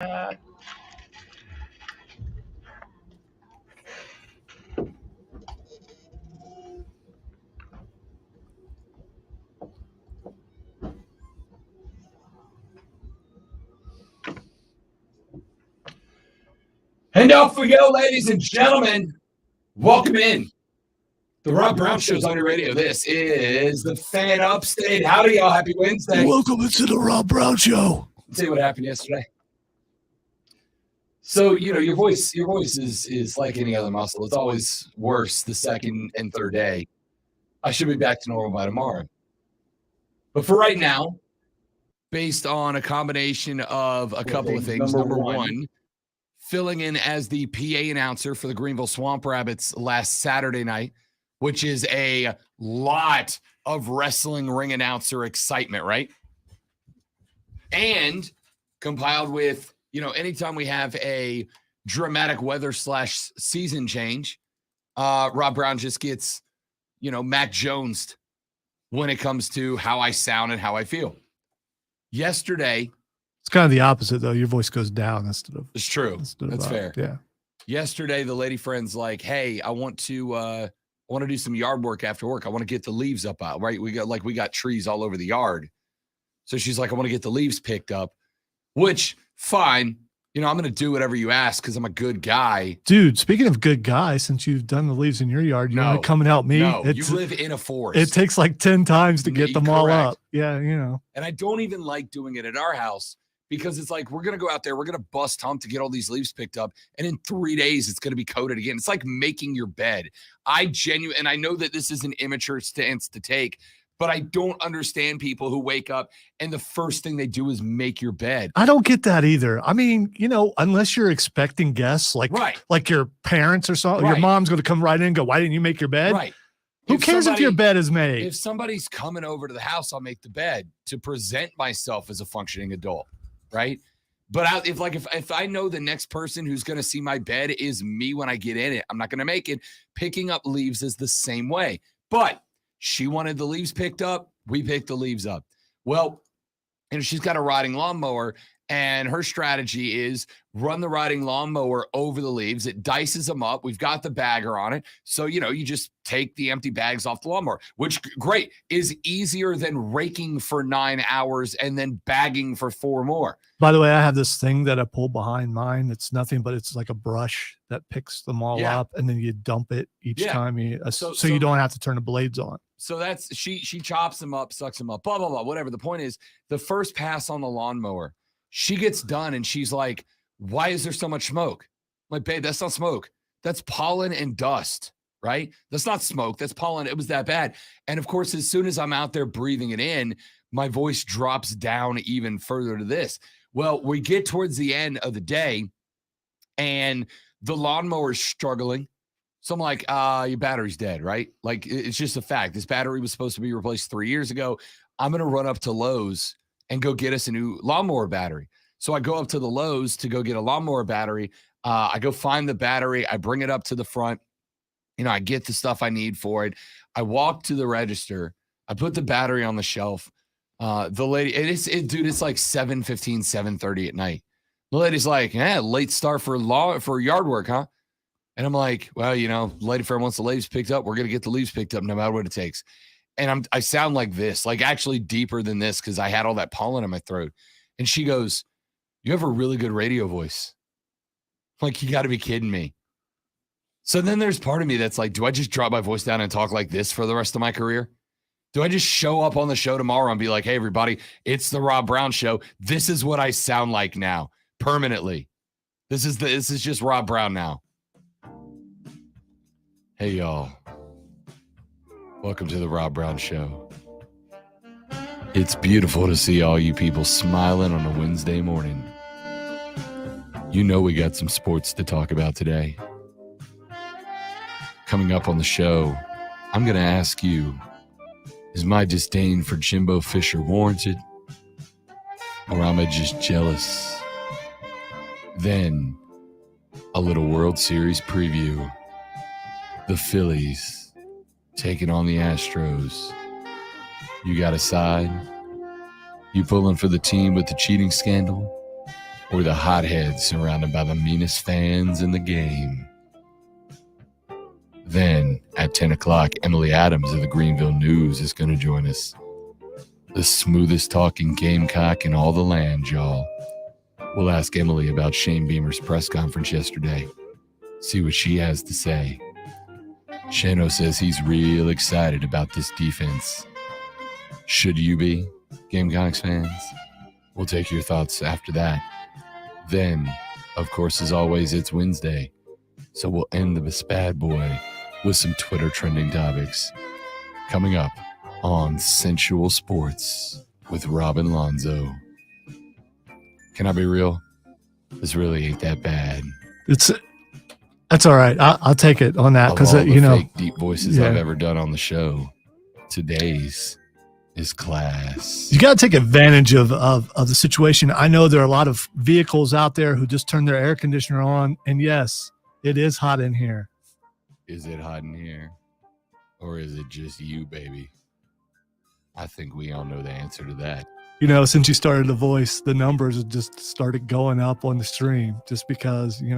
And off we go, ladies and gentlemen. Welcome in. The Rob Brown Show's on your radio. This is the Fan Upstate. Howdy, y'all. Happy Wednesday. Welcome into the Rob Brown Show. Let's see what happened yesterday. So, your voice is like any other muscle. It's always worse the second and third day. I should be back to normal by tomorrow. But for right now, based on a combination of a couple of things. Number one, filling in as the PA announcer for the Greenville Swamp Rabbits last Saturday night, which is a lot of wrestling ring announcer excitement, right? And compiled with, anytime we have a dramatic weather / season change, Rob Brown just gets, Mac Jones'd when it comes to how I sound and how I feel. Yesterday, it's kind of the opposite, though. Your voice goes down instead of. It's true. That's fair. Yeah. Yesterday, the lady friend's like, "Hey, I want to do some yard work after work. I want to get the leaves up out. Right? We got trees all over the yard." So she's like, "I want to get the leaves picked up," which fine. I'm going to do whatever you ask because I'm a good guy. Dude, speaking of good guys, since you've done the leaves in your yard, you want to come and help me? No, you live in a forest. It takes like 10 times to get them all up. Yeah, And I don't even like doing it at our house. Because it's like, we're going to go out there, we're going to bust hump to get all these leaves picked up. And in 3 days, it's going to be coated again. It's like making your bed. And I know that this is an immature stance to take, but I don't understand people who wake up and the first thing they do is make your bed. I don't get that either. I mean, unless you're expecting guests like your parents or something, your mom's going to come right in and go, "Why didn't you make your bed?" Right. Who cares if your bed is made? If somebody's coming over to the house, I'll make the bed to present myself as a functioning adult. Right. But if I know the next person who's going to see my bed is me when I get in it, I'm not going to make it. Picking up leaves is the same way. But she wanted the leaves picked up. We picked the leaves up. Well, she's got a riding lawnmower, and her strategy is run the riding lawnmower over the leaves. It dices them up. We've got the bagger on it. So, you just take the empty bags off the lawnmower, which great is easier than raking for 9 hours and then bagging for 4 more. By the way, I have this thing that I pull behind mine. It's nothing, but it's like a brush that picks them all up, and then you dump it each time so you don't have to turn the blades on. So that's she chops them up, sucks them up, blah, blah, blah, whatever. The point is, the first pass on the lawnmower, she gets done and she's like, "Why is there so much smoke?" I'm like, "Babe, that's not smoke. That's pollen and dust, right? That's not smoke. That's pollen. It was that bad." And of course, as soon as I'm out there breathing it in, my voice drops down even further to this. Well, we get towards the end of the day and the lawnmower is struggling. So I'm like, your battery's dead, right? Like, it's just a fact. This battery was supposed to be replaced 3 years ago. I'm going to run up to Lowe's and go get us a new lawnmower battery. So I go up to the Lowe's to go get a lawnmower battery. I go find the battery. I bring it up to the front. I get the stuff I need for it. I walk to the register. I put the battery on the shelf. The lady, it's like 7:15, 7:30 at night. The lady's like, late start for yard work, huh? And I'm like, well, lady friend wants the leaves picked up. We're going to get the leaves picked up no matter what it takes. And I sound like this, like actually deeper than this because I had all that pollen in my throat. And she goes, "You have a really good radio voice." I'm like, you got to be kidding me. So then there's part of me that's like, do I just drop my voice down and talk like this for the rest of my career? Do I just show up on the show tomorrow and be like, "Hey, everybody, it's the Rob Brown Show. This is what I sound like now, permanently. This is just Rob Brown now." Hey, y'all. Welcome to the Rob Brown Show. It's beautiful to see all you people smiling on a Wednesday morning. We got some sports to talk about today. Coming up on the show, I'm going to ask you, is my disdain for Jimbo Fisher warranted? Or am I just jealous? Then, a little World Series preview. The Phillies taking on the Astros. You got a side? You pulling for the team with the cheating scandal? We're the hotheads surrounded by the meanest fans in the game. Then, at 10 o'clock, Emily Adams of the Greenville News is going to join us. The smoothest talking Gamecock in all the land, y'all. We'll ask Emily about Shane Beamer's press conference yesterday. See what she has to say. Shano says he's real excited about this defense. Should you be, Gamecocks fans? We'll take your thoughts after that. Then, of course, as always, it's Wednesday. So we'll end the bad boy with some Twitter trending topics. Coming up on Sensual Sports with Robin Lonzo. Can I be real? This really ain't that bad. That's all right. I'll take it on that because fake deep voices I've ever done on the show. Today's is class. You got to take advantage of the situation. I know there are a lot of vehicles out there who just turn their air conditioner on, and yes, it is hot in here. Is it hot in here, or is it just you, baby? I think we all know the answer to that. Since you started the voice, the numbers have just started going up on the stream just because, we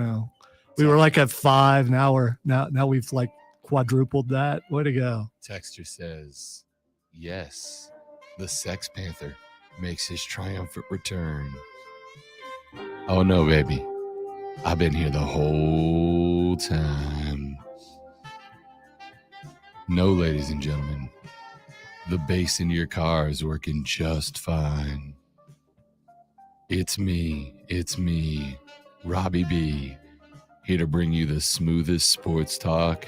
were like at 5. Now we've like quadrupled that. Way to go. Texture says, yes, the Sex Panther makes his triumphant return. Oh no, baby. I've been here the whole time. No, ladies and gentlemen. The bass in your car is working just fine. It's me, Robbie B, here to bring you the smoothest sports talk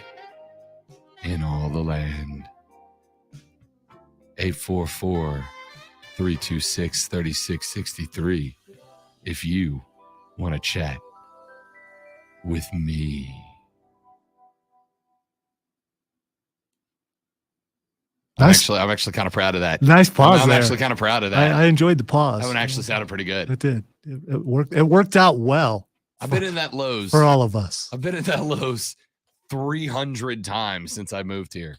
in all the land. 844-326-3663 if you want to chat with me. Nice. I'm actually kind of proud of that. Nice pause. I'm actually kind of proud of that. I enjoyed the pause. That one actually sounded pretty good. It did. It worked. It worked out well. I've been in that Lowe's for all of us. I've been in that Lowe's 300 times since I moved here.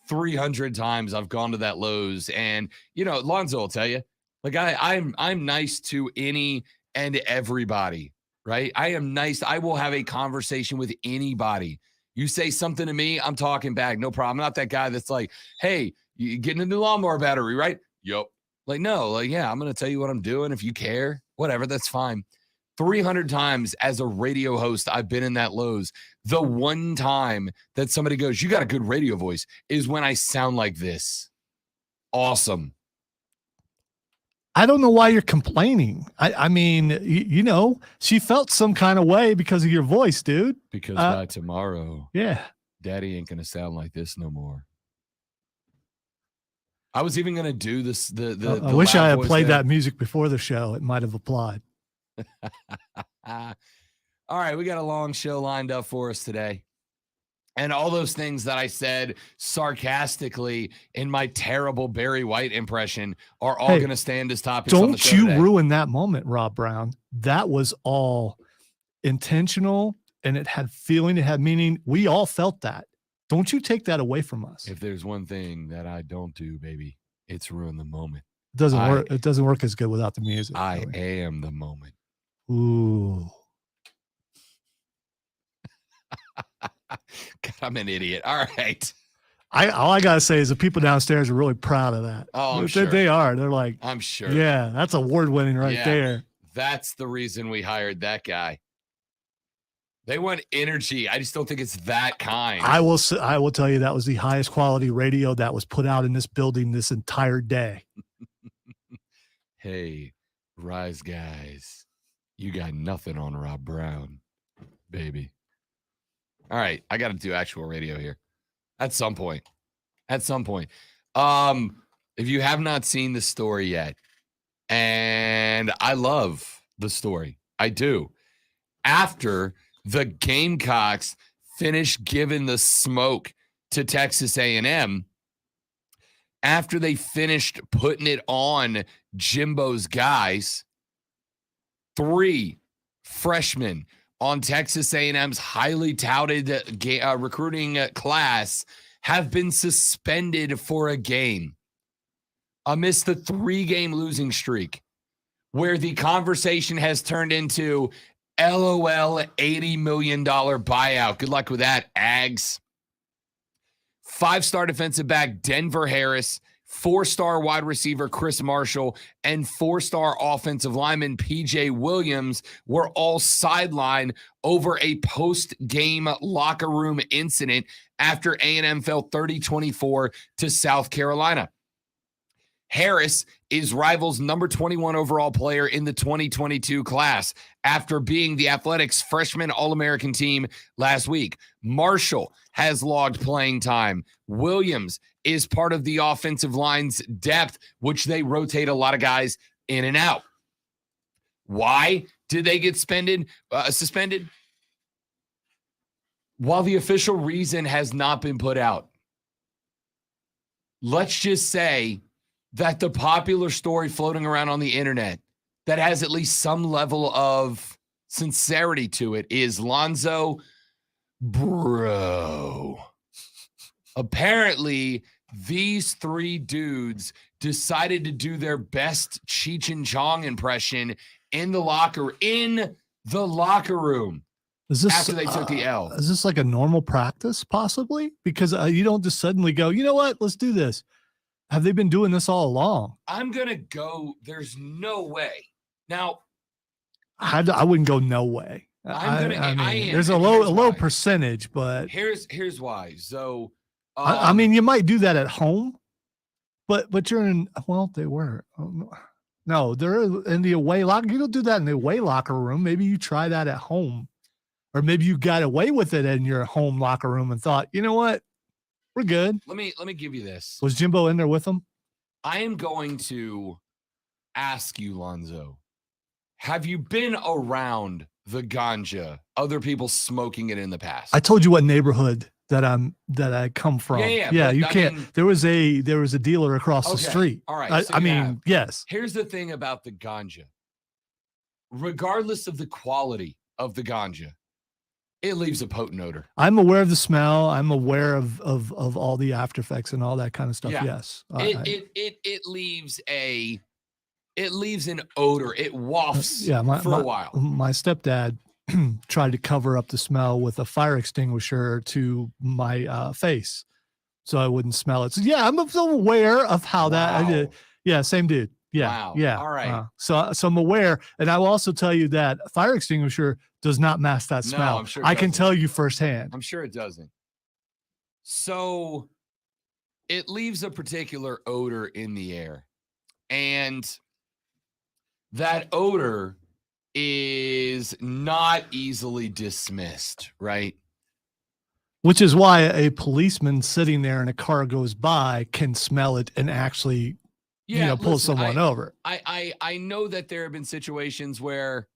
300 times I've gone to that Lowe's, and Lonzo will tell you, like I'm nice to any and everybody, right? I am nice. I will have a conversation with anybody. You say something to me, I'm talking back. No problem. I'm not that guy that's like, hey, you getting a new lawnmower battery, right? Yep. Like, no, like, yeah, I'm going to tell you what I'm doing. If you care, whatever, that's fine. 300 times as a radio host, I've been in that Lowe's. The one time that somebody goes, you got a good radio voice, is when I sound like this. Awesome. I don't know why you're complaining. I mean, she felt some kind of way because of your voice, dude. Because by tomorrow, yeah, Daddy ain't gonna sound like this no more. I was even gonna do this. I wish I had played that music before the show. It might have applied. All right, we got a long show lined up for us today. And all those things that I said sarcastically in my terrible Barry White impression are all going to stand as topics on the show today. Don't you ruin that moment, Rob Brown. That was all intentional, and it had feeling, it had meaning. We all felt that. Don't you take that away from us. If there's one thing that I don't do, baby, it's ruin the moment. It doesn't work. It doesn't work as good without the music. I am the moment. Ooh. God, I'm an idiot. All right. All I gotta say is the people downstairs are really proud of that. Oh, I'm sure. They are. They're like, I'm sure. Yeah, that's award winning right there. That's the reason we hired that guy. They want energy. I just don't think it's that kind. I will tell you that was the highest quality radio that was put out in this building this entire day. Hey, Rise guys, you got nothing on Rob Brown, baby. All right, I got to do actual radio here at some point. If you have not seen the story yet, and I love the story, I do. After the Gamecocks finished giving the smoke to Texas A&M, after they finished putting it on Jimbo's guys, 3 freshmen on Texas A&M's highly touted recruiting class have been suspended for a game amidst the 3-game losing streak. where the conversation has turned into LOL $80 million buyout. Good luck with that, Ags. 5-star defensive back Denver Harris, 4-star wide receiver Chris Marshall, and 4-star offensive lineman PJ Williams were all sidelined over a post-game locker room incident after A&M fell 30-24 to South Carolina. Harris is Rivals' number 21 overall player in the 2022 class after being the Athletics freshman All-American team last week. Marshall has logged playing time. Williams is part of the offensive line's depth, which they rotate a lot of guys in and out. Why did they get suspended? While the official reason has not been put out, let's just say that the popular story floating around on the internet that has at least some level of sincerity to it is Lonzo, bro. Apparently, these 3 dudes decided to do their best Cheech and Chong impression in the locker room. Is this, after they took the L. Is this like a normal practice, possibly? Because you don't just suddenly go, you know what, let's do this. Have they been doing this all along? I'm going to go, there's no way. Now, I wouldn't go no way. There's a low percentage, but here's why. So, I mean, you might do that at home, but you're in. Well, they were. No, they're in the away locker. You don't do that in the away locker room. Maybe you try that at home, or maybe you got away with it in your home locker room and thought, you know what, we're good. Let me give you this. Was Jimbo in there with them? I am going to ask you, Lonzo, have you been around the ganja, other people smoking it in the past? I told you what neighborhood that I come from. Yeah. You can't. Mean, there was a dealer across the street. All right. I mean, yes. Here's the thing about the ganja. Regardless of the quality of the ganja, it leaves a potent odor. I'm aware of the smell. I'm aware of all the after effects and all that kind of stuff. Yeah. Yes. It leaves an odor. It wafts for a while. My stepdad tried to cover up the smell with a fire extinguisher to my face so I wouldn't smell it. So yeah, I'm aware of how that. Yeah, same dude. Yeah. Wow. Yeah. All right. So I'm aware, and I will also tell you that a fire extinguisher does not mask that smell. No, I'm sure I can tell you firsthand. I'm sure it doesn't. So it leaves a particular odor in the air, and that odor is not easily dismissed, right? Which is why a policeman sitting there and a car goes by can smell it and actually, pull someone over. I know that there have been situations where,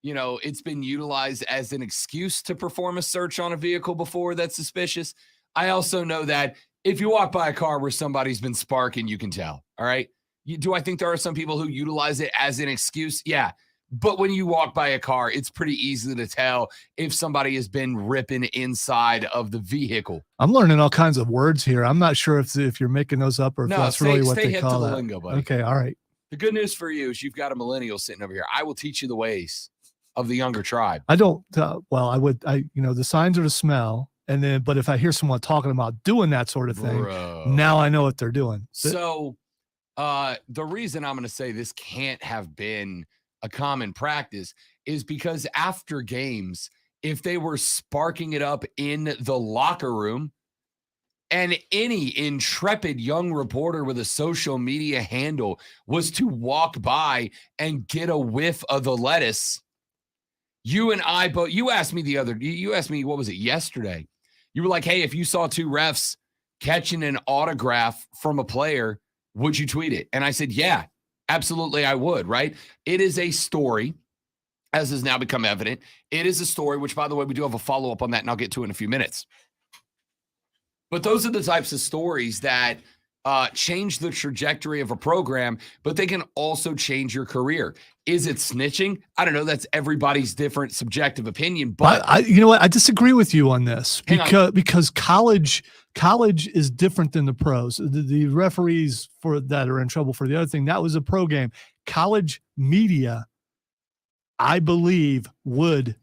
it's been utilized as an excuse to perform a search on a vehicle before that's suspicious. I also know that if you walk by a car where somebody's been sparking, you can tell. All right. Do I think there are some people who utilize it as an excuse? Yeah. But when you walk by a car, it's pretty easy to tell if somebody has been ripping inside of the vehicle. I'm learning all kinds of words here. I'm not sure if you're making those up or if that's really what they call it. Lingo, buddy. Okay, all right. The good news for you is you've got a millennial sitting over here. I will teach you the ways of the younger tribe. I don't. The signs are to smell, but if I hear someone talking about doing that sort of thing, now I know what they're doing. So, the reason I'm going to say this can't have been a common practice is because after games, if they were sparking it up in the locker room and any intrepid young reporter with a social media handle was to walk by and get a whiff of the lettuce, you and I both, you asked me, what was it, yesterday? You were like, hey, if you saw 2 refs catching an autograph from a player, would you tweet it? And I said, yeah. Absolutely, I would, right? It is a story, as has now become evident. It is a story, which, by the way, we do have a follow-up on that, and I'll get to in a few minutes. But those are the types of stories that change the trajectory of a program, but they can also change your career. Is it snitching? I don't know. That's everybody's different subjective opinion. But you know what? I disagree with you on this because college is different than the pros. The referees that are in trouble for the other thing, that was a pro game. college media, I believe, would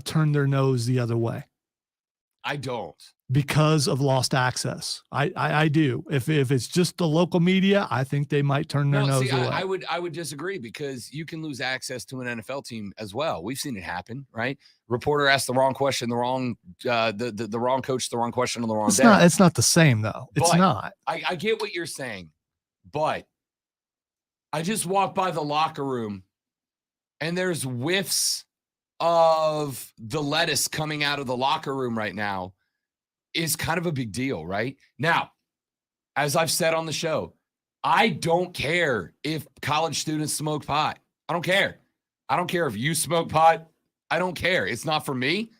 turn their nose the other way. I don't. Because of lost access. I do. If it's just the local media, I think they might turn their nose away. I would disagree, because you can lose access to an NFL team as well. We've seen it happen, right? Reporter asked the wrong question, the wrong the wrong coach, the wrong question on the wrong day. It's not the same though. It's not. I get what you're saying, but I just walked by the locker room and there's whiffs of the lettuce coming out of the locker room right now. Is kind of a big deal, right? Now, as I've said on the show, I don't care if college students smoke pot. I don't care. I don't care if you smoke pot. I don't care. It's not for me,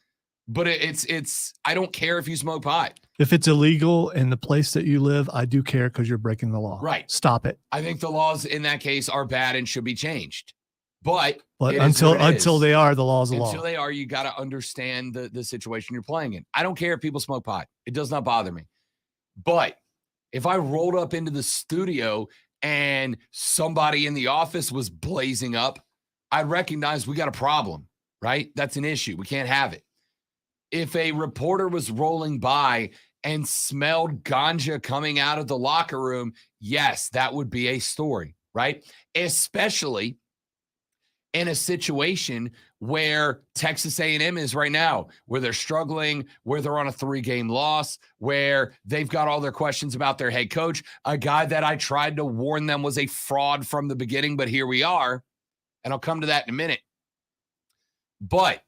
but I don't care if you smoke pot. If it's illegal in the place that you live, I do care, because you're breaking the law. Right. Stop it. I think the laws in that case are bad and should be changed. But until they are, the law's the law. Until they are, you got to understand the situation you're playing in. I don't care if people smoke pot. It does not bother me. But if I rolled up into the studio and somebody in the office was blazing up, I'd recognize we got a problem, right? That's an issue. We can't have it. If a reporter was rolling by and smelled ganja coming out of the locker room, yes, that would be a story, right? Especially in a situation where Texas A&M is right now, where they're struggling, where they're on a 3-game loss, where they've got all their questions about their head coach, a guy that I tried to warn them was a fraud from the beginning, but here we are, and I'll come to that in a minute. But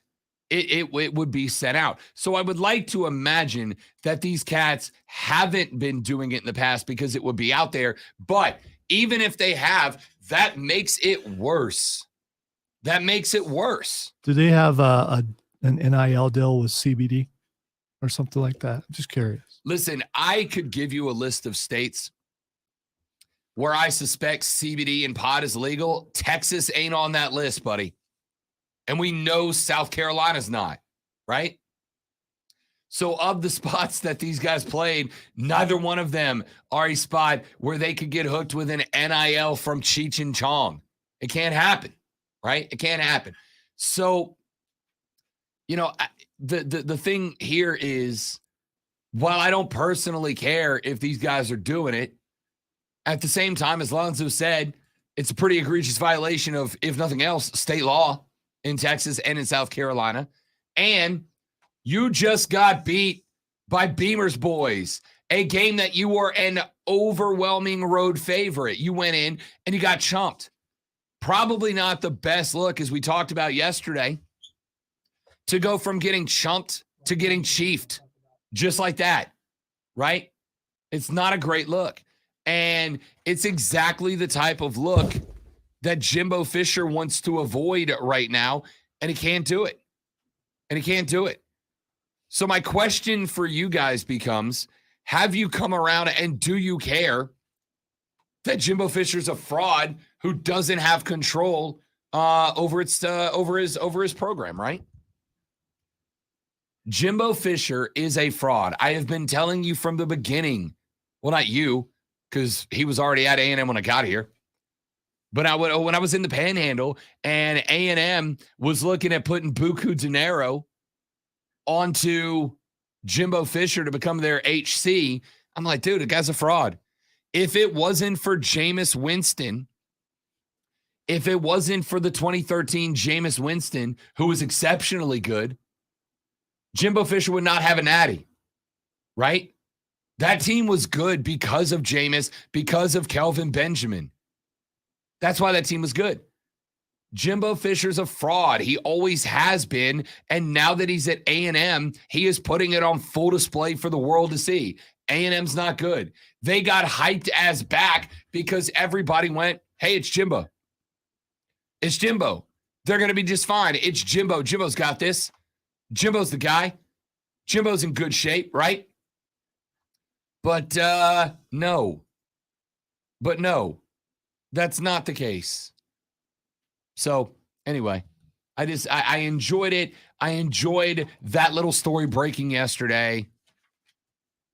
it would be sent out. So I would like to imagine that these cats haven't been doing it in the past, because it would be out there. But even if they have, that makes it worse. That makes it worse. Do they have an NIL deal with CBD or something like that? I'm just curious. Listen, I could give you a list of states where I suspect CBD and pot is legal. Texas ain't on that list, buddy. And we know South Carolina's not, right? So of the spots that these guys played, neither one of them are a spot where they could get hooked with an NIL from Cheech and Chong. It can't happen. Right? It can't happen. So, the thing here is, while I don't personally care if these guys are doing it, at the same time, as Lonzo said, it's a pretty egregious violation of, if nothing else, state law in Texas and in South Carolina. And you just got beat by Beamer's boys, a game that you were an overwhelming road favorite. You went in and you got chumped. Probably not the best look, as we talked about yesterday, to go from getting chumped to getting chiefed just like that, right? It's not a great look. And it's exactly the type of look that Jimbo Fisher wants to avoid right now, and he can't do it. So my question for you guys becomes, have you come around, and do you care that Jimbo Fisher's a fraud who doesn't have control over his program, right? Jimbo Fisher is a fraud. I have been telling you from the beginning. Well, not you, because he was already at A&M when I got here. But when I was in the Panhandle and A&M was looking at putting buku dinero onto Jimbo Fisher to become their HC, I'm like, dude, the guy's a fraud. If it wasn't for Jameis Winston, if it wasn't for the 2013 Jameis Winston, who was exceptionally good, Jimbo Fisher would not have a natty, right? That team was good because of Jameis, because of Kelvin Benjamin. That's why that team was good. Jimbo Fisher's a fraud. He always has been. And now that he's at A&M, he is putting it on full display for the world to see. A&M's not good. They got hyped as back because everybody went, hey, it's Jimbo. It's Jimbo. They're going to be just fine. It's Jimbo. Jimbo's got this. Jimbo's the guy. Jimbo's in good shape, right? But no. But no, that's not the case. So anyway, I enjoyed it. I enjoyed that little story breaking yesterday.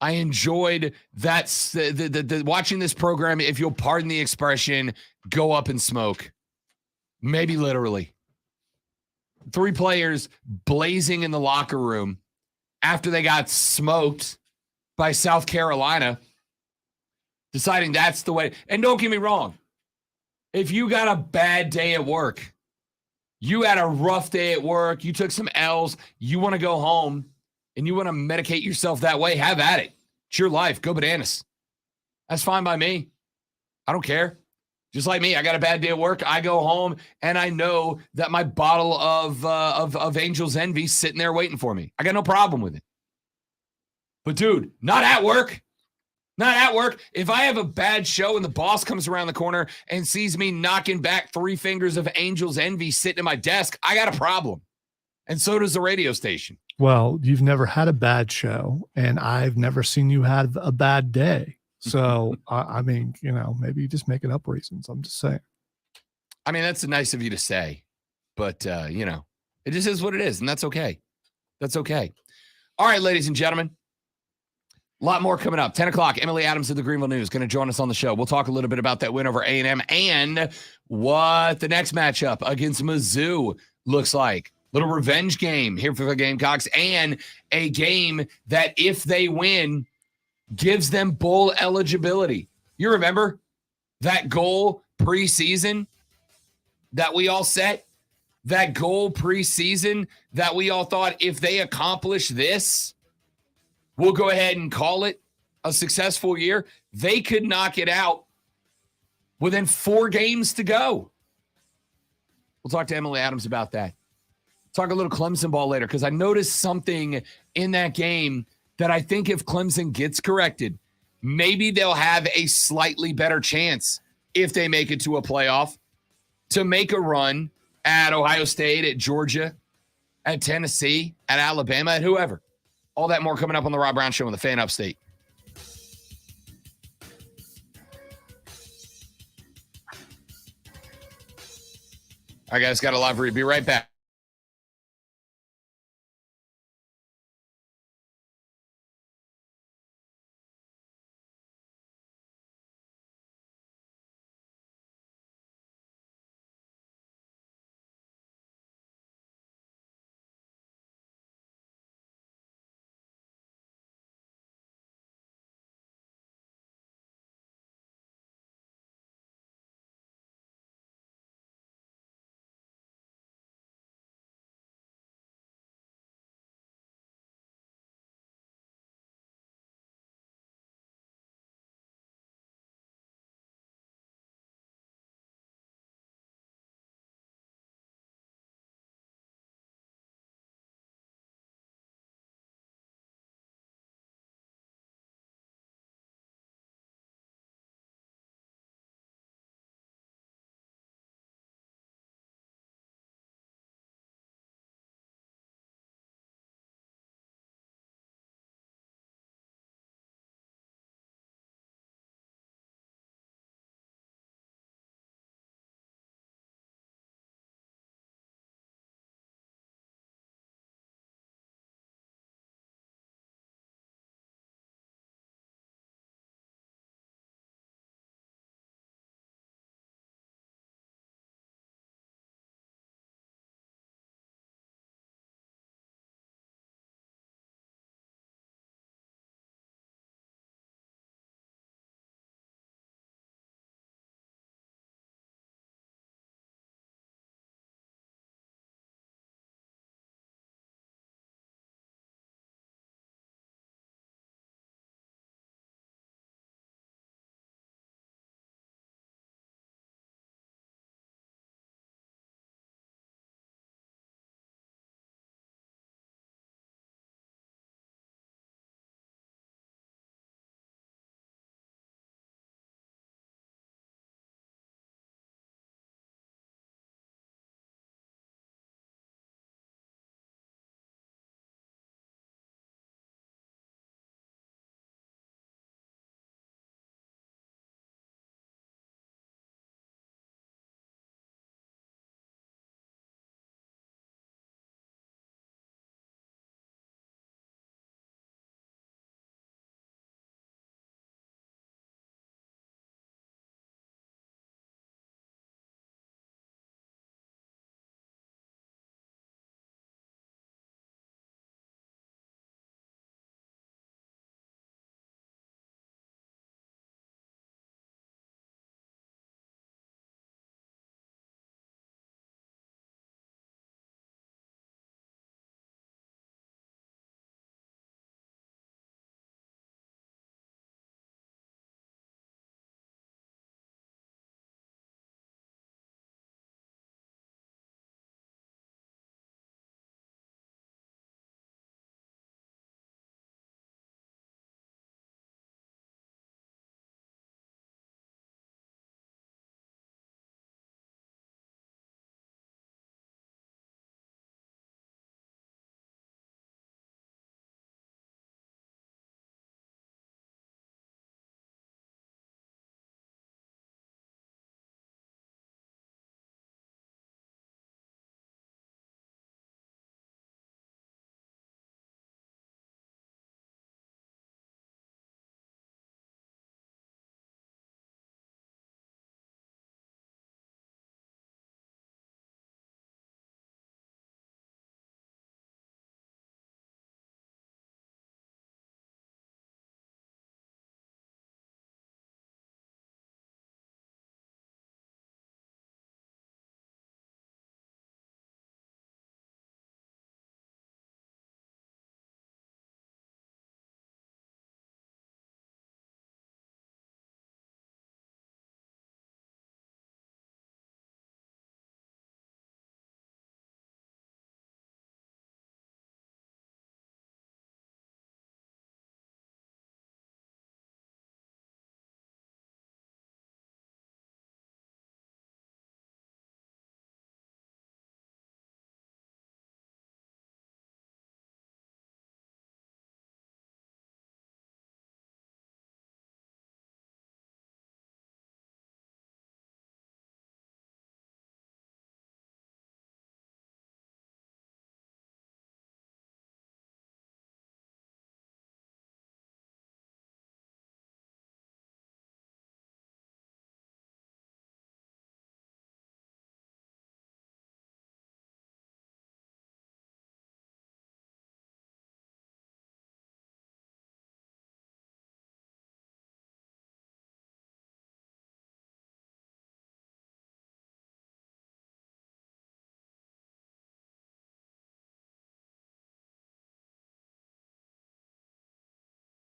I enjoyed that the watching this program, if you'll pardon the expression, go up in smoke. Maybe literally. 3 players blazing in the locker room after they got smoked by South Carolina, deciding that's the way. And don't get me wrong. If you got a bad day at work, you had a rough day at work, you took some L's, you want to go home, and you want to medicate yourself that way, have at it. It's your life. Go bananas. That's fine by me. I don't care. Just like me, I got a bad day at work. I go home, and I know that my bottle of Angel's Envy is sitting there waiting for me. I got no problem with it. But, dude, not at work. Not at work. If I have a bad show and the boss comes around the corner and sees me knocking back 3 fingers of Angel's Envy sitting at my desk, I got a problem. And so does the radio station. Well, you've never had a bad show, and I've never seen you have a bad day. So, I mean, maybe you're just making up reasons. I'm just saying. I mean, that's nice of you to say, but, it just is what it is, and that's okay. That's okay. All right, ladies and gentlemen, a lot more coming up. 10 o'clock, Emily Adams of the Greenville News going to join us on the show. We'll talk a little bit about that win over A&M and what the next matchup against Mizzou looks like. Little revenge game here for the Gamecocks, and a game that, if they win, gives them bowl eligibility. You remember that goal preseason that we all set? That goal preseason that we all thought, if they accomplish this, we'll go ahead and call it a successful year. They could knock it out within 4 games to go. We'll talk to Emily Adams about that. Talk a little Clemson ball later, because I noticed something in that game that I think if Clemson gets corrected, maybe they'll have a slightly better chance, if they make it to a playoff, to make a run at Ohio State, at Georgia, at Tennessee, at Alabama, at whoever. All that more coming up on the Rob Brown Show on the Fan Upstate. All right, guys, got a live read. Be right back.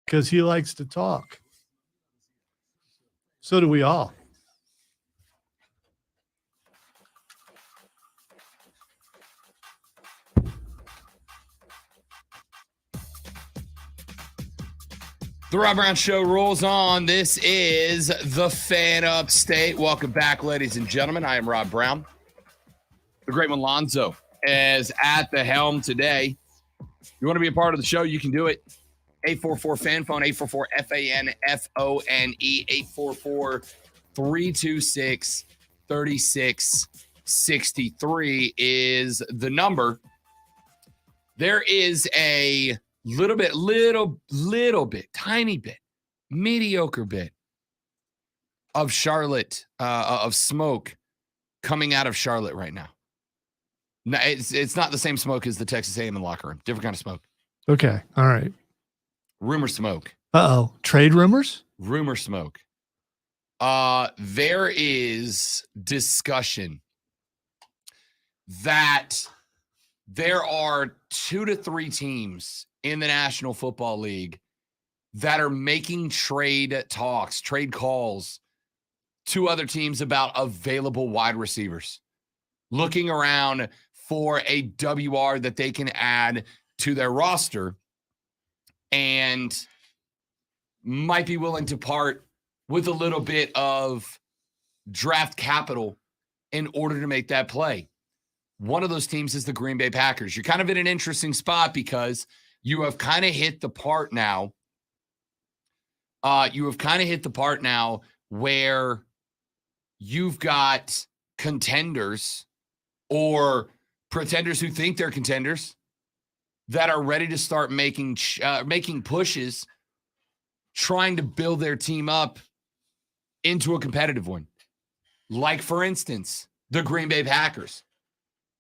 because he likes to talk. So do we all. The Rob Brown Show rolls on. This is the Fan Upstate. Welcome back, ladies and gentlemen. I am Rob Brown. The great one, Lonzo, is at the helm today. You want to be a part of the show, you can do it. 844-FAN-PHONE, 844-FANFONE, 844-326-3663 is the number. There is a little bit, tiny bit, mediocre bit of Charlotte, of smoke coming out of Charlotte right now. No, it's not the same smoke as the Texas A&M locker room. Different kind of smoke. Okay. All right. Rumor smoke. Uh-oh. Trade rumors? Rumor smoke. There is discussion that there are 2 to 3 teams in the National Football League that are making trade talks, trade calls to other teams about available wide receivers, looking around for a WR that they can add to their roster and might be willing to part with a little bit of draft capital in order to make that play. One of those teams is the Green Bay Packers. You're kind of in an interesting spot because you have kind of hit the part now. Where you've got contenders or pretenders who think they're contenders that are ready to start making pushes, trying to build their team up into a competitive one. Like, for instance, the Green Bay Packers,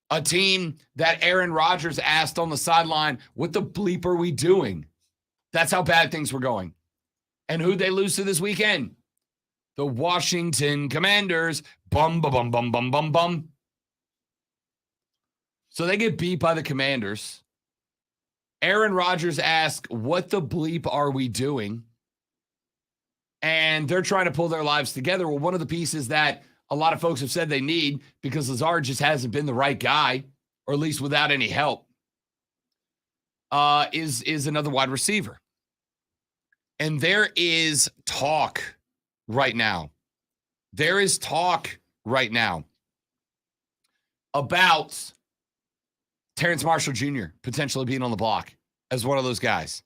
a team that Aaron Rodgers asked on the sideline, what the bleep are we doing? That's how bad things were going. And who'd they lose to this weekend? The Washington Commanders. Bum, bum, bum, bum, bum, bum, bum. So they get beat by the Commanders. Aaron Rodgers asked, what the bleep are we doing? And they're trying to pull their lives together. Well, one of the pieces that a lot of folks have said they need, because Lazard just hasn't been the right guy, or at least without any help, is another wide receiver. And there is talk right now. There is talk right now about Terrence Marshall Jr. potentially being on the block as one of those guys,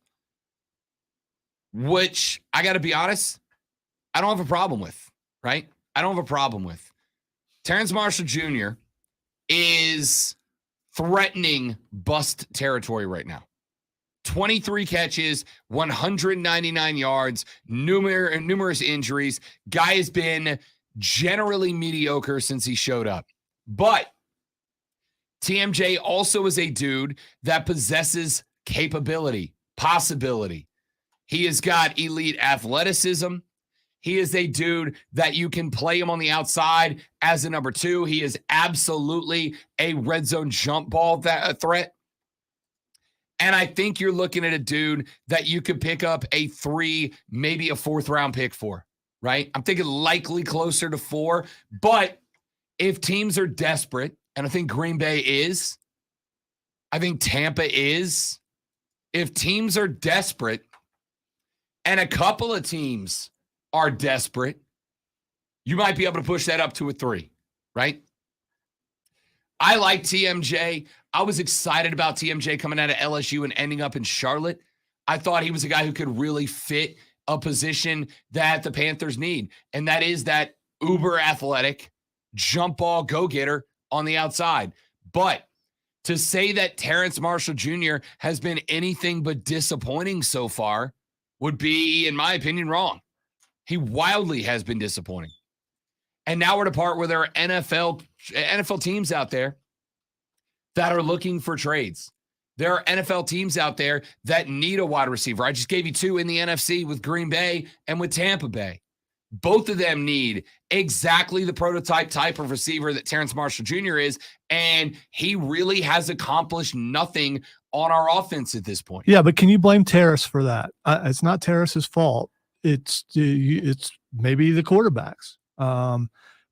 which I got to be honest, I don't have a problem with, right? I don't have a problem with. Terrence Marshall Jr. is threatening bust territory right now. 23 catches, 199 yards, numerous injuries. Guy has been generally mediocre since he showed up. But TMJ also is a dude that possesses capability, possibility. He has got elite athleticism. He is a dude that you can play him on the outside as a number 2. He is absolutely a red zone jump ball threat. And I think you're looking at a dude that you could pick up a 3, maybe a 4th round pick for, right? I'm thinking likely closer to 4. But if teams are desperate, and I think Green Bay is, I think Tampa is, if teams are desperate and a couple of teams are desperate, you might be able to push that up to a 3, right? I like TMJ. I was excited about TMJ coming out of LSU and ending up in Charlotte. I thought he was a guy who could really fit a position that the Panthers need, and that is that uber athletic jump ball go-getter on the outside. But to say that Terrence Marshall Jr. has been anything but disappointing so far would be, in my opinion, wrong. He wildly has been disappointing. And now we're at a part where there are NFL teams out there that are looking for trades. There are NFL teams out there that need a wide receiver. I just gave you 2 in the NFC with Green Bay and with Tampa Bay. Both of them need exactly the prototype type of receiver that Terrence Marshall Jr. is, and he really has accomplished nothing on our offense at this point. Yeah, but can you blame Terrace for that? It's not Terrace's fault. It's maybe the quarterbacks.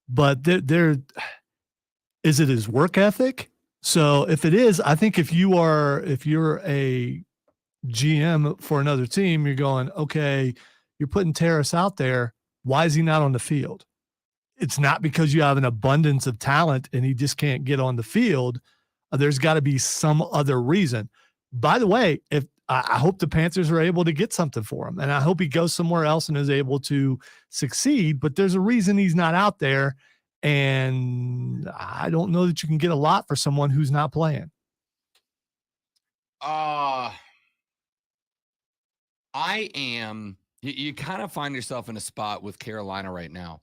But there is it his work ethic? So if it is, I think if you're a GM for another team, you're going, okay, you're putting Terrace out there. Why is he not on the field? It's not because you have an abundance of talent and he just can't get on the field. There's got to be some other reason. By the way, if I hope the Panthers are able to get something for him, and I hope he goes somewhere else and is able to succeed, but there's a reason he's not out there. And I don't know that you can get a lot for someone who's not playing. You kind of find yourself in a spot with Carolina right now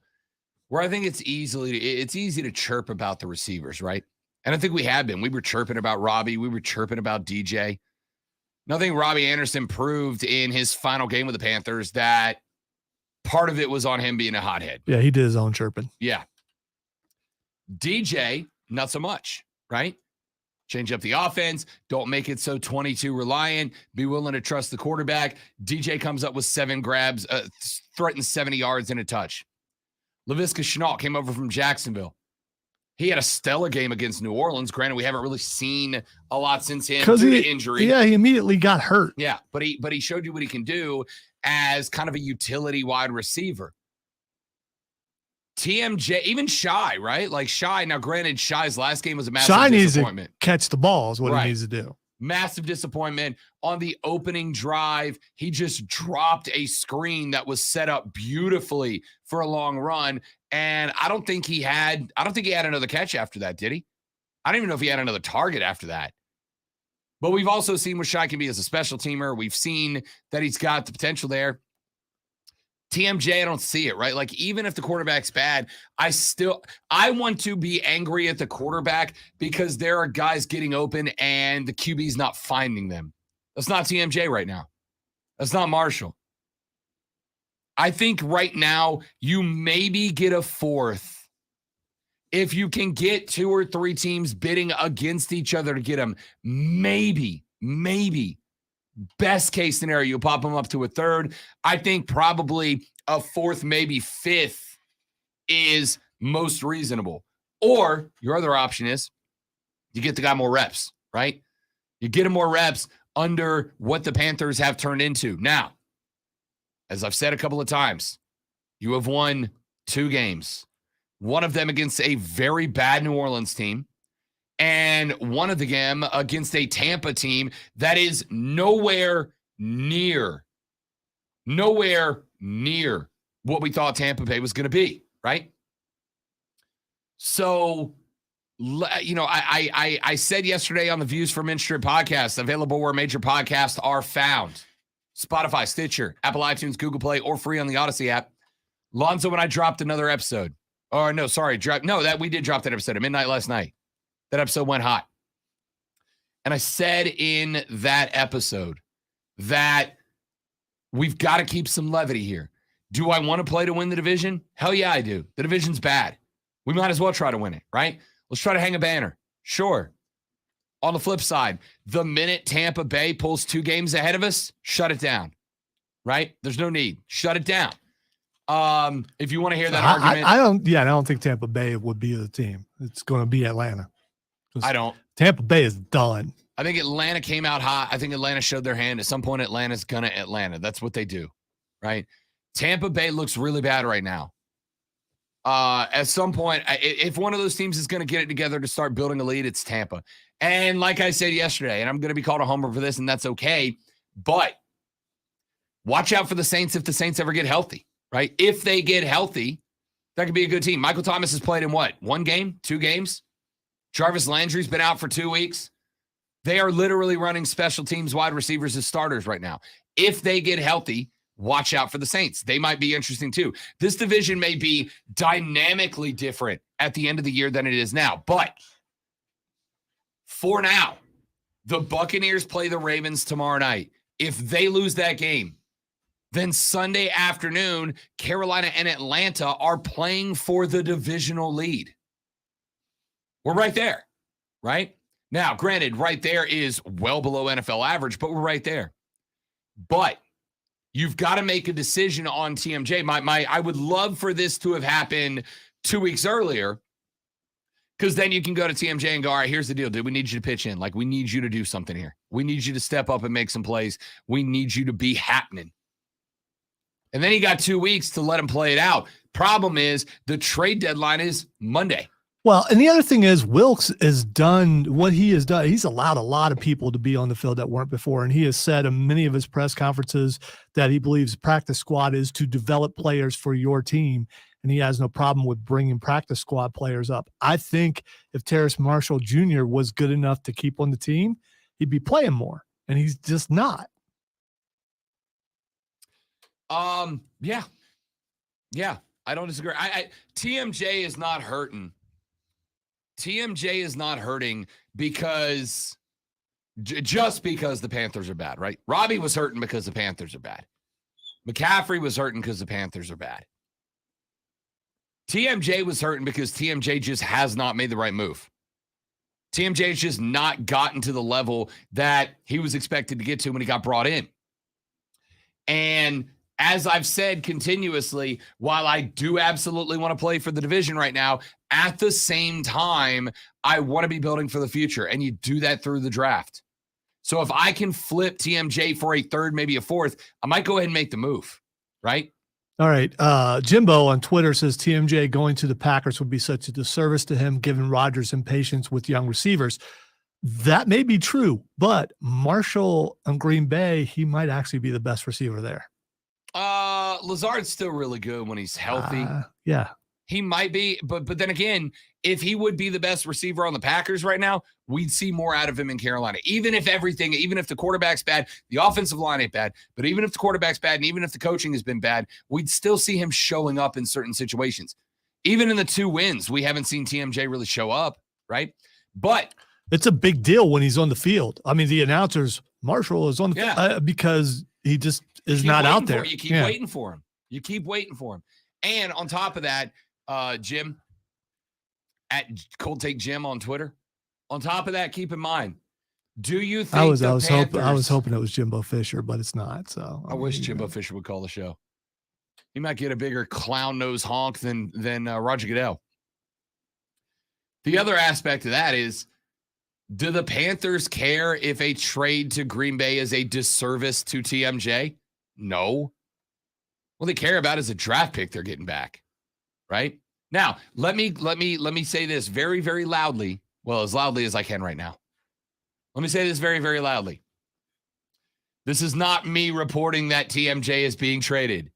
where I think it's easy to chirp about the receivers, right? And I think we have been. We were chirping about Robbie. We were chirping about DJ. Nothing Robbie Anderson proved in his final game with the Panthers that part of it was on him being a hothead. Yeah, he did his own chirping. Yeah. DJ, not so much, right? Change up the offense. Don't make it so 22 reliant. Be willing to trust the quarterback. DJ comes up with 7 grabs, threatens 70 yards and a touch. Laviska Shenault came over from Jacksonville. He had a stellar game against New Orleans. Granted, we haven't really seen a lot since him due to injury. Yeah, he immediately got hurt. Yeah, but he showed you what he can do as kind of a utility wide receiver. TMJ, even Shy, right? Like Shy. Now, granted, Shy's last game was a massive disappointment. Needs to catch the ball is what he needs to do. Massive disappointment. On the opening drive, he just dropped a screen that was set up beautifully for a long run. And I don't think he had another catch after that, did he? I don't even know if he had another target after that. But we've also seen what Shy can be as a special teamer. We've seen that he's got the potential there. TMJ, I don't see it, right? Like, even if the quarterback's bad, I want to be angry at the quarterback because there are guys getting open and the QB's not finding them. That's not TMJ right now. That's not Marshall. I think right now you maybe get a fourth if you can get 2 or 3 teams bidding against each other to get them. Maybe. Best case scenario, you'll pop them up to a third. I think probably a fourth, maybe fifth is most reasonable. Or your other option is you get the guy more reps, right? You get him more reps under what the Panthers have turned into. Now, as I've said a couple of times, you have won 2 games. One of them against a very bad New Orleans team, and one of them against a Tampa team that is nowhere near what we thought Tampa Bay was going to be, right? So, you know, I said yesterday on the Views from Minstrel podcast, available where major podcasts are found. Spotify, Stitcher, Apple iTunes, Google Play, or free on the Odyssey app. Lonzo and I dropped another episode. We did drop that episode at midnight last night. That episode went hot. And I said in that episode that we've got to keep some levity here. Do I want to play to win the division? Hell yeah, I do. The division's bad. We might as well try to win it, right? Let's try to hang a banner. Sure. On the flip side, the minute Tampa Bay pulls 2 games ahead of us, shut it down, right? There's no need. Shut it down. If you want to hear that argument. I don't think Tampa Bay would be the team. It's going to be Atlanta. I don't. Tampa Bay is done. I think Atlanta came out hot. I think Atlanta showed their hand. At some point, Atlanta's going to Atlanta. That's what they do, right? Tampa Bay looks really bad right now. At some point, if one of those teams is going to get it together to start building a lead, it's Tampa. And like I said yesterday, and I'm going to be called a homer for this, and that's okay, but watch out for the Saints if the Saints ever get healthy, right? If they get healthy, that could be a good team. Michael Thomas has played in what? 1 game? 2 games? Jarvis Landry's been out for 2 weeks. They are literally running special teams wide receivers as starters right now. If they get healthy, watch out for the Saints. They might be interesting too. This division may be dynamically different at the end of the year than it is now. But for now, the Buccaneers play the Ravens tomorrow night. If they lose that game, Then Sunday afternoon, Carolina and Atlanta are playing for the divisional lead. We're right there, right? Now, granted, right there is well below NFL average, but we're right there. But you've got to make a decision on TMJ. I would love for this to have happened 2 weeks earlier, because then you can go to TMJ and go, all right, here's the deal, dude. We need you to pitch in. Like, we need you to do something here. We need you to step up and make some plays. We need you to be happening. And then he got 2 weeks to let him play it out. Problem is, the trade deadline is Monday. Well, and the other thing is, Wilkes has done what he has done. He's allowed a lot of people to be on the field that weren't before. And he has said in many of his press conferences that he believes practice squad is to develop players for your team. And he has no problem with bringing practice squad players up. I think if Terrace Marshall Jr. was good enough to keep on the team, he'd be playing more. And he's just not. Yeah, I don't disagree. TMJ is not hurting. TMJ is not hurting because just because the Panthers are bad, right? Robbie was hurting because the Panthers are bad. McCaffrey was hurting because the Panthers are bad. TMJ was hurting because TMJ just has not made the right move. TMJ has just not gotten to the level that he was expected to get to when he got brought in. And as I've said continuously, while I do absolutely want to play for the division right now, at the same time, I want to be building for the future. And you do that through the draft. So if I can flip TMJ for a third, maybe a fourth, I might go ahead and make the move, right? All right. Jimbo on Twitter says TMJ going to the Packers would be such a disservice to him, given Rodgers' impatience with young receivers. That may be true, but Marshall on Green Bay, he might actually be the best receiver there. Lazard's still really good when he's healthy. Yeah. He might be, but then again, if he would be the best receiver on the Packers right now, we'd see more out of him in Carolina. Even if the quarterback's bad, the offensive line ain't bad, but even if the quarterback's bad and even if the coaching has been bad, we'd still see him showing up in certain situations. Even in the 2 wins, we haven't seen TMJ really show up, right? But it's a big deal when he's on the field. I mean, the announcers, Marshall is on the field because he just is not out there. You keep waiting for him. You keep waiting for him. And on top of that, Jim, at Cold Take Jim on Twitter, on top of that, keep in mind, do you think I was hoping it was Jimbo Fisher, but it's not. So I wish Jimbo Fisher would call the show. He might get a bigger clown nose honk than Roger Goodell. The other aspect of that is, do the Panthers care if a trade to Green Bay is a disservice to TMJ? No. What they care about is a draft pick they're getting back, right? Now, let me say this very, very loudly. Well, as loudly as I can right now. Let me say this very, very loudly. This is not me reporting that TMJ is being traded.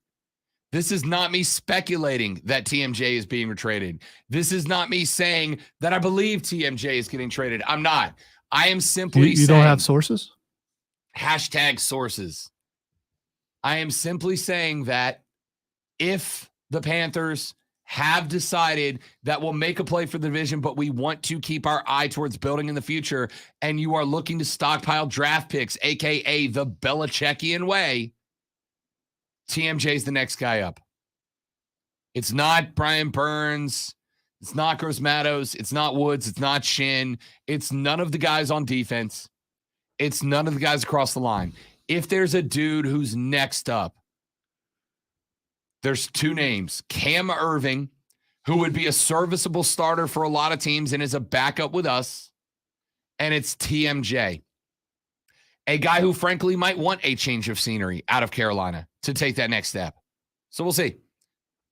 This is not me speculating that TMJ is being traded. This is not me saying that I believe TMJ is getting traded. I'm not. I am simply saying. You don't have sources? #sources. I am simply saying that if the Panthers have decided that we'll make a play for the division, but we want to keep our eye towards building in the future, and you are looking to stockpile draft picks, a.k.a. the Belichickian way, TMJ is the next guy up. It's not Brian Burns. It's not Gross Matos. It's not Woods. It's not Shin. It's none of the guys on defense. It's none of the guys across the line. If there's a dude who's next up, there's 2 names. Cam Irving, who would be a serviceable starter for a lot of teams and is a backup with us. And it's TMJ, a guy who frankly might want a change of scenery out of Carolina to take that next step. So we'll see.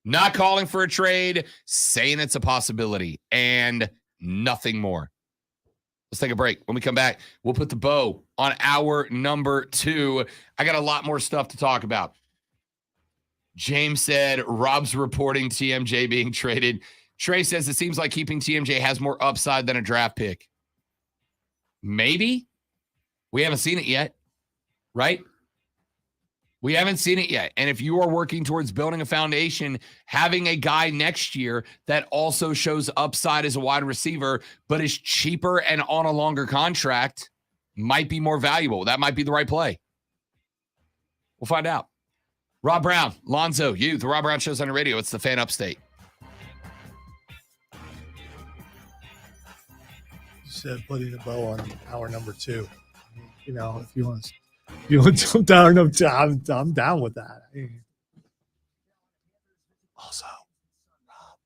Not calling for a trade, saying it's a possibility, and nothing more. Let's take a break. When we come back, we'll put the bow on hour number 2. I got a lot more stuff to talk about. James said, Rob's reporting TMJ being traded. Trey says it seems like keeping TMJ has more upside than a draft pick. Maybe. We haven't seen it yet, right? We haven't seen it yet. And if you are working towards building a foundation, having a guy next year that also shows upside as a wide receiver, but is cheaper and on a longer contract might be more valuable. That might be the right play. We'll find out. Rob Brown, Lonzo, you. The Rob Brown Show's on the radio. It's the Fan Upstate. You said putting a bow on hour number 2. You know, if you want to jump down hour number 2, I'm down with that. Also, Rob,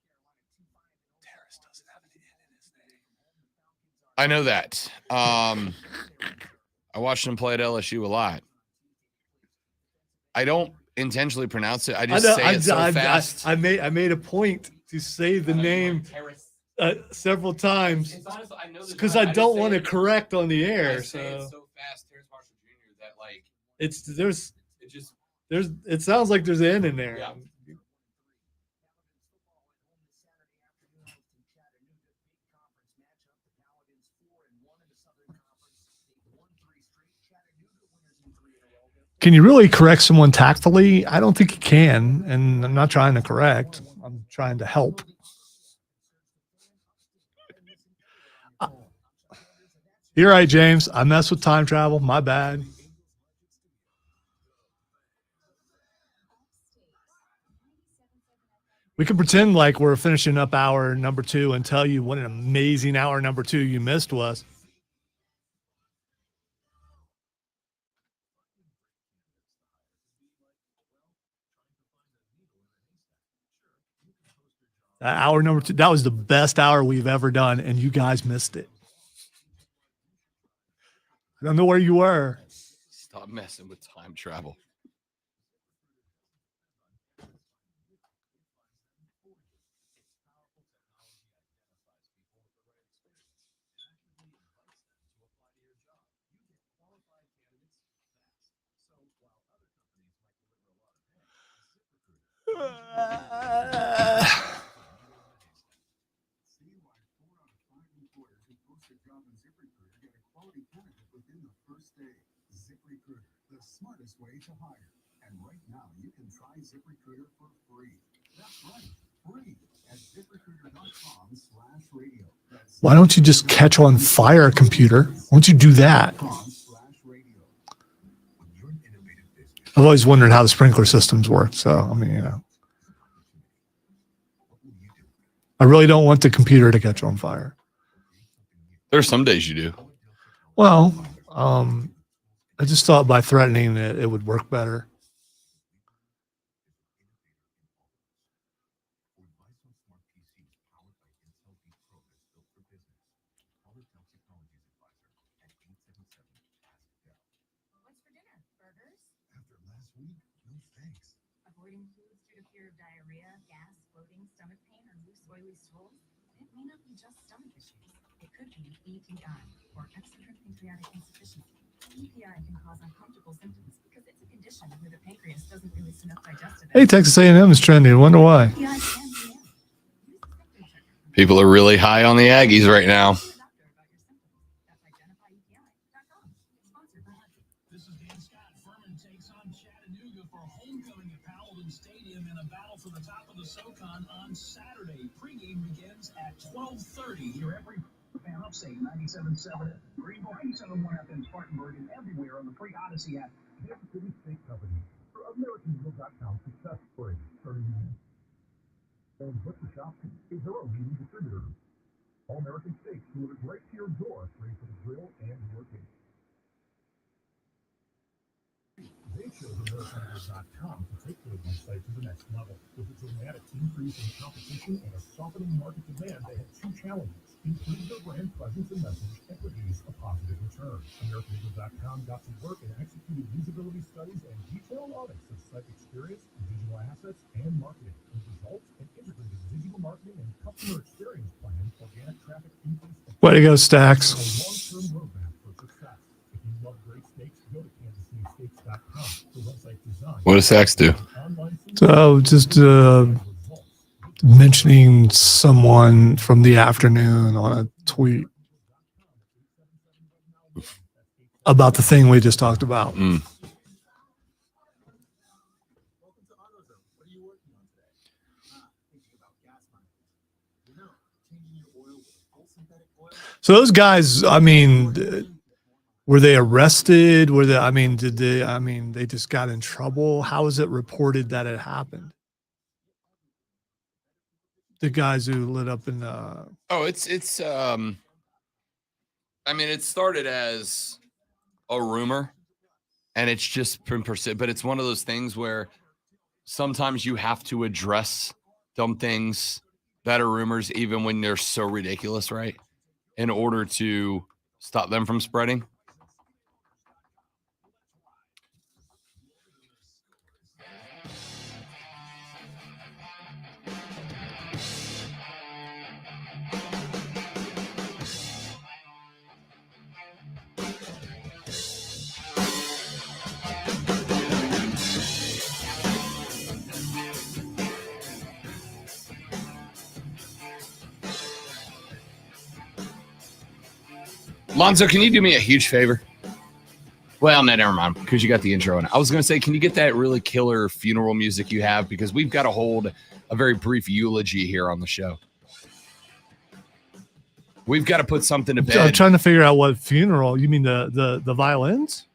Terrace doesn't have an N in his name. I know that. I watched him play at LSU a lot. I don't intentionally pronounce it. I just say it so fast. I made a point to say the name several times because I don't want to correct on the air. So fast, Terrace Marshall Jr. That like it sounds like there's an N in there. Yeah. Can you really correct someone tactfully? I don't think you can, and I'm not trying to correct. I'm trying to help. You're right, James. I mess with time travel. My bad. We can pretend like we're finishing up hour number 2 and tell you what an amazing hour number 2 you missed was. Hour number 2, that was the best hour we've ever done, and you guys missed it. I don't know where you were. Stop messing with time travel. The smartest way to hire. And right now you can try ZipRecruiter for free. That's right, free at ZipRecruiter.com/radio. Why don't you just catch on fire, computer? Why don't you do that? I've always wondered how the sprinkler systems work. So, I mean, you know, I really don't want the computer to catch on fire. There's some days you do. Well, I just thought by threatening it would work better. What's for dinner? Burgers? After last week, no thanks. Avoiding foods due to fear of diarrhea, gas, bloating, stomach pain, or loose oily stools? It may not be just stomach issues. It could be EPI, or exocrine pancreatic insufficiency. EPI can cause uncomfortable symptoms because it's a condition where the pancreas doesn't release enough digestive. Hey, Texas A&M is trending. Wonder why. EPI can be in. Use the symptom checker. People are really high on the Aggies right now. Talk to the doctor about your symptoms. That's identifyepi.com. Sponsored by Hudson. This is Dan Scott. Furman takes on Chattanooga for homecoming at Paladin Stadium in a battle for the top of the SoCon on Saturday. Pregame begins at 12:30 here every Fan Upstate 97.7 Greenville, 97.1 FM Spartanburg, and everywhere on the free Odyssey app. The City Steak Company for AmericanEagle.com success story. 30 minutes. And Butcher Shop is their own leading distributor. All American steaks delivered right to your door, free for the grill and your cake. They chose AmericanEagle.com to take their website to the next level. With a dramatic increase in competition and a softening market demand, they had 2 challenges: improve their brand presence and message and produce a positive return. AmericanEagle.com got to work and executed usability studies and detailed audits of site experience, digital assets, and marketing. With results, an integrated digital marketing and customer experience plan, organic traffic increase, and Way to go, Stacks. a long-term roadmap for success. If you love great steaks, go to KansasCitySteaks.com. The website designed What does Sax do? online food So just results. mentioning someone from the afternoon on a tweet about the thing we just talked about. Mm. Welcome to AutoZone. What are you working on today? Thinking about gas money. You know, changing your oil with full synthetic oil. So those guys, I mean, Were they arrested? Were they, I mean, they just got in trouble? How is it reported that it happened? The guys who lit up in Oh, it's I mean, it started as a rumor and it's just been persistent, but it's one of those things where sometimes you have to address dumb things that are rumors, even when they're so ridiculous, right? In order to stop them from spreading. Lonzo, can you do me a huge favor? Well, no, never mind, because you got the intro in. I was going to say, can you get that really killer funeral music you have? Because we've got to hold a very brief eulogy here on the show. We've got to put something to bed. I'm trying to figure out what funeral. You mean the violins?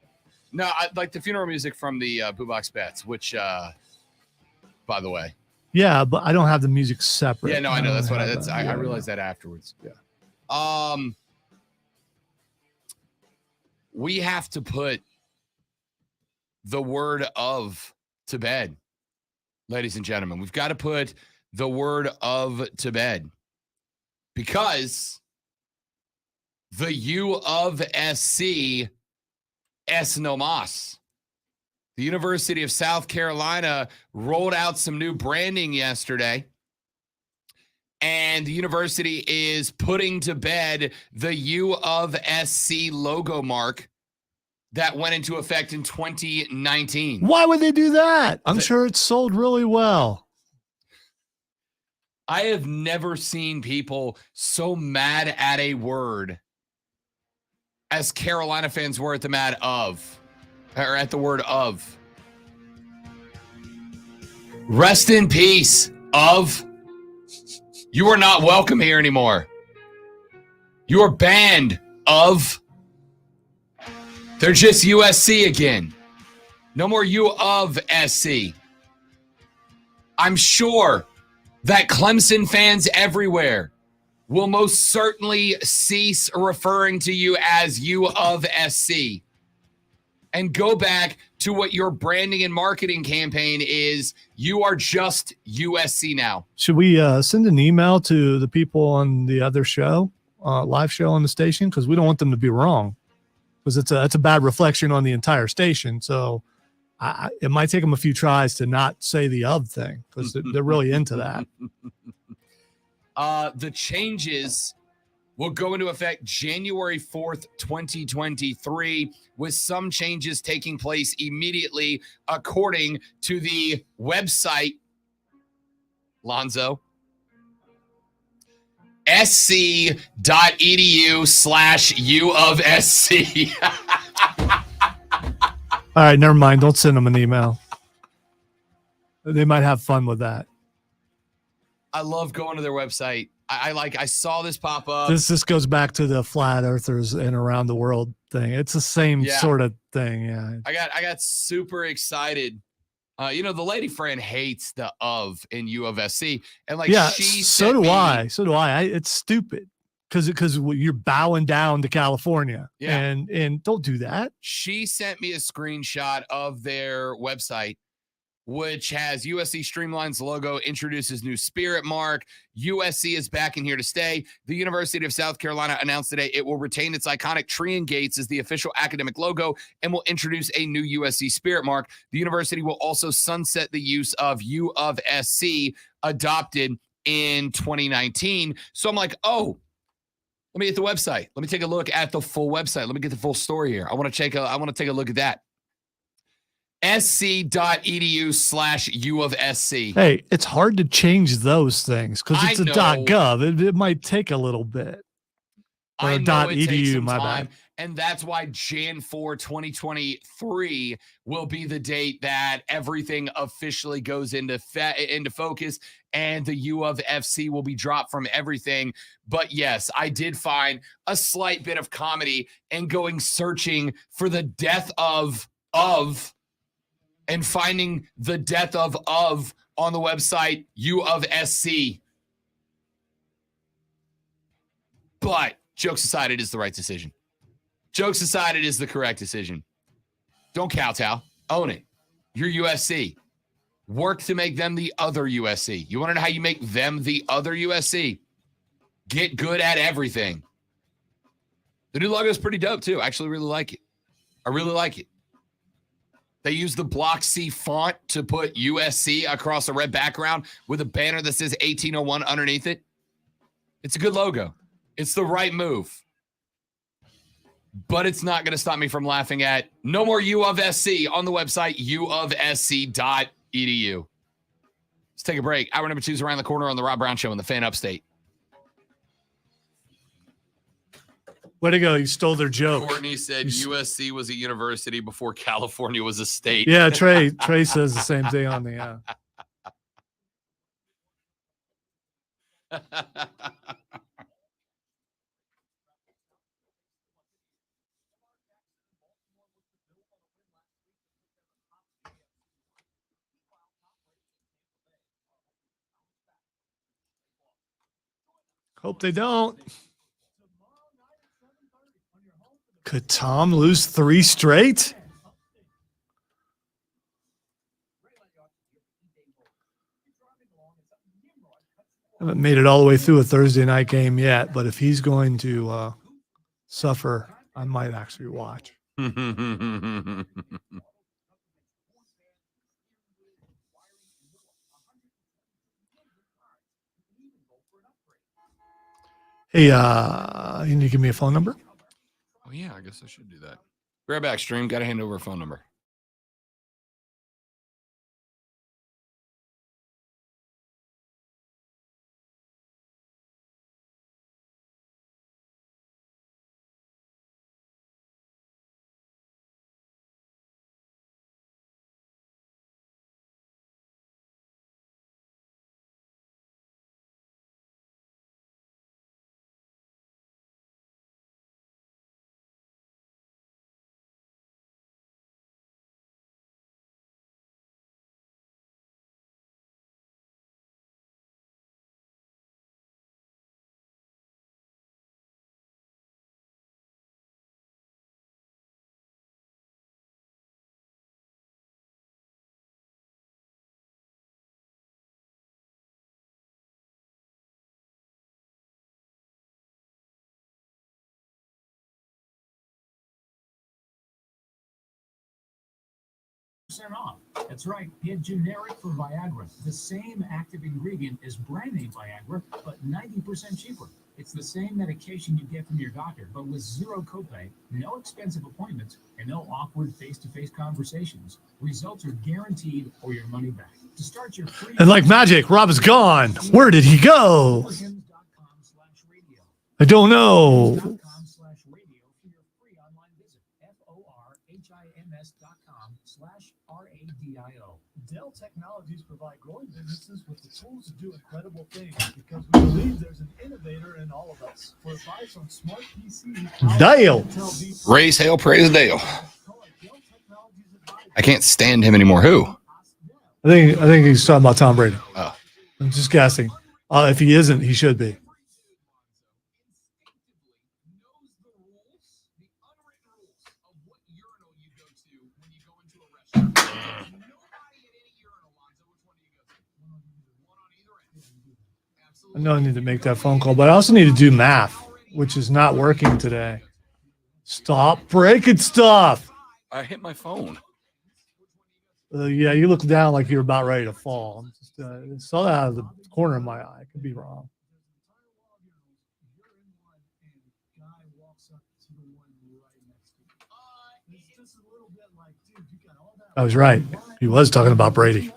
No, I like the funeral music from the Boobox Bets, which, by the way. Yeah, but I don't have the music separate. Yeah, no, I know. That's what I Yeah. realized that afterwards. Yeah. We have to put the word of to bed, ladies and gentlemen. We've got to put the word of to bed because the U of SC es no mas. The University of South Carolina rolled out some new branding yesterday. And the university is putting to bed the U of SC logo mark that went into effect in 2019. Why would they do that? I'm sure it's sold really well. I have never seen people so mad at a word as Carolina fans were at the mad of, or at the word of. Rest in peace, of. You are not welcome here anymore. You are banned, of. They're just USC again. No more U of SC. I'm sure that Clemson fans everywhere will most certainly cease referring to you as U of SC and go back to what your branding and marketing campaign is. You are just USC now. Should we send an email to the people on the other show, live show on the station? Because we don't want them to be wrong. Because it's a bad reflection on the entire station. So it might take them a few tries to not say the of thing because they're really into that. The changes will go into effect January 4th, 2023, with some changes taking place immediately, according to the website, Lonzo, sc.edu/U of SC. All right, never mind. Don't send them an email. They might have fun with that. I love going to their website. I saw this pop up. This goes back to the flat earthers and around the world thing. It's the same sort of thing. Yeah. I got super excited. The lady friend hates the of in U of SC. And so do I. It's stupid because you're bowing down to California. Yeah. And don't do that. She sent me a screenshot of their website, which has USC Streamline's logo, introduces new spirit mark. USC is back and here to stay. The University of South Carolina announced today it will retain its iconic tree and gates as the official academic logo and will introduce a new USC spirit mark. The university will also sunset the use of U of SC adopted in 2019. So I'm like, oh, let me get the website. Let me take a look at the full website. Let me get the full story here. I want to take a look at that. sc.edu/U of SC. Hey, it's hard to change those things because it's I a know. .gov. It might take a little bit. Or I know it takes .edu, some my time. bad. And that's why Jan 4, 2023 will be the date that everything officially goes into focus, and the U of FC will be dropped from everything. But yes, I did find a slight bit of comedy in going searching for the death of, and finding the death of on the website U of SC. But jokes aside, it is the right decision. Jokes aside, it is the correct decision. Don't kowtow. Own it. You're USC. Work to make them the other USC. You want to know how you make them the other USC? Get good at everything. The new logo is pretty dope, too. I actually really like it. I really like it. They use the Block C font to put USC across a red background with a banner that says 1801 underneath it. It's a good logo. It's the right move. But it's not going to stop me from laughing at no more U of SC on the website, uofsc.edu. Let's take a break. Hour number 2 is around the corner on the Rob Brown Show in the Fan Upstate. Way to go. You stole their joke. Courtney said USC was a university before California was a state. Yeah, Trey says the same thing on the Hope they don't. Could Tom lose 3 straight? Haven't made it all the way through a Thursday night game yet, but if he's going to suffer, I might actually watch. Hey, you need to give me a phone number? Oh, yeah, I guess I should do that. Grab back, stream. Got to hand over a phone number. Off. That's right. Get generic for Viagra. The same active ingredient as brand name Viagra, but 90% cheaper. It's the same medication you get from your doctor, but with zero copay, no expensive appointments, and no awkward face-to-face conversations. Results are guaranteed or your money back. To start your free And like magic, Rob is gone. Where did he go? I don't know. .com/radio for your free online visit. FORHIMS.com/RADIO. Dell Technologies provide growing businesses with the tools to do incredible things because we believe there's an innovator in all of us. For advice on smart PCs, Dale. Raise hell, praise Dale. I can't stand him anymore. Who? I think he's talking about Tom Brady. Oh. I'm just guessing. If he isn't, he should be. I know I need to make that phone call, but I also need to do math, which is not working today. Stop breaking stuff. I hit my phone. Yeah, you look down like you're about ready to fall. Just, saw that out of the corner of my eye. I could be wrong. I was right. He was talking about Brady.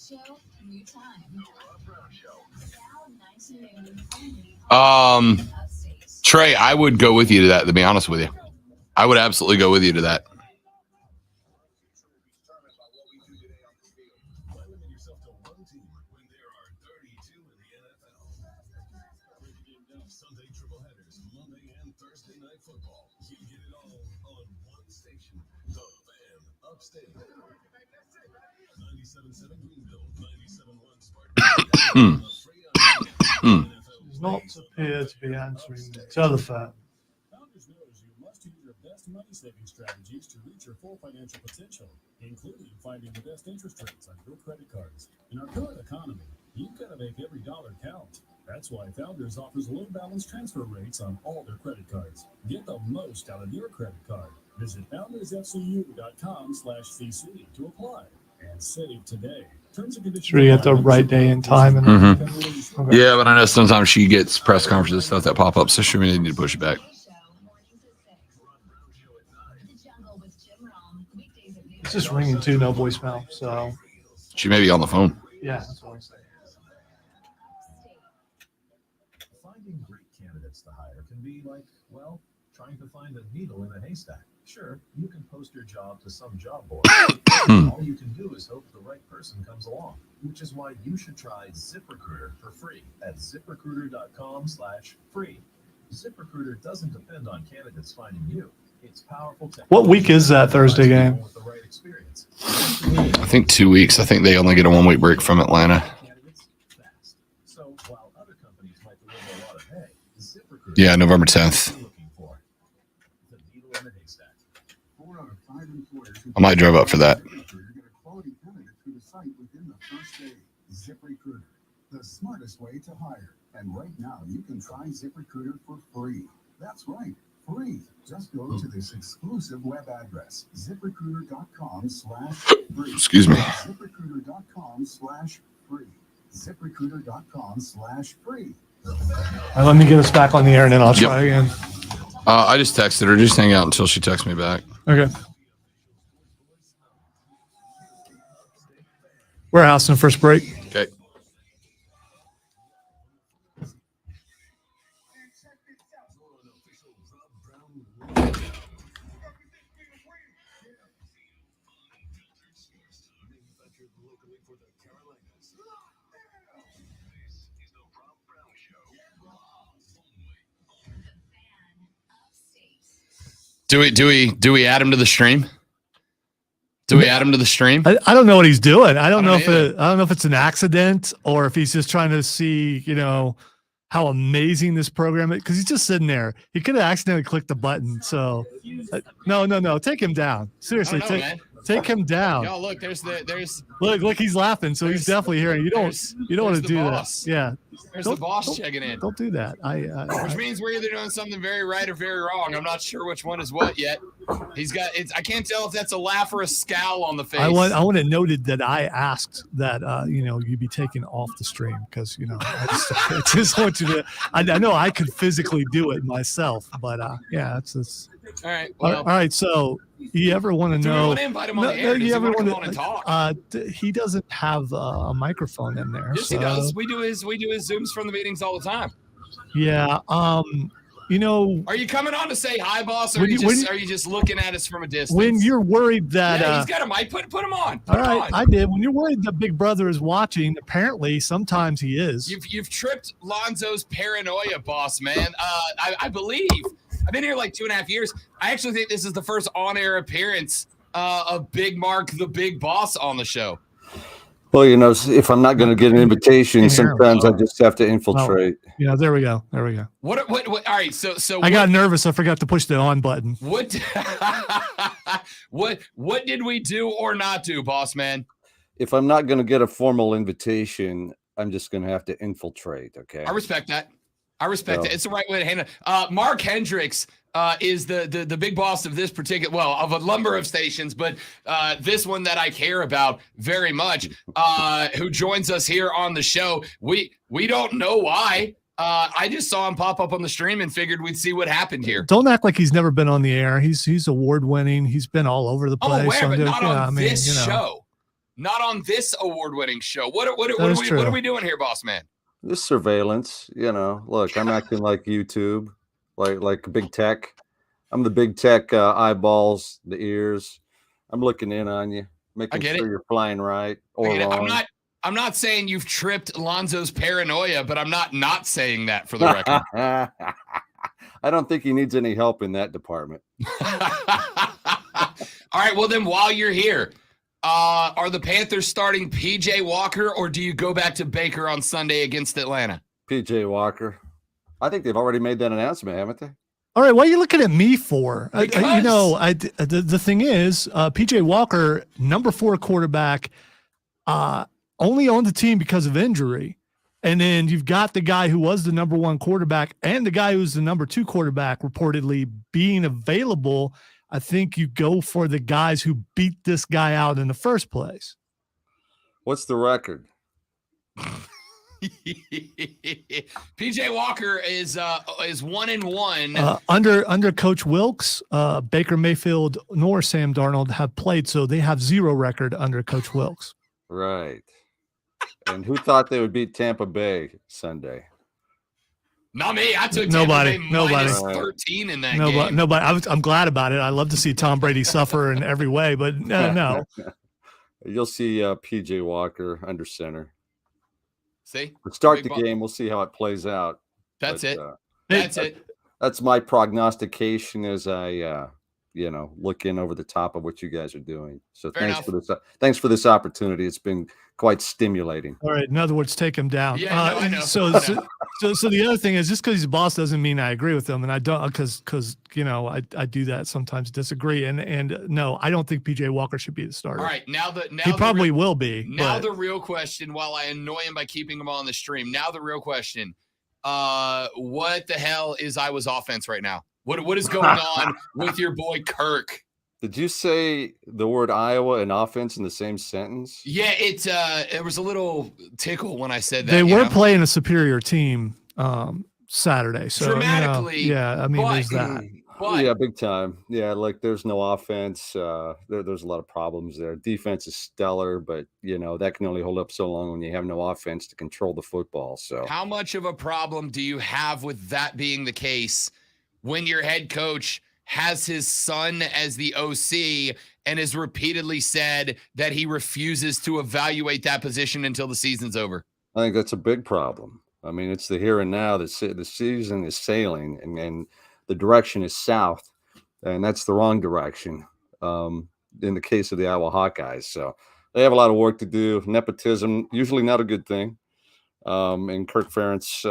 Show, new time. Trey, I would go with you to that, to be honest with you. I would absolutely go with you to that. Sunday triple headers, Monday and Thursday night football. You get it all on one station. The Fan Upstate. 97.7 Greenville, 97.1 Spartan. Does not appear to be answering the telephone. Founders knows you must use your best money-saving strategies to reach your full financial potential, including finding the best interest rates on your credit cards. In our current economy, you've got to make every dollar count. That's why Founders offers low balance transfer rates on all their credit cards. Get the most out of your credit card. Visit foundersfcu.com/cc to apply and save today. Terms and conditions. Sure, you get the right day and time. And Okay. Yeah, but I know sometimes she gets press conferences stuff that pop up, so she may need to push it back. It's just ringing too, no voicemail. So She may be on the phone. yeah, that's what I say. Finding great candidates to hire can be like, well, trying to find a needle in a haystack. Sure, you can post your job to some job board. All you can do is hope the right person comes along, which is why you should try ZipRecruiter for free at ZipRecruiter.com/free. ZipRecruiter doesn't depend on candidates finding you. It's powerful technology. What week is that Thursday game? With the right experience. I think 2 weeks. I think they only get a 1 week break from Atlanta. Candidates fast. So while other companies might deliver a lot of hay, ZipRecruiter Yeah, November 10th. looking for the needle in the haystack. 4 out of 5 employers who I might drive up for that. ZipRecruiter get a quality candidate through the site within the first day. ZipRecruiter, the smartest way to hire. And right now, you can try ZipRecruiter for free. That's right, free. Just go to this exclusive web address, ZipRecruiter.com/free. Excuse me. ZipRecruiter.com/free. ZipRecruiter.com/free. All right, let me get us back on the air and then I'll try again. I just texted her. Just hang out until she texts me back. Okay. Warehouse in first break. Okay. Do we add him to the stream? Do we add him to the stream? I don't know what he's doing. I don't know if either. I don't know if it's an accident or if he's just trying to see, how amazing this program is. Because he's just sitting there. He could have accidentally clicked the button. So no, take him down. Seriously, I don't know, man. take him down. Y'all look, there's Look, he's laughing. So he's definitely hearing. You don't want there's to the do boss. that. Yeah. the Don't- boss checking in. Don't do that. Which means we're either doing something very right or very wrong. I'm not sure which one is what yet. He's got it's. I can't tell if that's a laugh or a scowl on the face. I want it noted that I asked that you be taken off the stream because I just want you to. I know I could physically do it myself, but yeah, it's. All right. All Well, right. So you ever want to do we know? want to invite him on the air? Does he you ever want to want come on and talk? He doesn't have a microphone in there. Yes, he does. We do his Zooms from the meetings all the time. Yeah. Are you coming on to say hi, boss, or When are you just looking at us from a distance? when you're worried that. yeah, he's got a mic. Put him on. All right, I did. When you're worried that Big Brother is watching, apparently sometimes he is. You've tripped Lonzo's paranoia, boss man. I believe I've been here like 2.5 years. I actually think this is the first on-air appearance of Big Mark, the Big Boss, on the show. Well, if I'm not going to get an invitation, sometimes I just have to infiltrate. Yeah, there we go. What? All right. So I got nervous. I forgot to push the on button. What? What did we do or not do, boss man? If I'm not going to get a formal invitation, I'm just going to have to infiltrate. Okay. I respect that. That. It's the right way to handle it. Mark Hendricks is the big boss of this particular, of a number of stations, but this one that I care about very much, who joins us here on the show. We don't know why. I just saw him pop up on the stream and figured we'd see what happened here. Don't act like he's never been on the air. He's award winning. He's been all over the place. Oh, where? But not on this show. Not on this award-winning show. What are is we true. doing here, boss man? This surveillance, look, I'm acting like YouTube, like big tech. I'm the big tech eyeballs, the ears. I'm looking in on you, making get sure it. you're flying right or I get it. wrong. I'm not saying you've tripped Lonzo's paranoia, but I'm not saying that for the record. I don't think he needs any help in that department. All right, well then while you're here, are the Panthers starting PJ Walker or do you go back to Baker on Sunday against Atlanta? PJ Walker. I think they've already made that announcement, haven't they? All right, what are you looking at me for? The thing is, PJ Walker, number 4 quarterback, only on the team because of injury. And then you've got the guy who was the number 1 quarterback and the guy who's the number 2 quarterback reportedly being available. I think you go for the guys who beat this guy out in the first place. What's the record? PJ Walker is 1-1 under Coach Wilkes. Baker Mayfield nor Sam Darnold have played, so they have 0 record under Coach Wilkes. Right. And who thought they would beat Tampa Bay Sunday? Not me. I took Nobody. Tampa Bay Nobody. minus 13 in that game. Nobody. I'm glad about it. I love to see Tom Brady suffer in every way, but no. You'll see PJ Walker under center. See? We'll start the game. We'll see how it plays out. That's it. That's my prognostication as I look in over the top of what you guys are doing. So thanks for this opportunity. It's been quite stimulating. All right. In other words, take him down. Yeah, I know. So the other thing is, just because he's a boss doesn't mean I agree with him, and I don't, because I do that sometimes, disagree, and no, I don't think PJ Walker should be the starter. All right, now he probably will be. Now the real question, while I annoy him by keeping him on the stream, now the real question: what the hell is Iowa's offense right now? What is going on with your boy Kirk? Did you say the word Iowa and offense in the same sentence? Yeah, it was a little tickle when I said that. They were playing a superior team Saturday, so dramatically. There's that. Yeah, big time. Yeah, like there's no offense. There's a lot of problems there. Defense is stellar, but that can only hold up so long when you have no offense to control the football. So, how much of a problem do you have with that being the case when your head coach has his son as the OC and has repeatedly said that he refuses to evaluate that position until the season's over? I think that's a big problem. I mean, it's the here and now. The season is sailing, and the direction is south, and that's the wrong direction in the case of the Iowa Hawkeyes. So they have a lot of work to do. Nepotism, usually not a good thing. And Kirk Ferentz,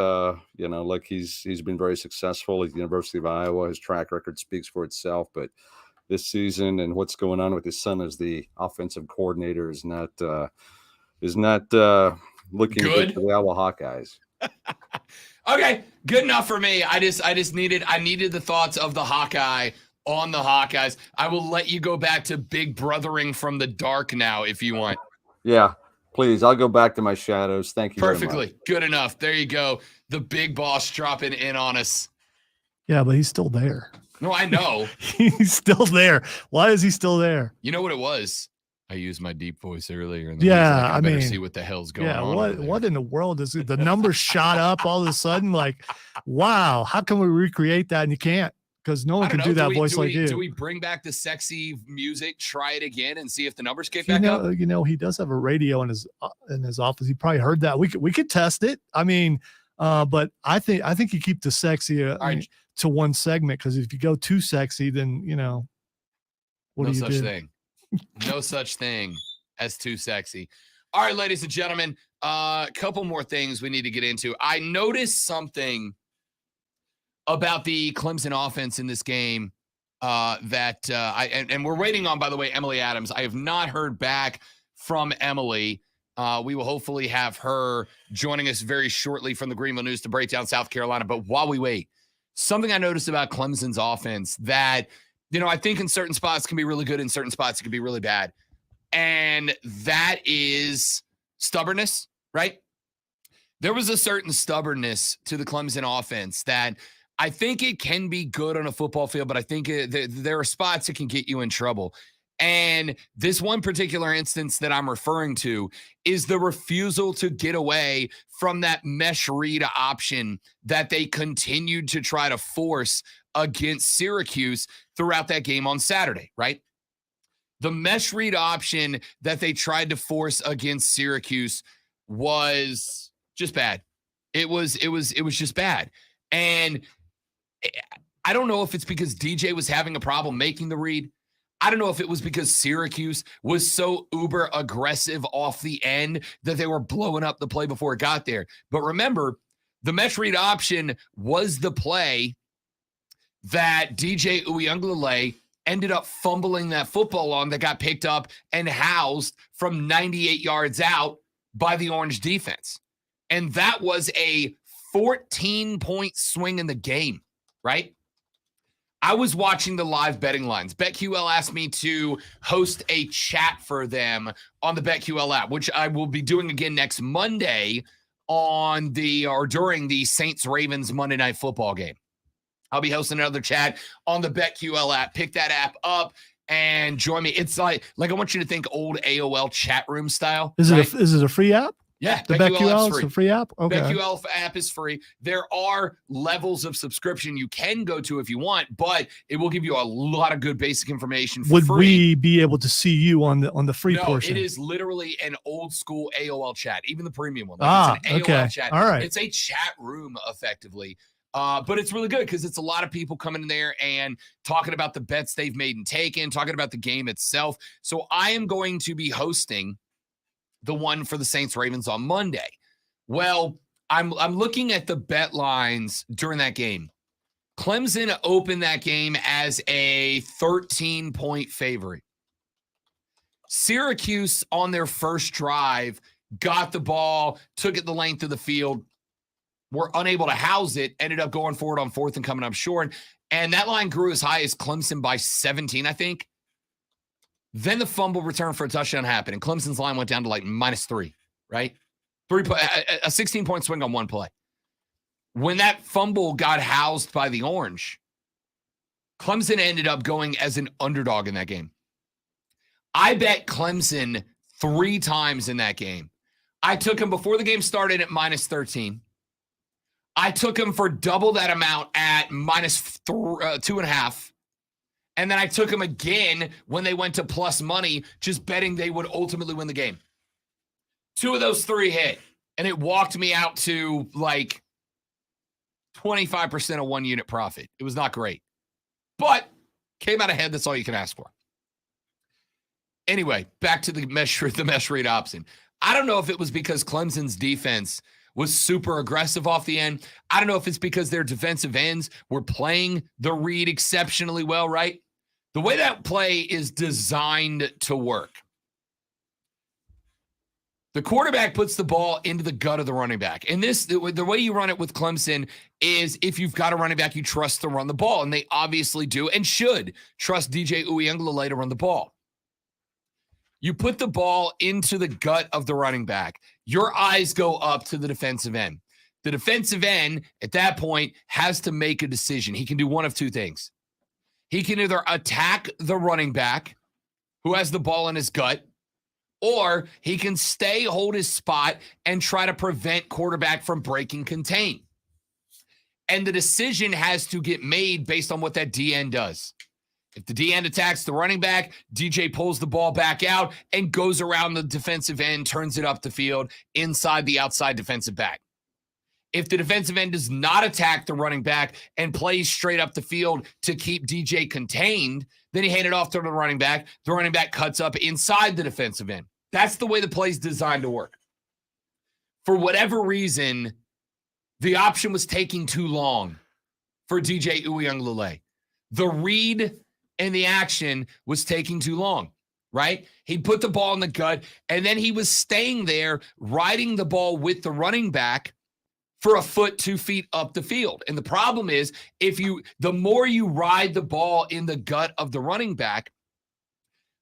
like he's been very successful at the University of Iowa. His track record speaks for itself. But this season and what's going on with his son as the offensive coordinator is not looking good for the Iowa Hawkeyes. Okay, good enough for me. I needed the thoughts of the Hawkeye on the Hawkeyes. I will let you go back to big brothering from the dark now if you want. Yeah. Please, I'll go back to my shadows. Thank you. Perfectly. Good enough. There you go. The big boss dropping in on us. Yeah, but he's still there. No, I know. He's still there. Why is he still there? You know what it was? I used my deep voice earlier. And I better see what the hell's going on. Yeah, what in the world is it? The numbers shot up all of a sudden. Like, wow, how can we recreate that? And you can't, because no one can do that voice like you. Do we bring back the sexy music, try it again, and see if the numbers get back up? He does have a radio in his office. He probably heard that. We could test it. I mean, but I think you keep the sexy to one segment, because if you go too sexy, then what do you do? No such thing as too sexy. All right, ladies and gentlemen, a couple more things we need to get into. I noticed something about the Clemson offense in this game and we're waiting on, by the way, Emily Adams. I have not heard back from Emily. We will hopefully have her joining us very shortly from the Greenville News to break down South Carolina. But while we wait, something I noticed about Clemson's offense that, I think in certain spots can be really good, in certain spots it can be really bad. And that is stubbornness, right? There was a certain stubbornness to the Clemson offense that I think it can be good on a football field, but I think there are spots that can get you in trouble. And this one particular instance that I'm referring to is the refusal to get away from that mesh read option that they continued to try to force against Syracuse throughout that game on Saturday, right? The mesh read option that they tried to force against Syracuse was just bad. It was just bad. And I don't know if it's because DJ was having a problem making the read. I don't know if it was because Syracuse was so uber aggressive off the end that they were blowing up the play before it got there. But remember, the mesh read option was the play that DJ Uiagalelei ended up fumbling that football on that got picked up and housed from 98 yards out by the Orange defense. And that was a 14-point swing in the game, right? I was watching the live betting lines. BetQL asked me to host a chat for them on the BetQL app, which I will be doing again next Monday during the Saints-Ravens Monday Night Football game. I'll be hosting another chat on the BetQL app. Pick that app up and join me. It's like I want you to think old AOL chat room style. Is it a free app? Yeah, the BetQL is a free app. Okay. BetQL app is free. There are levels of subscription you can go to if you want, but it will give you a lot of good basic information for Would free. we be able to see you on the free portion? It is literally an old school AOL chat, even the premium one. It's an AOL okay. chat. All right. It's a chat room effectively. But it's really good because it's a lot of people coming in there and talking about the bets they've made and taken, talking about the game itself. So I am going to be hosting the one for the Saints Ravens on Monday. Well, I'm looking at the bet lines during that game. Clemson opened that game as a 13-point favorite. Syracuse on their first drive got the ball, took it the length of the field, were unable to house it, ended up going forward on fourth and coming up short. And that line grew as high as Clemson by 17, I think. Then the fumble return for a touchdown happened, and Clemson's line went down to like -3, right? A 16-point swing on one play. When that fumble got housed by the Orange, Clemson ended up going as an underdog in that game. I bet Clemson 3 times in that game. I took him before the game started at -13. I took him for double that amount at -2.5. And then I took him again when they went to plus money, just betting they would ultimately win the game. 2 of those 3 hit. And it walked me out to like 25% of 1 unit profit. It was not great. But came out ahead. That's all you can ask for. Anyway, back to the mesh read option. I don't know if it was because Clemson's defense was super aggressive off the end. I don't know if it's because their defensive ends were playing the read exceptionally well, right? The way that play is designed to work. The quarterback puts the ball into the gut of the running back. And the way you run it with Clemson is if you've got a running back, you trust to run the ball. And they obviously do and should trust DJ Uiagalelei to run the ball. You put the ball into the gut of the running back. Your eyes go up to the defensive end. The defensive end, at that point, has to make a decision. He can do one of 2 things. He can either attack the running back who has the ball in his gut, or he can hold his spot and try to prevent quarterback from breaking contain. And the decision has to get made based on what that DN does. If the D end attacks the running back, DJ pulls the ball back out and goes around the defensive end, turns it up the field inside the outside defensive back. If the defensive end does not attack the running back and plays straight up the field to keep DJ contained, then he hand it off to the running back. The running back cuts up inside the defensive end. That's the way the play is designed to work. For whatever reason, the option was taking too long for DJ Uiagalelei. The read and the action was taking too long, right? He put the ball in the gut, and then he was staying there, riding the ball with the running back for 1 foot, 2 feet up the field. And the problem is, the more you ride the ball in the gut of the running back,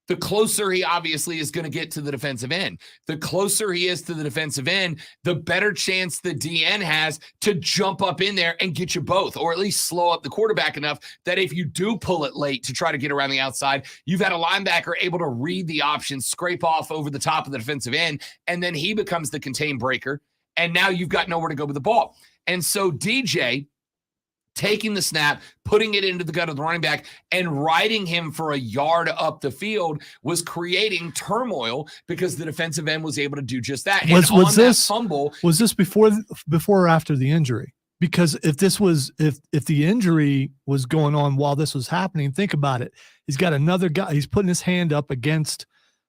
the closer he obviously is going to get to the defensive end. The closer he is to the defensive end, the better chance the DN has to jump up in there and get you both, or at least slow up the quarterback enough that if you do pull it late to try to get around the outside, you've had a linebacker able to read the option, scrape off over the top of the defensive end, and then he becomes the contain breaker, and now you've got nowhere to go with the ball. And so DJ taking the snap, putting it into the gut of the running back, and riding him for a yard up the field was creating turmoil because the defensive end was able to do just that. Was this fumble? Was this before or after the injury? Because if the injury was going on while this was happening, think about it. He's got another guy. He's putting his hand up against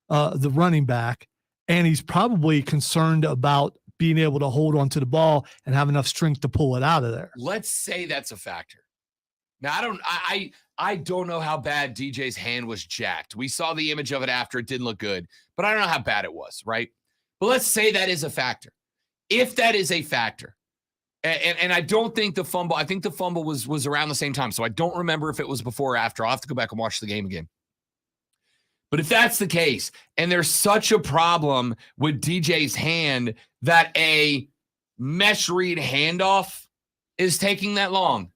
the running back, and he's probably concerned about being able to hold on to the ball and have enough strength to pull it out of there. Let's say that's a factor. Now, I don't know how bad DJ's hand was jacked. We saw the image of it after. It didn't look good, but I don't know how bad it was, right? But let's say that is a factor. If that is a factor, and I don't think the fumble, I think the fumble was around the same time, so I don't remember if it was before or after. I'll have to go back and watch the game again. But if that's the case, and there's such a problem with DJ's hand that a mesh read handoff is taking that long,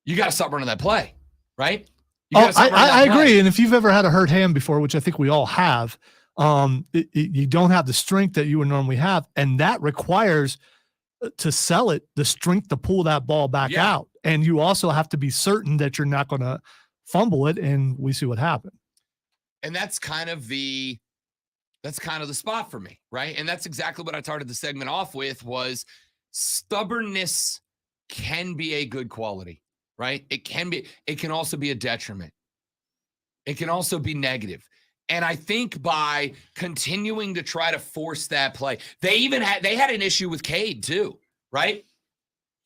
you got to stop running that play, right? I agree. And if you've ever had a hurt hand before, which I think we all have, you don't have the strength that you would normally have. And that requires to sell it, the strength to pull that ball back out. And you also have to be certain that you're not going to fumble it. And we see what happened. And that's kind of the spot for me, right? And that's exactly what I started the segment off with was stubbornness can be a good quality, right? It can also be a detriment. It can also be negative. And I think by continuing to try to force that play, they had an issue with Cade too, right?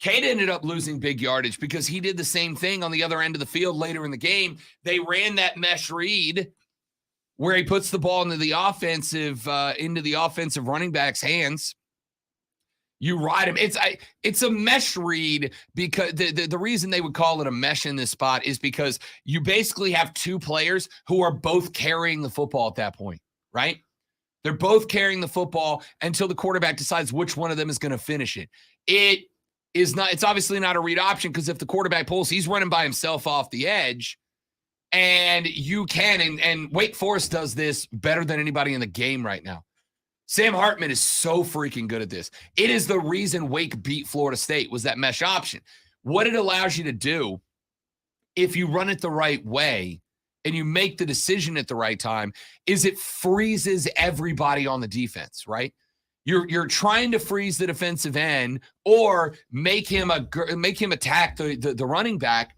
Cade ended up losing big yardage because he did the same thing on the other end of the field later in the game. They ran that mesh read where he puts the ball into the offensive running back's hands. You ride him. It's a mesh read because the reason they would call it a mesh in this spot is because you basically have two players who are both carrying the football at that point, right? They're both carrying the football until the quarterback decides which one of them is going to finish it. It's obviously not a read option because if the quarterback pulls, he's running by himself off the edge. And you can, and Wake Forest does this better than anybody in the game right now. Sam Hartman is so freaking good at this. It is the reason Wake beat Florida State was that mesh option. What it allows you to do, if you run it the right way and you make the decision at the right time, is it freezes everybody on the defense, right? You're trying to freeze the defensive end or make him attack the running back,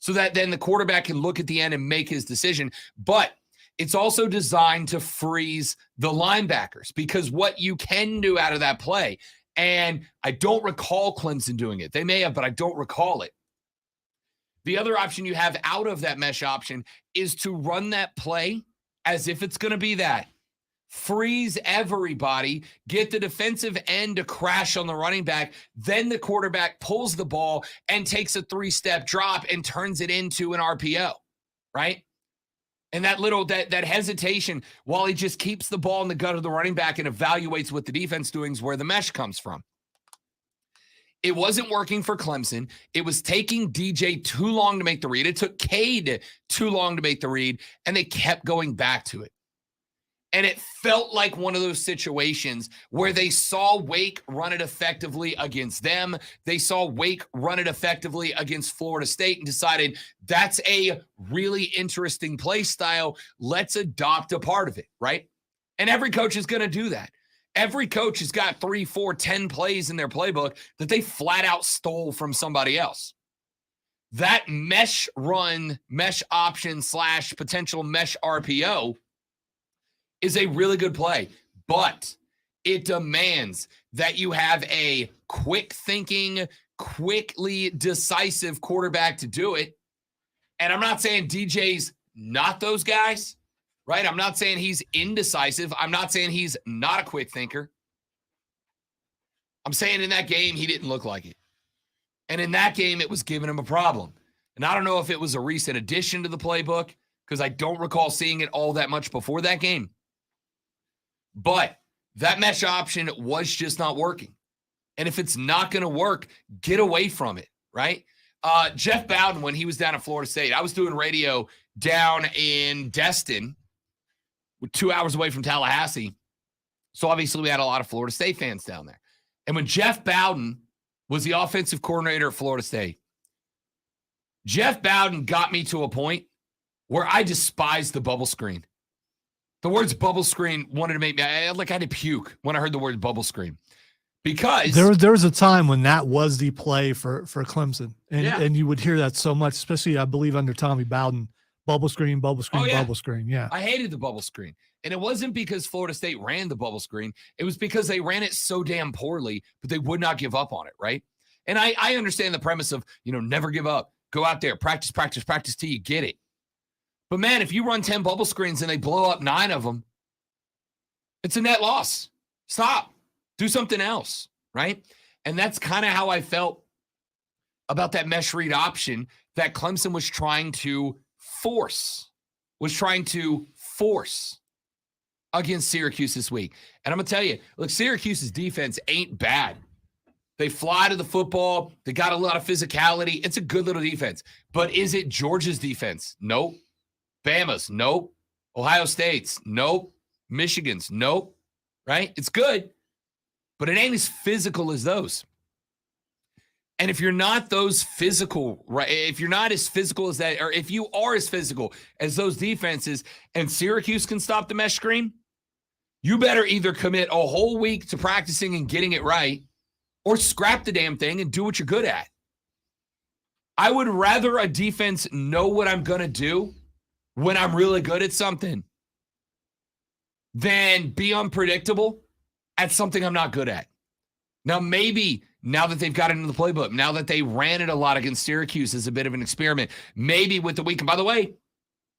so that then the quarterback can look at the end and make his decision. But it's also designed to freeze the linebackers because what you can do out of that play, and I don't recall Clemson doing it. They may have, but I don't recall it. The other option you have out of that mesh option is to run that play as if it's going to be that. Freeze everybody, get the defensive end to crash on the running back, then the quarterback pulls the ball and takes a 3-step drop and turns it into an RPO, right? And that hesitation while he just keeps the ball in the gut of the running back and evaluates what the defense doing is where the mesh comes from. It wasn't working for Clemson. It was taking DJ too long to make the read. It took Cade too long to make the read, and they kept going back to it. And it felt like one of those situations where they saw Wake run it effectively against them. They saw Wake run it effectively against Florida State and decided that's a really interesting play style. Let's adopt a part of it, right? And every coach is going to do that. Every coach has got 3, 4, 10 plays in their playbook that they flat out stole from somebody else. That mesh run, mesh option / potential mesh RPO is a really good play, but it demands that you have a quick thinking, quickly decisive quarterback to do it. And I'm not saying DJ's not those guys, right? I'm not saying he's indecisive. I'm not saying he's not a quick thinker. I'm saying in that game, he didn't look like it. And in that game, it was giving him a problem. And I don't know if it was a recent addition to the playbook, because I don't recall seeing it all that much before that game. But that mesh option was just not working. And if it's not going to work, get away from it, right? Jeff Bowden, when he was down at Florida State, I was doing radio down in Destin, 2 hours away from Tallahassee. So obviously we had a lot of Florida State fans down there. And when Jeff Bowden was the offensive coordinator at Florida State, Jeff Bowden got me to a point where I despised the bubble screen. The words bubble screen wanted to make me, I had to puke when I heard the word bubble screen. Because there was a time when that was the play for Clemson. And you would hear that so much, especially, I believe, under Tommy Bowden. Bubble screen, bubble screen. Yeah. I hated the bubble screen. And it wasn't because Florida State ran the bubble screen. It was because they ran it so damn poorly, but they would not give up on it, right? And I understand the premise of, never give up. Go out there, practice till you get it. But, man, if you run 10 bubble screens and they blow up 9 of them, it's a net loss. Stop. Do something else, right? And that's kind of how I felt about that mesh read option that Clemson was trying to force against Syracuse this week. And I'm going to tell you, look, Syracuse's defense ain't bad. They fly to the football. They got a lot of physicality. It's a good little defense. But is it Georgia's defense? Nope. Bama's? Nope. Ohio State's? Nope. Michigan's? Nope. Right? It's good, but it ain't as physical as those. And if you're not those physical, right? If you're not as physical as that, or if you are as physical as those defenses and Syracuse can stop the mesh screen, you better either commit a whole week to practicing and getting it right or scrap the damn thing and do what you're good at. I would rather a defense know what I'm going to do when I'm really good at something than be unpredictable at something I'm not good at. Now, maybe now that they've got it into the playbook, now that they ran it a lot against Syracuse as a bit of an experiment, maybe with the week, and by the way,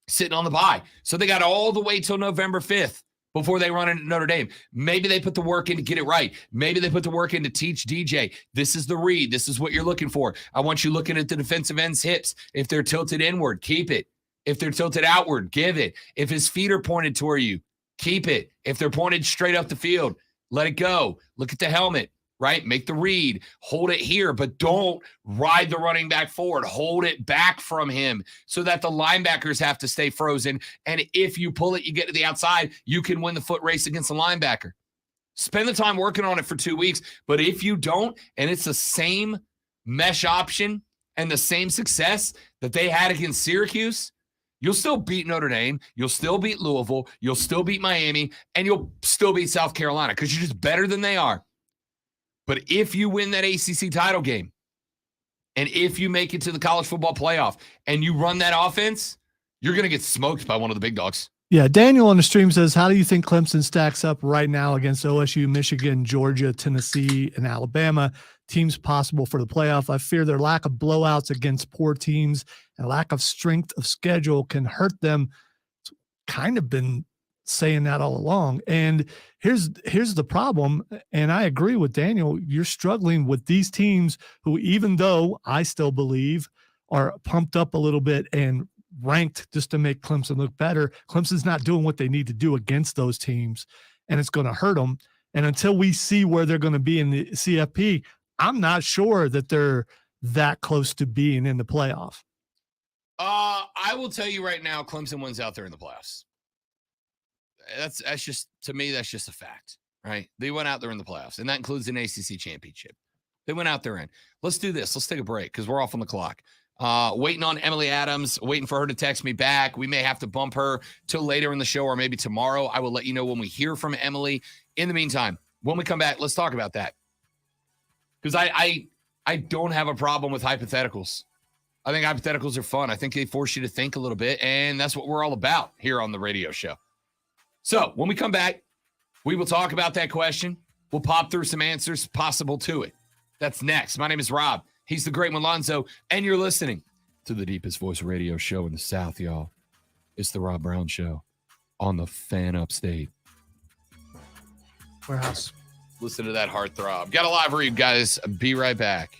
sitting on the bye. So they got all the way till November 5th before they run into Notre Dame. Maybe they put the work in to get it right. Maybe they put the work in to teach DJ. This is the read. This is what you're looking for. I want you looking at the defensive end's hips. If they're tilted inward, keep it. If they're tilted outward, give it. If his feet are pointed toward you, keep it. If they're pointed straight up the field, let it go. Look at the helmet, right? Make the read. Hold it here, but don't ride the running back forward. Hold it back from him so that the linebackers have to stay frozen. And if you pull it, you get to the outside, you can win the foot race against the linebacker. Spend the time working on it for 2 weeks. But if you don't, and it's the same mesh option and the same success that they had against Syracuse, you'll still beat Notre Dame, you'll still beat Louisville, you'll still beat Miami, and you'll still beat South Carolina because you're just better than they are. But if you win that ACC title game, and if you make it to the college football playoff, and you run that offense, you're going to get smoked by one of the big dogs. Yeah, Daniel on the stream says, how do you think Clemson stacks up right now against OSU, Michigan, Georgia, Tennessee, and Alabama? Teams possible for the playoff. I fear their lack of blowouts against poor teams and lack of strength of schedule can hurt them. It's kind of been saying that all along. And here's the problem, and I agree with Daniel, you're struggling with these teams who, even though I still believe are pumped up a little bit and ranked just to make Clemson look better, Clemson's not doing what they need to do against those teams, and it's going to hurt them. And until we see where they're going to be in the CFP, I'm not sure that they're that close to being in the playoff. I will tell you right now, Clemson wins out there in the playoffs. That's just, to me, that's just a fact, right? They went out there in the playoffs, and that includes an ACC championship. They went out there in. Let's do this. Let's take a break because we're off on the clock. Waiting on Emily Adams, waiting for her to text me back. We may have to bump her till later in the show or maybe tomorrow. I will let you know when we hear from Emily. In the meantime, when we come back, let's talk about that. Because I don't have a problem with hypotheticals. I think hypotheticals are fun. I think they force you to think a little bit, and that's what we're all about here on the radio show. So when we come back, we will talk about that question. We'll pop through some answers possible to it. That's next. My name is Rob. He's the great Malonzo, and you're listening to the deepest voice radio show in the South, y'all. It's the Rob Brown Show on the Fan Upstate. Warehouse. Listen to that heartthrob. Got a live read, guys. Be right back.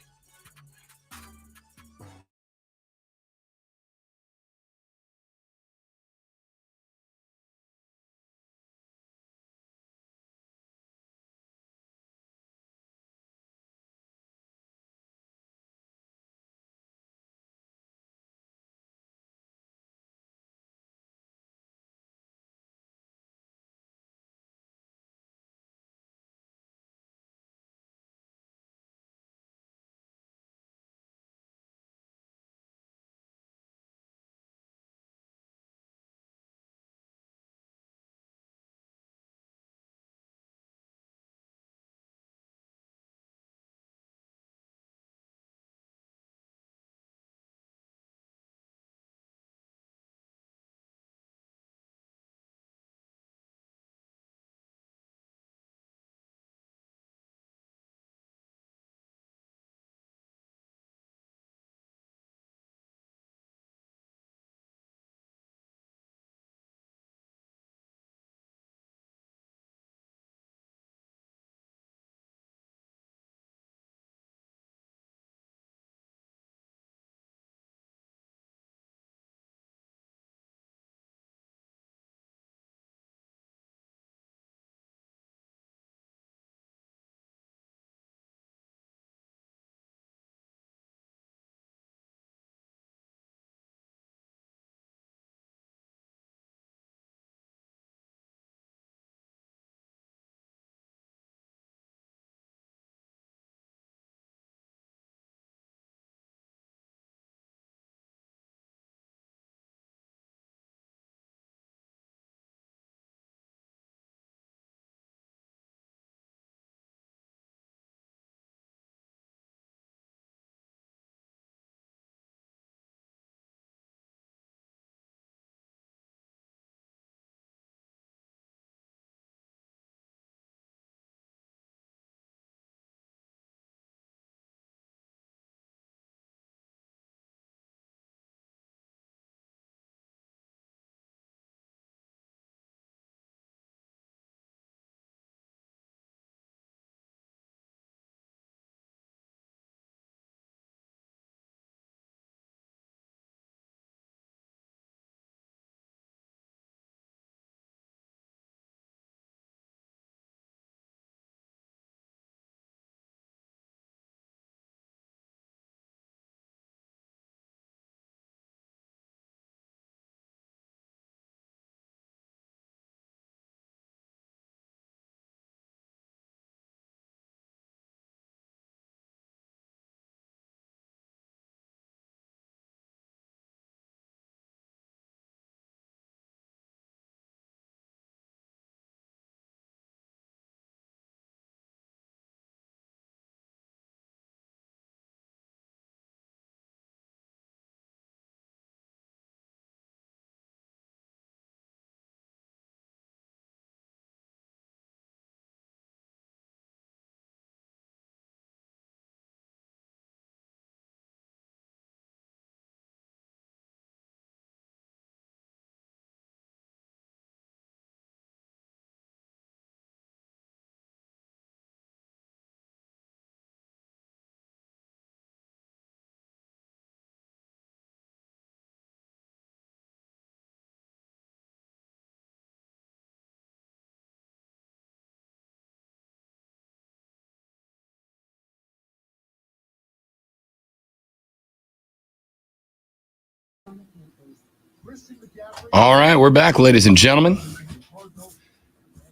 All right, we're back, ladies and gentlemen.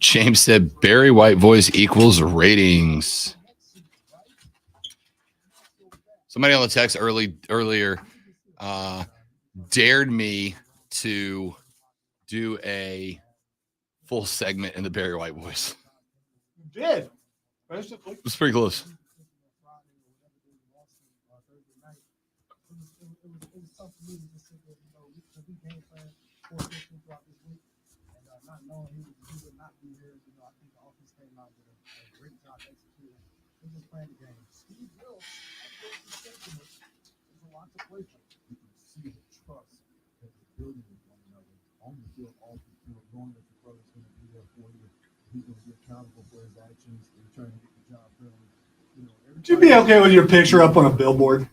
James said Barry White voice equals ratings. Somebody on the text earlier dared me to do a full segment in the Barry White voice. You did. It was pretty close. Would you be okay with your picture up on a billboard?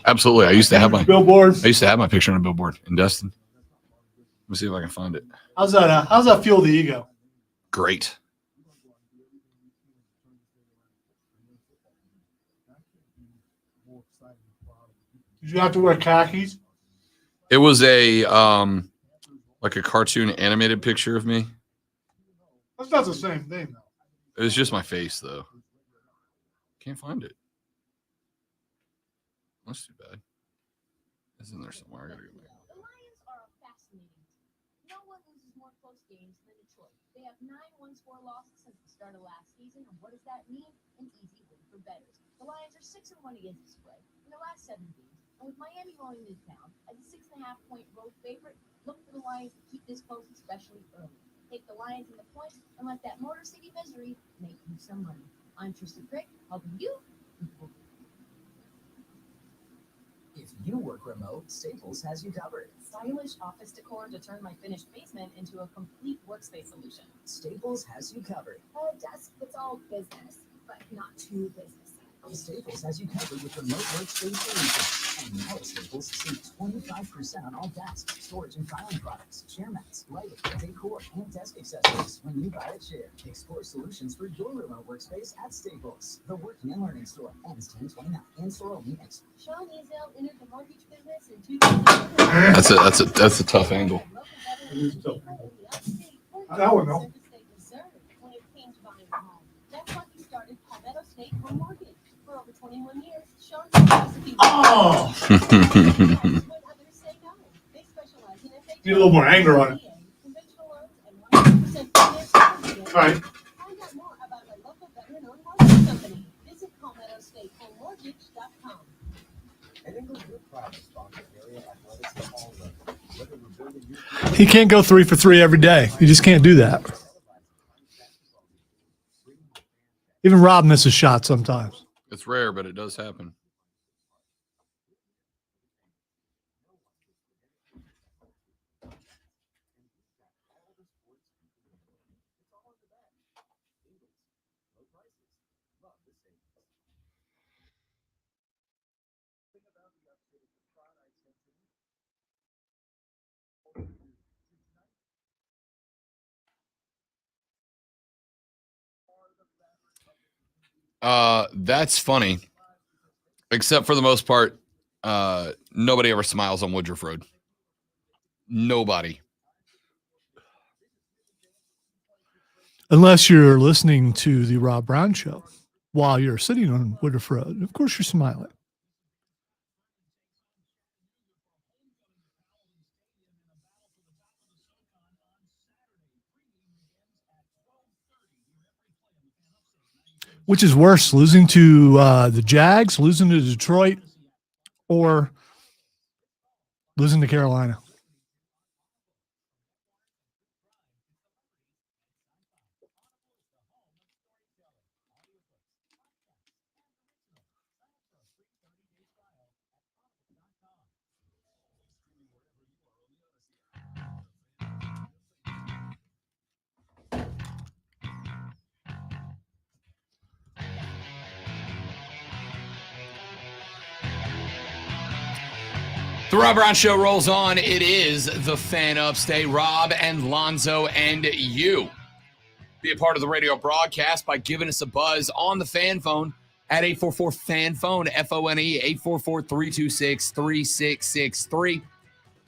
Absolutely. I used to have my billboard. picture on a billboard in Destin. Let me see if I can find it. How's that fuel the ego? Great. Did you have to wear khakis? It was a like a cartoon animated picture of me. That's not the same thing, though. It was just my face, though. Can't find it. That's too bad. It's in there somewhere. I gotta go back. The Lions are fascinating. No one loses more close games than Detroit. They have 9 1-score losses since the start of last season, and what does that mean? An easy win for bettors. The Lions are 6-1 against the spread in the last 7 games, and with Miami rolling into town as a 6.5-point road favorite, look for the Lions to keep this close, especially early. Take the Lions in the points and let that Motor City misery make you some money. I'm Tristan Crick, helping you. If you work remote, Staples has you covered. Stylish office decor to turn my finished basement into a complete workspace solution. Staples has you covered. A desk that's all business, but not too business. Staples has you covered with remote workspace solutions. And now at Staples, save 25% on all desks, storage and filing products, chair mats, lighting, decor, and desk accessories when you buy a chair. Explore solutions for your remote workspace at Staples. The Working and Learning Store ends 10/29. And store only next. Sean Ezel entered the mortgage business in 2000. That's a tough angle. That one, though. When it came to buying a home. That's why he started Palmetto State Home Mortgage. For over 21 years, Sean's philosophy Oh! when others say no. They specialize in FHA, Need a little more anger on it. conventional loans, and 100% finance. All right. Find out more about our local veteran-owned mortgage company. Visit PalmettoStateHomeMortgage.com. At Inglewood, we're proud to sponsor area athletics at all levels. Whether we're building your He can't go 3 for 3 every day. You just can't do that. Even Rob misses shots sometimes. It's rare, but it does happen. That's funny. Except for the most part, nobody ever smiles on Woodruff Road. Nobody. Unless you're listening to the Rob Brown Show while you're sitting on Woodruff Road. Of course, you're smiling. Which is worse, losing to the Jags, losing to Detroit, or losing to Carolina? The Rob Brown Show rolls on. It is the Fan Upstate. Rob and Lonzo and you. Be a part of the radio broadcast by giving us a buzz on the fan phone at 844-FAN-PHONE, F-O-N-E, 844-326-3663.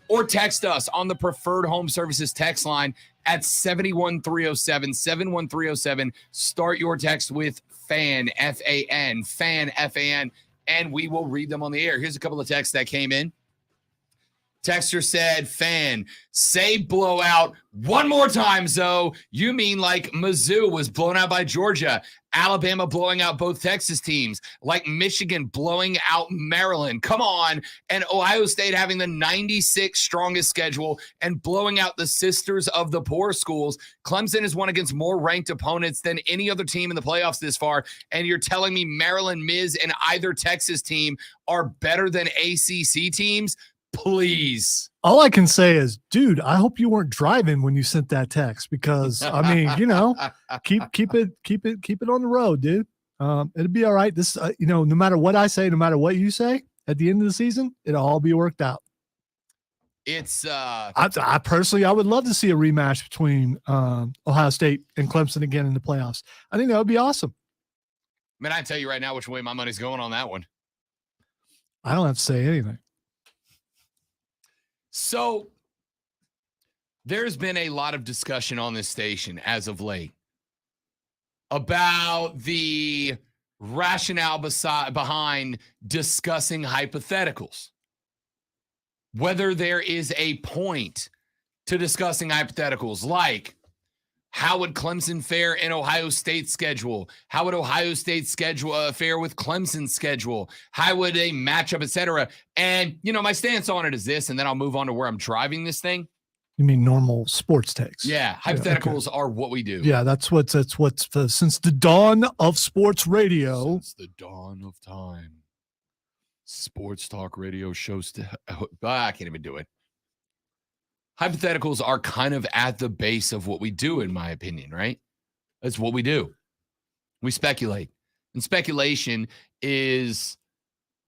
or text us on the Preferred Home Services text line at 71307, 71307. Start your text with FAN, F-A-N, FAN, F-A-N, and we will read them on the air. Here's a couple of texts that came in. Texter said, "Fan, say blowout one more time, Zoe. You mean like Mizzou was blown out by Georgia, Alabama blowing out both Texas teams, like Michigan blowing out Maryland. Come on. And Ohio State having the 96th strongest schedule and blowing out the sisters of the poor schools. Clemson has won against more ranked opponents than any other team in the playoffs this far. And you're telling me Maryland, Miz, and either Texas team are better than ACC teams? Please." All I can say is, dude, I hope you weren't driving when you sent that text, because I mean, keep it on the road, dude. It'll be all right. This, no matter what I say, no matter what you say, at the end of the season, it'll all be worked out. It's I personally, I would love to see a rematch between Ohio State and Clemson again in the playoffs. I think that would be awesome. Man, I tell you right now which way my money's going on that one. I don't have to say anything. So there's been a lot of discussion on this station as of late about the rationale behind discussing hypotheticals. Whether there is a point to discussing hypotheticals, like how would Clemson fare in Ohio State's schedule? How would Ohio State's schedule fare with Clemson's schedule? How would they match up, et cetera? And, my stance on it is this, and then I'll move on to where I'm driving this thing. You mean normal sports takes? Yeah, hypotheticals are what we do. Yeah, that's what's since the dawn of sports radio. Since the dawn of time. Sports talk radio shows. I can't even do it. Hypotheticals are kind of at the base of what we do, in my opinion, right? That's what we do. We speculate. And speculation is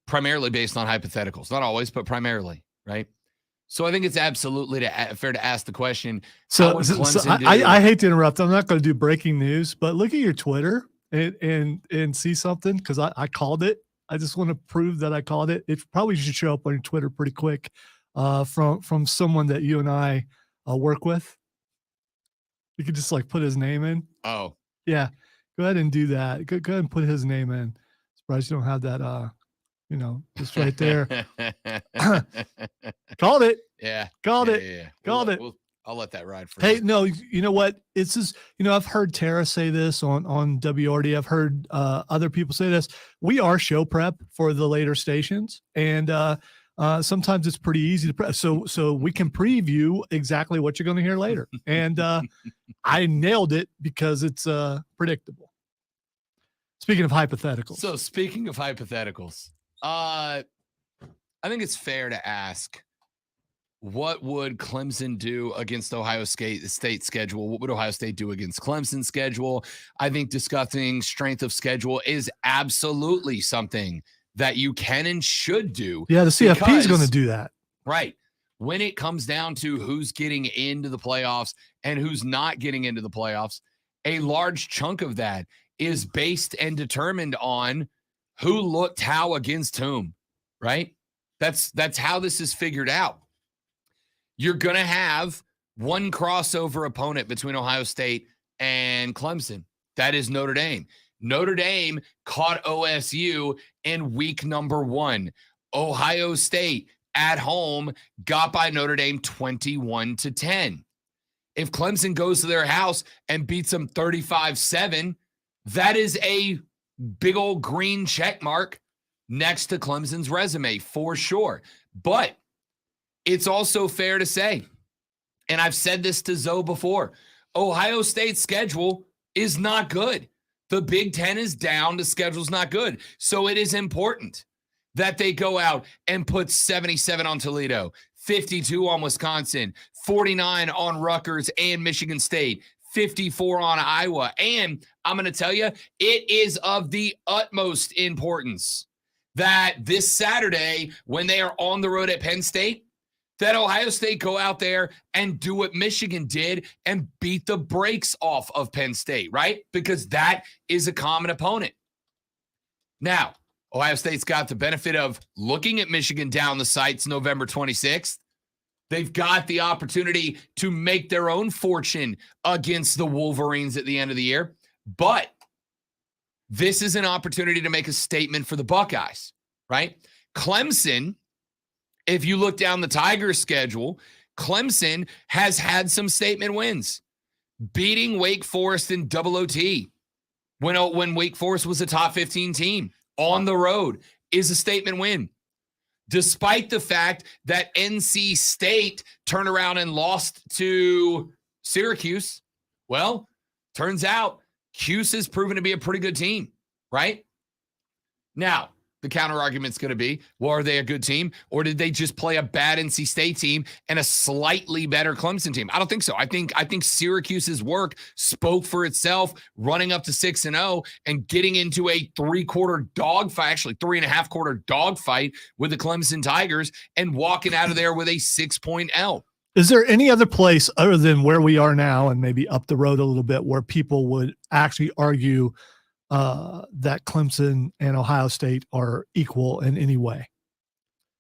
primarily based on hypotheticals. Not always, but primarily, right? So I think it's absolutely fair to ask the question. So I hate to interrupt. I'm not going to do breaking news, but look at your Twitter and see something, because I called it. I just want to prove that I called it. It probably should show up on your Twitter pretty quick. From someone that you and I work with. You could just put his name in. Oh, yeah. Go ahead and do that. Go ahead and put his name in. Surprised you don't have that, just right there. Called it. Yeah. Called it. Yeah. Called it. I'll let that ride for Hey, no, you know what? It's just, I've heard Tara say this on WRD. I've heard other people say this. We are show prep for the later stations. And, sometimes it's pretty easy to prep. So we can preview exactly what you're going to hear later. And I nailed it because it's predictable. Speaking of hypotheticals. So speaking of hypotheticals, I think it's fair to ask, what would Clemson do against Ohio State schedule? What would Ohio State do against Clemson's schedule? I think discussing strength of schedule is absolutely something that you can and should do. Yeah, the CFP is going to do that. Right. When it comes down to who's getting into the playoffs and who's not getting into the playoffs, a large chunk of that is based and determined on who looked how against whom, right? That's how this is figured out. You're going to have one crossover opponent between Ohio State and Clemson. That is Notre Dame. Notre Dame caught OSU in week number 1. Ohio State at home got by Notre Dame 21-10. If Clemson goes to their house and beats them 35-7, that is a big old green check mark next to Clemson's resume for sure. But it's also fair to say, and I've said this to Zoe before, Ohio State's schedule is not good. The Big Ten is down. The schedule's not good. So it is important that they go out and put 77 on Toledo, 52 on Wisconsin, 49 on Rutgers and Michigan State, 54 on Iowa. And I'm going to tell you, it is of the utmost importance that this Saturday, when they are on the road at Penn State, that Ohio State go out there and do what Michigan did and beat the brakes off of Penn State, right? Because that is a common opponent. Now, Ohio State's got the benefit of looking at Michigan down the sights November 26th. They've got the opportunity to make their own fortune against the Wolverines at the end of the year. But this is an opportunity to make a statement for the Buckeyes, right? Clemson, if you look down the Tigers schedule, Clemson has had some statement wins, beating Wake Forest in double OT when Wake Forest was a top 15 team on the road is a statement win. Despite the fact that NC State turned around and lost to Syracuse, well, turns out Cuse has proven to be a pretty good team, right? Now, the counter argument's going to be, well, are they a good team? Or did they just play a bad NC State team and a slightly better Clemson team? I don't think so. I think Syracuse's work spoke for itself, running up to 6-0 and getting into a 3-quarter dogfight, actually 3.5-quarter dogfight with the Clemson Tigers and walking out of there with a 6-point L. Is there any other place other than where we are now and maybe up the road a little bit where people would actually argue that Clemson and Ohio State are equal in any way?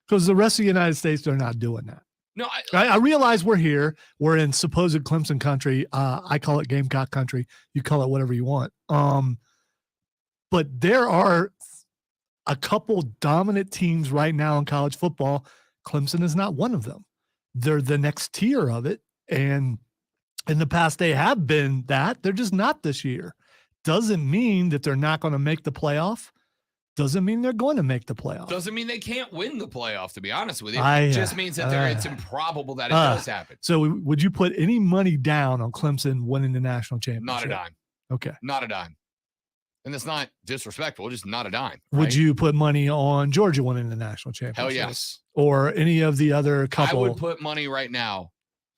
Because the rest of the United States, they're not doing that. No, I realize we're here. We're in supposed Clemson country. I call it Gamecock country. You call it whatever you want. But there are a couple dominant teams right now in college football. Clemson is not one of them. They're the next tier of it. And in the past, they have been that. They're just not this year. Doesn't mean that they're not going to make the playoff. Doesn't mean they're going to make the playoff. Doesn't mean they can't win the playoff, to be honest with you. It just means that it's improbable that it does happen. So would you put any money down on Clemson winning the national championship? Not a dime. Okay. Not a dime. And that's not disrespectful, just not a dime. Would right? you put money on Georgia winning the national championship? Hell yes. Or any of the other couple? I would put money right now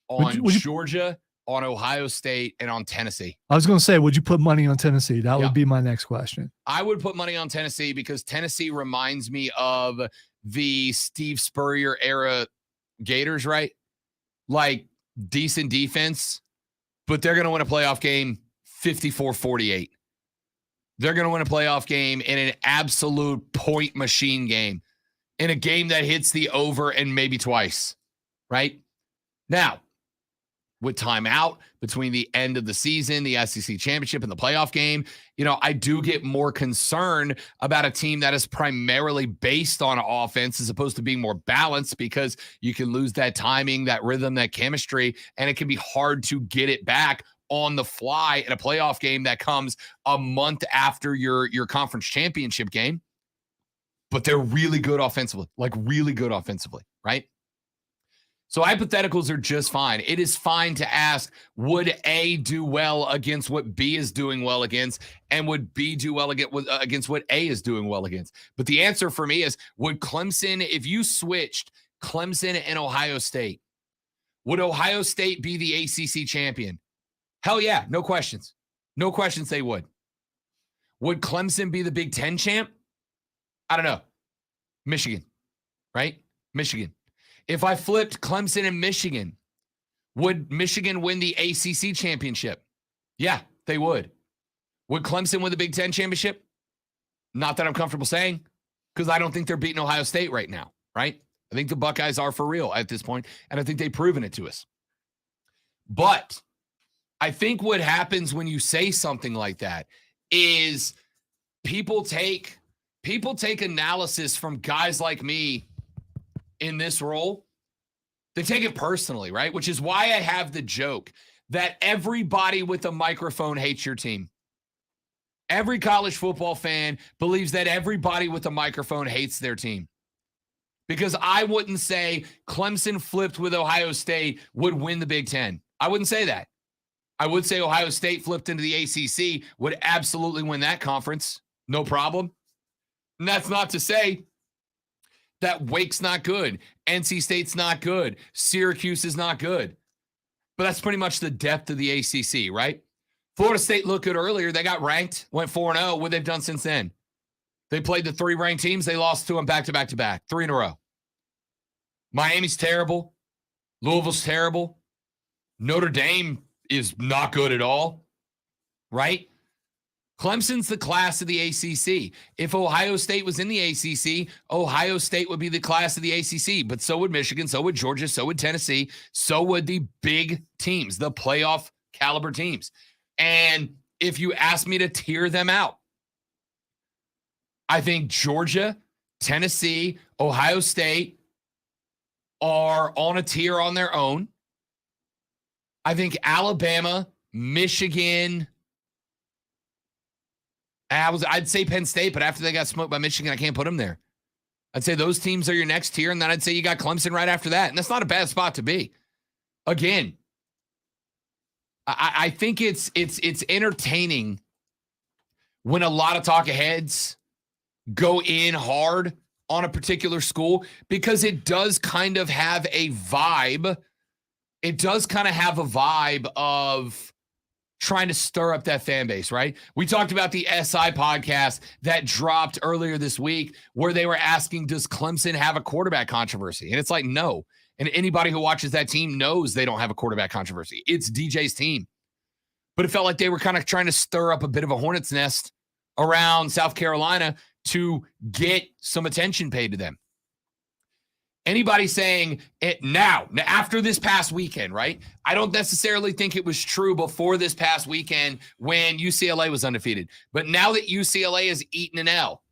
on Georgia, on Ohio State, and on Tennessee. I was going to say, would you put money on Tennessee? That would be my next question. I would put money on Tennessee because Tennessee reminds me of the Steve Spurrier era Gators, right? Like decent defense, but they're going to win a playoff game 54-48. They're going to win a playoff game in an absolute point machine game, in a game that hits the over and maybe twice, right? Now, with time out between the end of the season, the SEC championship, and the playoff game, I do get more concerned about a team that is primarily based on offense as opposed to being more balanced, because you can lose that timing, that rhythm, that chemistry, and it can be hard to get it back on the fly in a playoff game that comes a month after your conference championship game. But they're really good offensively, right? So hypotheticals are just fine. It is fine to ask, would A do well against what B is doing well against, and would B do well against what A is doing well against? But the answer for me is, would Clemson, if you switched Clemson and Ohio State, would Ohio State be the ACC champion? Hell yeah, no questions. No questions they would. Would Clemson be the Big Ten champ? I don't know. Michigan, right? Michigan. If I flipped Clemson and Michigan, would Michigan win the ACC championship? Yeah, they would. Would Clemson win the Big Ten championship? Not that I'm comfortable saying, because I don't think they're beating Ohio State right now, right? I think the Buckeyes are for real at this point, and I think they've proven it to us. But I think what happens when you say something like that is people take analysis from guys like me in this role. They take it personally, right? Which is why I have the joke that everybody with a microphone hates your team. Every college football fan believes that everybody with a microphone hates their team. Because I wouldn't say Clemson flipped with Ohio State would win the Big Ten. I wouldn't say that. I would say Ohio State flipped into the ACC would absolutely win that conference. No problem. And that's not to say that Wake's not good. NC State's not good. Syracuse is not good. But that's pretty much the depth of the ACC, right? Florida State looked good earlier. They got ranked, went 4-0. What they've done since then? They played the 3 ranked teams. They lost to them back-to-back, 3 in a row. Miami's terrible. Louisville's terrible. Notre Dame is not good at all, right? Clemson's the class of the ACC. If Ohio State was in the ACC, Ohio State would be the class of the ACC, but so would Michigan, so would Georgia, so would Tennessee, so would the big teams, the playoff caliber teams. And if you ask me to tier them out, I think Georgia, Tennessee, Ohio State are on a tier on their own. I think Alabama, Michigan, I'd say Penn State, but after they got smoked by Michigan, I can't put them there. I'd say those teams are your next tier, and then I'd say you got Clemson right after that. And that's not a bad spot to be. Again, I think it's entertaining when a lot of talk heads go in hard on a particular school because it does kind of have a vibe. It does kind of have a vibe of trying to stir up that fan base, right? We talked about the SI podcast that dropped earlier this week where they were asking, does Clemson have a quarterback controversy? And it's like, no. And anybody who watches that team knows they don't have a quarterback controversy. It's DJ's team. But it felt like they were kind of trying to stir up a bit of a hornet's nest around South Carolina to get some attention paid to them. Anybody saying it now, after this past weekend, right? I don't necessarily think it was true before this past weekend when UCLA was undefeated. But now that UCLA has eaten an L,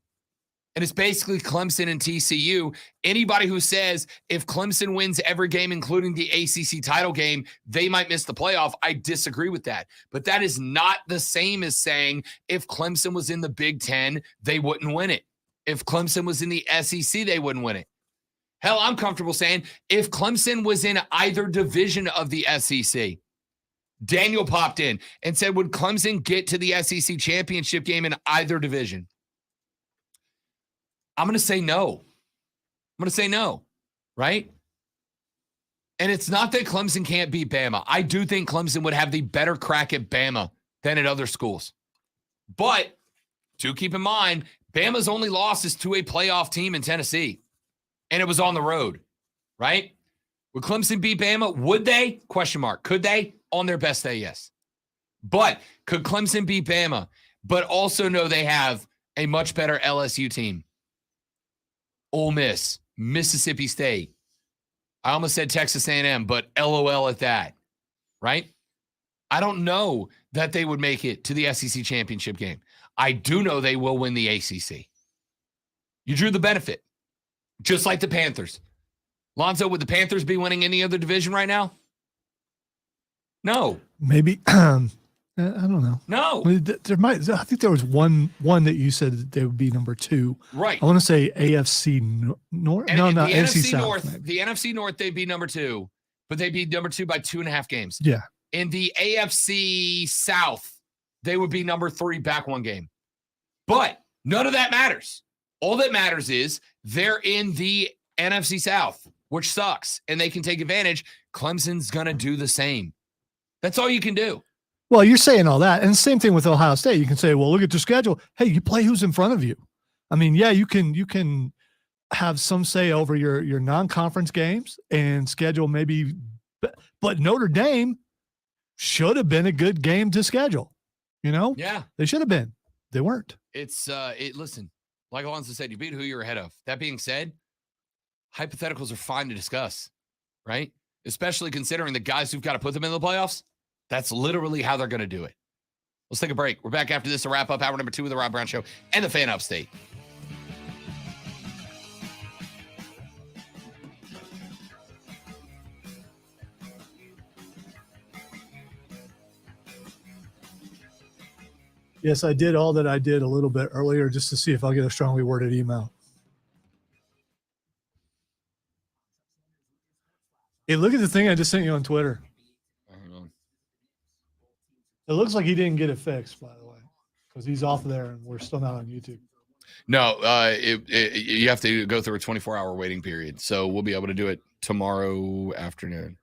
and it's basically Clemson and TCU, anybody who says if Clemson wins every game, including the ACC title game, they might miss the playoff, I disagree with that. But that is not the same as saying if Clemson was in the Big Ten, they wouldn't win it. If Clemson was in the SEC, they wouldn't win it. Hell, I'm comfortable saying if Clemson was in either division of the SEC, Daniel popped in and said, would Clemson get to the SEC championship game in either division? I'm going to say no. I'm going to say no, right? And it's not that Clemson can't beat Bama. I do think Clemson would have the better crack at Bama than at other schools. But do keep in mind, Bama's only loss is to a playoff team in Tennessee. And it was on the road, right? Would Clemson beat Bama? Would they? Question mark. Could they? On their best day, yes. But could Clemson beat Bama, but also know they have a much better LSU team? Ole Miss, Mississippi State. I almost said Texas A&M, but LOL at that, right? I don't know that they would make it to the SEC championship game. I do know they will win the ACC. You drew the benefit. Just like the Panthers. Lonzo, would the Panthers be winning any other division right now? No. Maybe. I don't know. No. There might. I think there was one that you said that they would be number 2. Right. I want to say AFC North. No, not AFC South. North. The NFC North, they'd be number 2, but they'd be number 2 by 2.5 games. Yeah. In the AFC South, they would be number 3 back 1 game. But none of that matters. All that matters is they're in the NFC South, which sucks, and they can take advantage. Clemson's going to do the same. That's all you can do. Well, you're saying all that. And same thing with Ohio State. You can say, well, look at your schedule. Hey, you play who's in front of you. I mean, yeah, you can have some say over your non-conference games and schedule maybe, but Notre Dame should have been a good game to schedule. You know? Yeah. They should have been. They weren't. Listen, like Alonzo said, you beat who you're ahead of. That being said, hypotheticals are fine to discuss, right? Especially considering the guys who've got to put them in the playoffs. That's literally how they're going to do it. Let's take a break. We're back after this to wrap up hour number 2 of the Rob Brown Show and the Fan Upstate. Yes, I did all that I did a little bit earlier just to see if I'll get a strongly worded email. Hey, look at the thing I just sent you on Twitter. It looks like he didn't get it fixed, by the way, because he's off there and we're still not on YouTube. No, you have to go through a 24-hour waiting period. So we'll be able to do it tomorrow afternoon.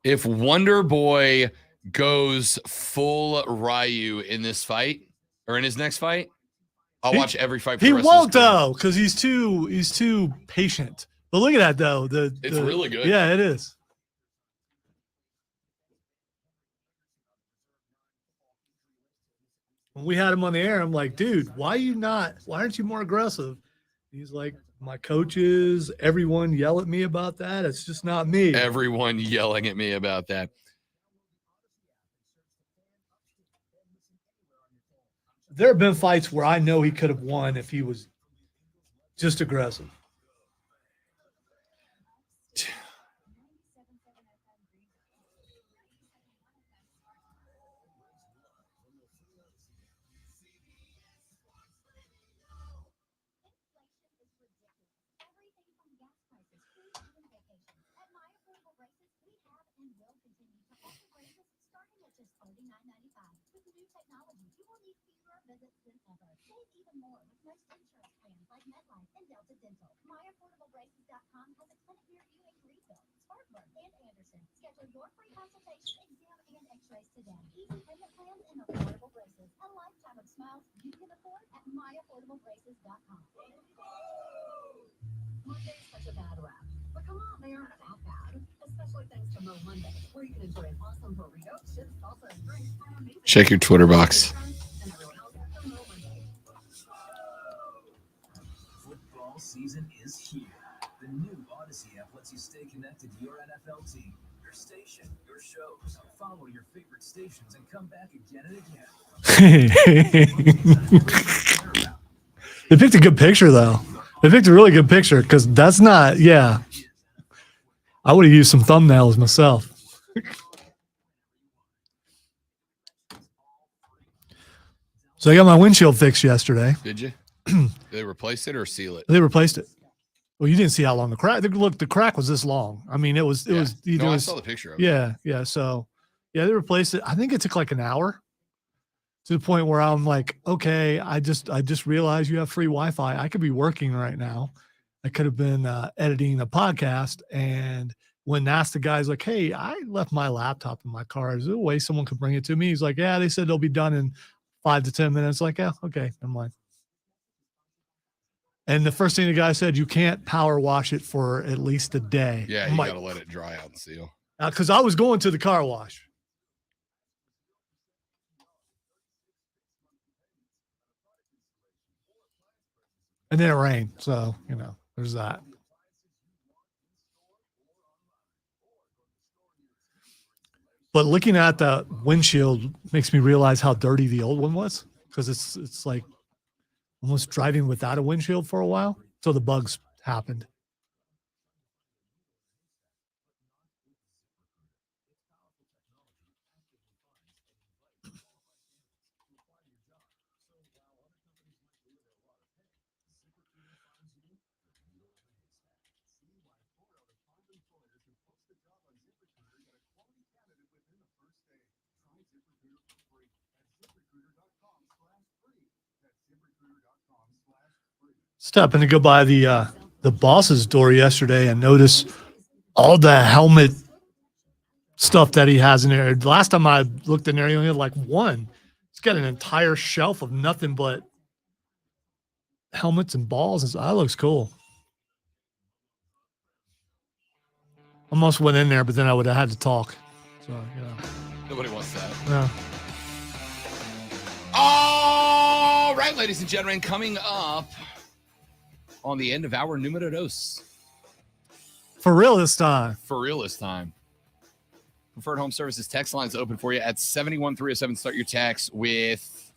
If Wonder Boy goes full Ryu in this fight or in his next fight, I'll watch every fight. For He the rest won't of his career. though, because he's too patient. But look at that though. It's really good. Yeah, it is. When we had him on the air, I'm like, dude, why aren't you more aggressive? He's like, my coaches, everyone yell at me about that. It's just not me. Everyone yelling at me about that. There have been fights where I know he could have won if he was just aggressive. MyAffordableBraces.com has a clinic near you in Greenville, Spartanburg, and Anderson. Schedule your free consultation, exam, and x-rays today. Easy payment plans and affordable braces. A lifetime of smiles you can afford at MyAffordableBraces.com. Mondays such a bad rap. But come on, they aren't that bad. Especially thanks to Mo Monday, where you can enjoy an awesome burrito, chips, salsa, and drinks from amazing Check your Twitter box. and everyone else at the Mo Monday. Football season is here. The new Odyssey app lets you stay connected to your NFL team, your station, your shows. Follow your favorite stations and come back again and again. They picked a good picture, though. They picked a really good picture because that's not, yeah. I would have used some thumbnails myself. So I got my windshield fixed yesterday. Did you? Did they replace it or seal it? They replaced it. Well, you didn't see how long the crack. Look, the crack was this long. I mean, it was. No, I was, saw the picture of it. Yeah. So, yeah, they replaced it. I think it took like an hour. To the point where I'm like, okay, I just realized you have free Wi-Fi. I could be working right now. I could have been editing a podcast. And when asked the guy's like, hey, I left my laptop in my car. Is there a way someone could bring it to me? He's like, yeah, they said they'll be done in 5 to 10 minutes. Like, yeah, okay, never mind. And the first thing the guy said, you can't power wash it for at least a day. Yeah, I'm you like, got to let it dry out and seal. because I was going to the car wash. And then it rained. So, there's that. But looking at the windshield makes me realize how dirty the old one was, because it's like almost driving without a windshield for a while. So the bugs happened. Stepping to go by the boss's door yesterday and notice all the helmet stuff that he has in there. Last time I looked in there, he only had like one. He's got an entire shelf of nothing but helmets and balls. That looks cool. Almost went in there, but then I would have had to talk. So, Nobody wants that. Yeah. All right, ladies and gentlemen, coming up on the end of our numero dos. For real this time. For real this time. Preferred Home Services text lines open for you at 71307. Start your text with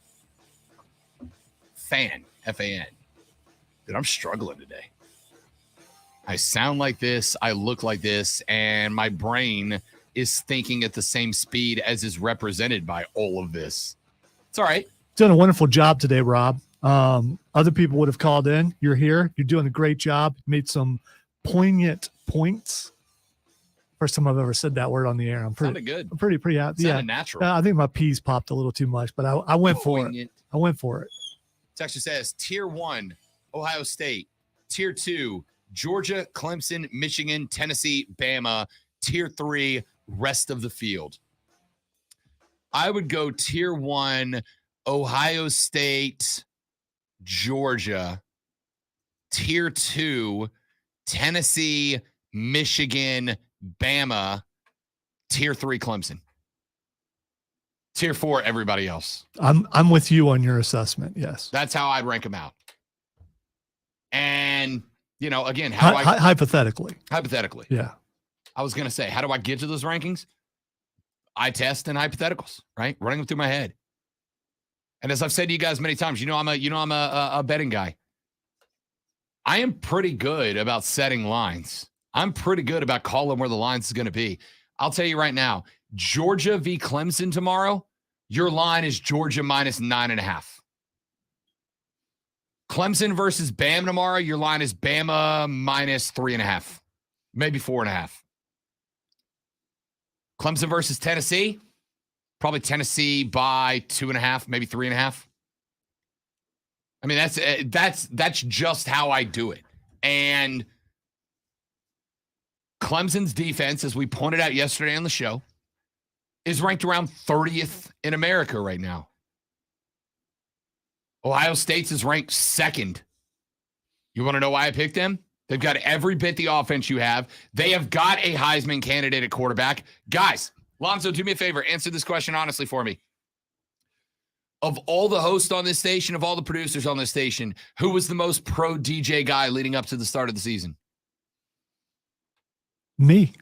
FAN, F-A-N. Dude, I'm struggling today. I sound like this, I look like this, and my brain is thinking at the same speed as is represented by all of this. It's all right. Done a wonderful job today, Rob. Other people would have called in. You're here. You're doing a great job. Made some poignant points. First time I've ever said that word on the air. I'm Sounded good. I'm pretty happy. Sounded natural. I think my P's popped a little too much, but I went for it. Poignant. I went for it. Text says Tier 1, Ohio State. Tier 2, Georgia, Clemson, Michigan, Tennessee, Bama. Tier 3, rest of the field. I would go Tier 1, Ohio State, Georgia. Tier 2, Tennessee, Michigan, Bama. Tier 3, Clemson. Tier 4, everybody else. I'm with you on your assessment. Yes. That's how I'd rank them out. And, you know, again, how do I Hypothetically. hypothetically? Yeah. I was going to say, how do I get to those rankings? I test and hypotheticals, right? Running them through my head. And as I've said to you guys many times, I'm a betting guy. I am pretty good about setting lines. I'm pretty good about calling where the lines is going to be. I'll tell you right now, Georgia v. Clemson tomorrow, your line is Georgia minus 9.5. Clemson versus Bama tomorrow, your line is Bama minus 3.5, maybe 4.5. Clemson versus Tennessee, probably Tennessee by 2.5, maybe 3.5. I mean, that's just how I do it. And Clemson's defense, as we pointed out yesterday on the show, is ranked around 30th in America right now. Ohio State's is ranked 2nd. You want to know why I picked them? They've got every bit the offense you have. They have got a Heisman candidate at quarterback. Guys, Lonzo, do me a favor. Answer this question honestly for me. Of all the hosts on this station, of all the producers on this station, who was the most pro DJ guy leading up to the start of the season? Me.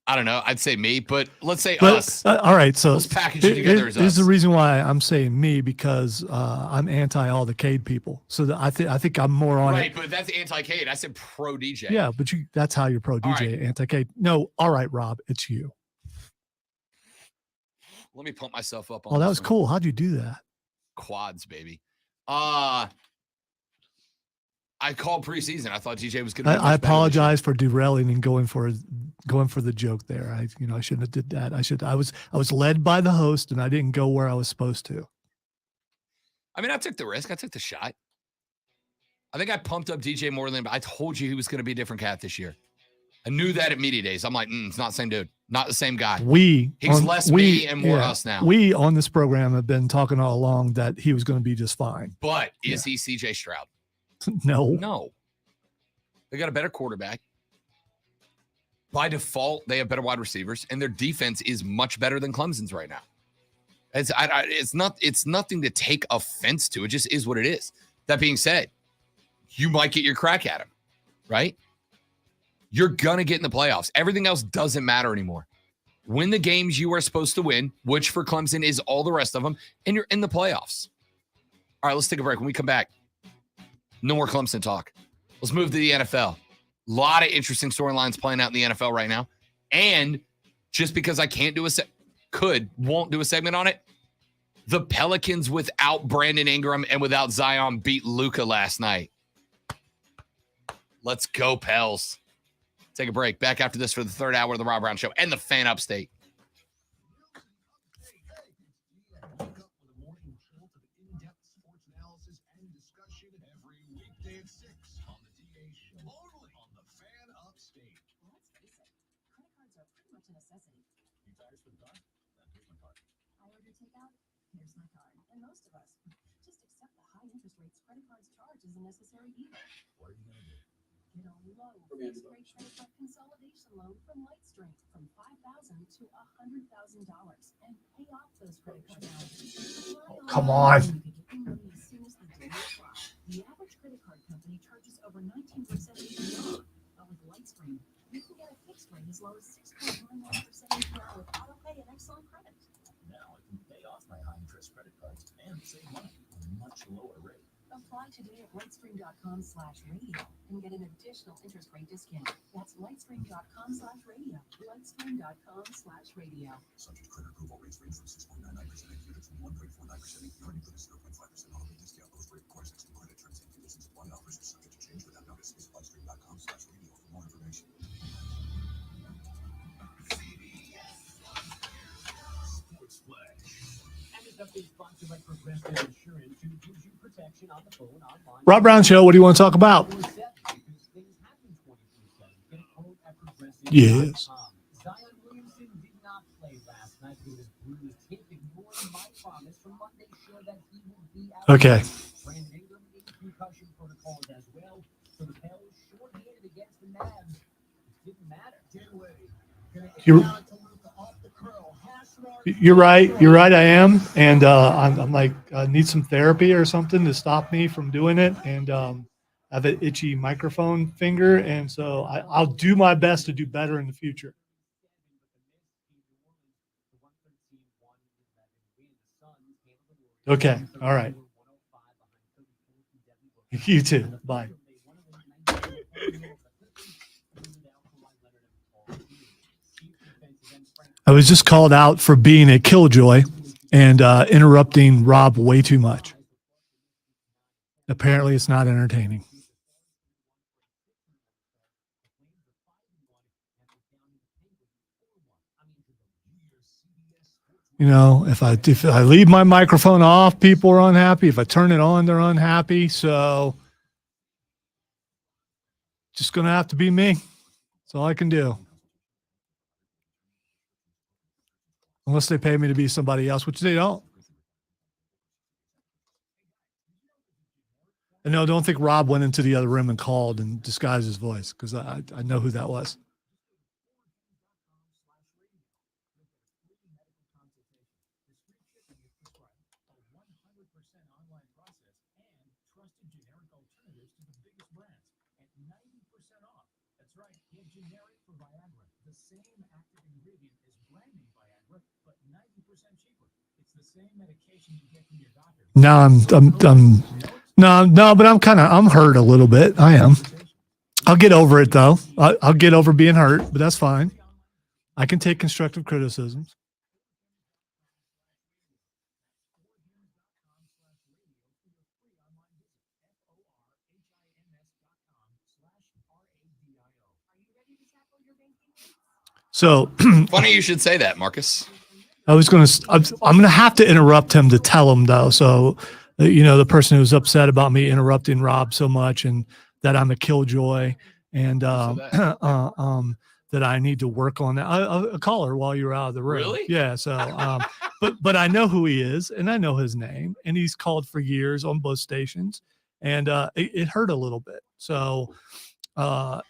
I don't know. I'd say me, but let's say us. All right. So let's package it together as us. Here's the reason why I'm saying me, because I'm anti all the Cade people. So I think I'm more on right, it. but that's anti-Cade. I said pro DJ. Yeah, but that's how you're pro DJ, anti-Cade. No, all right, Rob, it's you. Let me pump myself up on Oh, that was cool. How'd you do that? Quads, baby. I called preseason. I thought DJ was going to. I apologize for derailing and going for the joke there. I shouldn't have did that. I was led by the host and I didn't go where I was supposed to. I mean, I took the risk. I took the shot. I think I pumped up DJ more than I told you he was going to be a different cat this year. I knew that at media days. I'm like, it's not the same dude. Not the same guy. He's less me and more us now. We on this program have been talking all along that he was going to be just fine. But is he CJ Stroud? No. They got a better quarterback. By default, they have better wide receivers, and their defense is much better than Clemson's right now. It's nothing to take offense to. It just is what it is. That being said, you might get your crack at him, right? You're going to get in the playoffs. Everything else doesn't matter anymore. Win the games you are supposed to win, which for Clemson is all the rest of them, and you're in the playoffs. All right, let's take a break. When we come back, no more Clemson talk. Let's move to the NFL. A lot of interesting storylines playing out in the NFL right now. And just because I can't do won't do a segment on it, the Pelicans without Brandon Ingram and without Zion beat Luka last night. Let's go, Pels. Take a break. Back after this for the third hour of the Rob Brown Show and the Fan Upstate. Here's my card. And most of us just accept the high interest rates credit cards charge as a necessary evil. What are you going to do? Get a low fixed rate credit card consolidation loan from Lightstream from $5,000 to $100,000 and pay off those credit card balances. Come on. As soon as the deal is filed. The average credit card company charges over 19% APR, but with Lightstream, you can get a fixed rate as low as 6.99% APR with autopay and excellent credit. Now I can pay off my high-interest credit cards and save money at a much lower rate. Apply today at lightstream.com/radio and get an additional interest rate discount. That's lightstream.com/radio. Lightstream.com/radio. Subject to credit approval rates range from 6.99% APR to 1.49% APR, including 0.5% auto discount. Post rate requires extra credit. Terms and conditions apply. Offers are subject to change without notice. Visit lightstream.com/radio for more information. Sports Flash. And this update sponsored by Progressive Insurance, who gives you protection on the phone, online. Rob Brown Show, what do you want to talk about? Yes. Zion Williamson did not play last night with his bruised hip, ignoring my promise from Monday show that he will be out. Okay. Brandon Ingram in concussion protocols as well, so the Pels short-handed against the Mavs. It didn't matter. You You're right. You're right. I am. And I'm like, I need some therapy or something to stop me from doing it. And I have an itchy microphone finger. And so I'll do my best to do better in the future. Okay. All right. You too. Bye. I was just called out for being a killjoy and interrupting Rob way too much. Apparently, it's not entertaining. You know, if I leave my microphone off, people are unhappy. If I turn it on, they're unhappy. So, just gonna have to be me. That's all I can do. Unless they pay me to be somebody else, which they don't. And no, don't think Rob went into the other room and called and disguised his voice, because I know who that was. No, but I'm hurt a little bit. I am. I'll get over it though. I'll get over being hurt, but that's fine. I can take constructive criticisms. So funny you should say that, Marcus. I'm going to have to interrupt him to tell him though. So, the person who's upset about me interrupting Rob so much and that I'm a killjoy and that I need to work on that. I'll call her while you're out of the room. Really? Yeah. So, but I know who he is and I know his name and he's called for years on both stations and it hurt a little bit. So,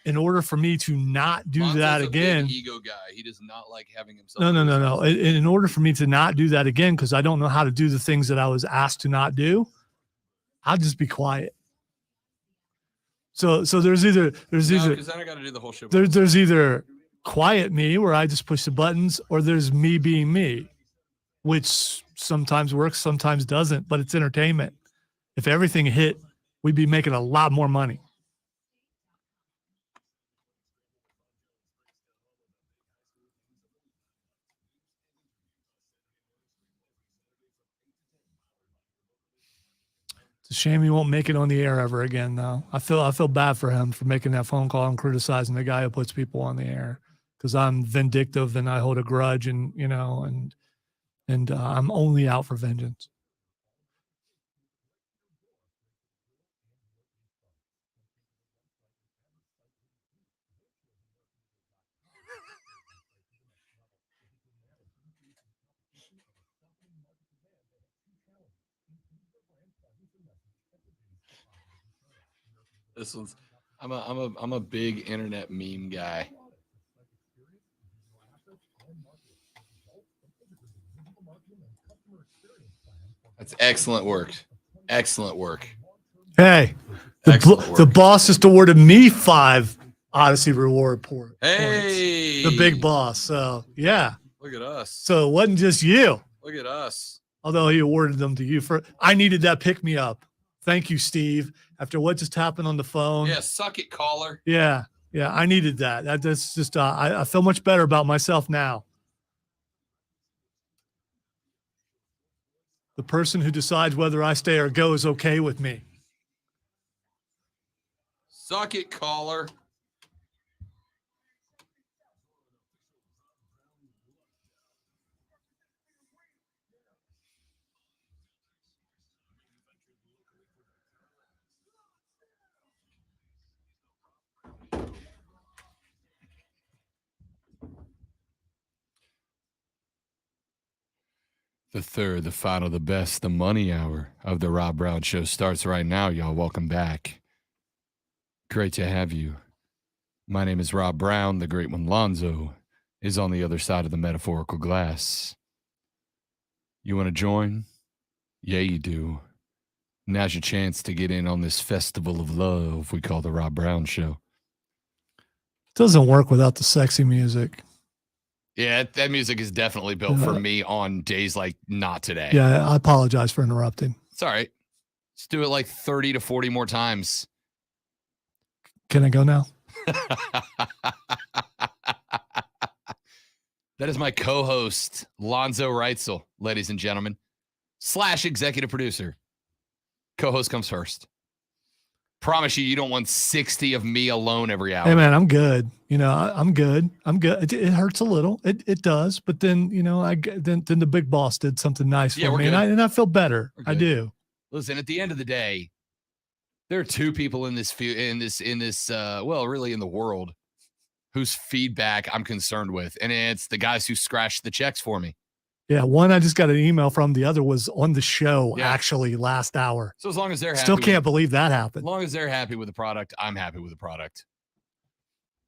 in order for me to not do Monzo's that a again, big ego guy. He does not like having himself. No. In order for me to not do that again, because I don't know how to do the things that I was asked to not do, I'll just be quiet. So there's either because then I got to do the whole show. There's either quiet me where I just push the buttons, or there's me being me, which sometimes works, sometimes doesn't, but it's entertainment. If everything hit, we'd be making a lot more money. It's a shame he won't make it on the air ever again, though. I feel bad for him for making that phone call and criticizing the guy who puts people on the air, because I'm vindictive and I hold a grudge, and I'm only out for vengeance. This one's I'm a big internet meme guy. That's excellent work. Excellent work. Hey, the boss just awarded me 5 Odyssey reward points. Hey, the big boss. So yeah. Look at us. So it wasn't just you. Look at us. Although he awarded them to you I needed that pick me up. Thank you, Steve. After what just happened on the phone. Yeah, suck it, caller. Yeah, I needed that. That's just I feel much better about myself now. The person who decides whether I stay or go is okay with me. Suck it, caller. The third, the final, the best, the money hour of the Rob Brown Show starts right now, y'all. Welcome back. Great to have you. My name is Rob Brown. The great one, Lonzo, is on the other side of the metaphorical glass. You want to join? Yeah, you do. Now's your chance to get in on this festival of love we call the Rob Brown Show. Doesn't work without the sexy music. Yeah, that music is definitely built for me on days like not today. Yeah, I apologize for interrupting. It's all right. Let's do it like 30 to 40 more times. Can I go now? That is my co-host, Lonzo Reitzel, ladies and gentlemen, / executive producer. Co-host comes first. Promise you don't want 60 of me alone every hour. Hey man, I'm good. You know, I'm good. I'm good. It hurts a little. It does, but then you know, then the big boss did something nice for me, and I feel better. I do. Listen, at the end of the day, there are two people in this really in the world whose feedback I'm concerned with, and it's the guys who scratched the checks for me. Yeah, one I just got an email from. The other was on the show actually last hour. So as long as they're happy, still can't believe that happened. As long as they're happy with the product, I'm happy with the product.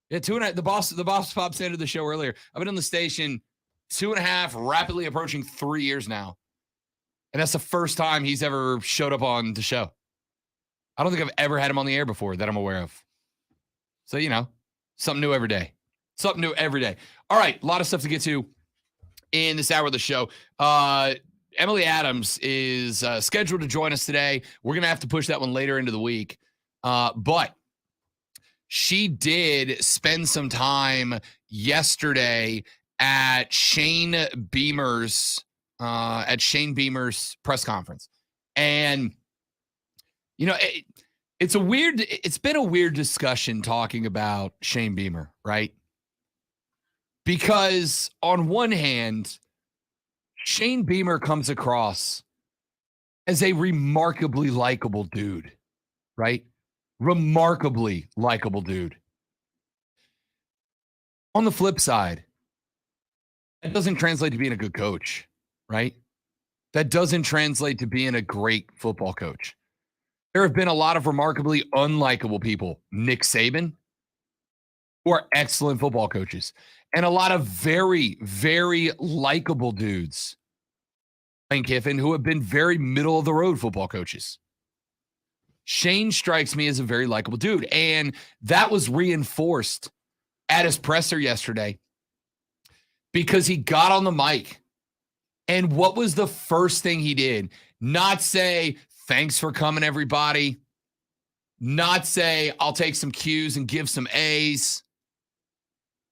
Yeah, the boss pops into the show earlier. I've been on the station 2.5, rapidly approaching 3 years now, and that's the first time he's ever showed up on the show. I don't think I've ever had him on the air before that I'm aware of. So you know, something new every day. Something new every day. All right, a lot of stuff to get to in this hour of the show. Emily Adams is scheduled to join us today. We're going to have to push that one later into the week. But she did spend some time yesterday at Shane Beamer's press conference. And, you know, it's been a weird discussion talking about Shane Beamer, right? Because on one hand, Shane Beamer comes across as a remarkably likable dude, right? Remarkably likable dude. On the flip side, that doesn't translate to being a good coach, right? That doesn't translate to being a great football coach. There have been a lot of remarkably unlikable people. Nick Saban, who are excellent football coaches. And a lot of very, very likable dudes, Lane Kiffin, who have been very middle-of-the-road football coaches. Shane strikes me as a very likable dude. And that was reinforced at his presser yesterday because he got on the mic. And what was the first thing he did? Not say, thanks for coming, everybody. Not say, I'll take some Q's and give some A's.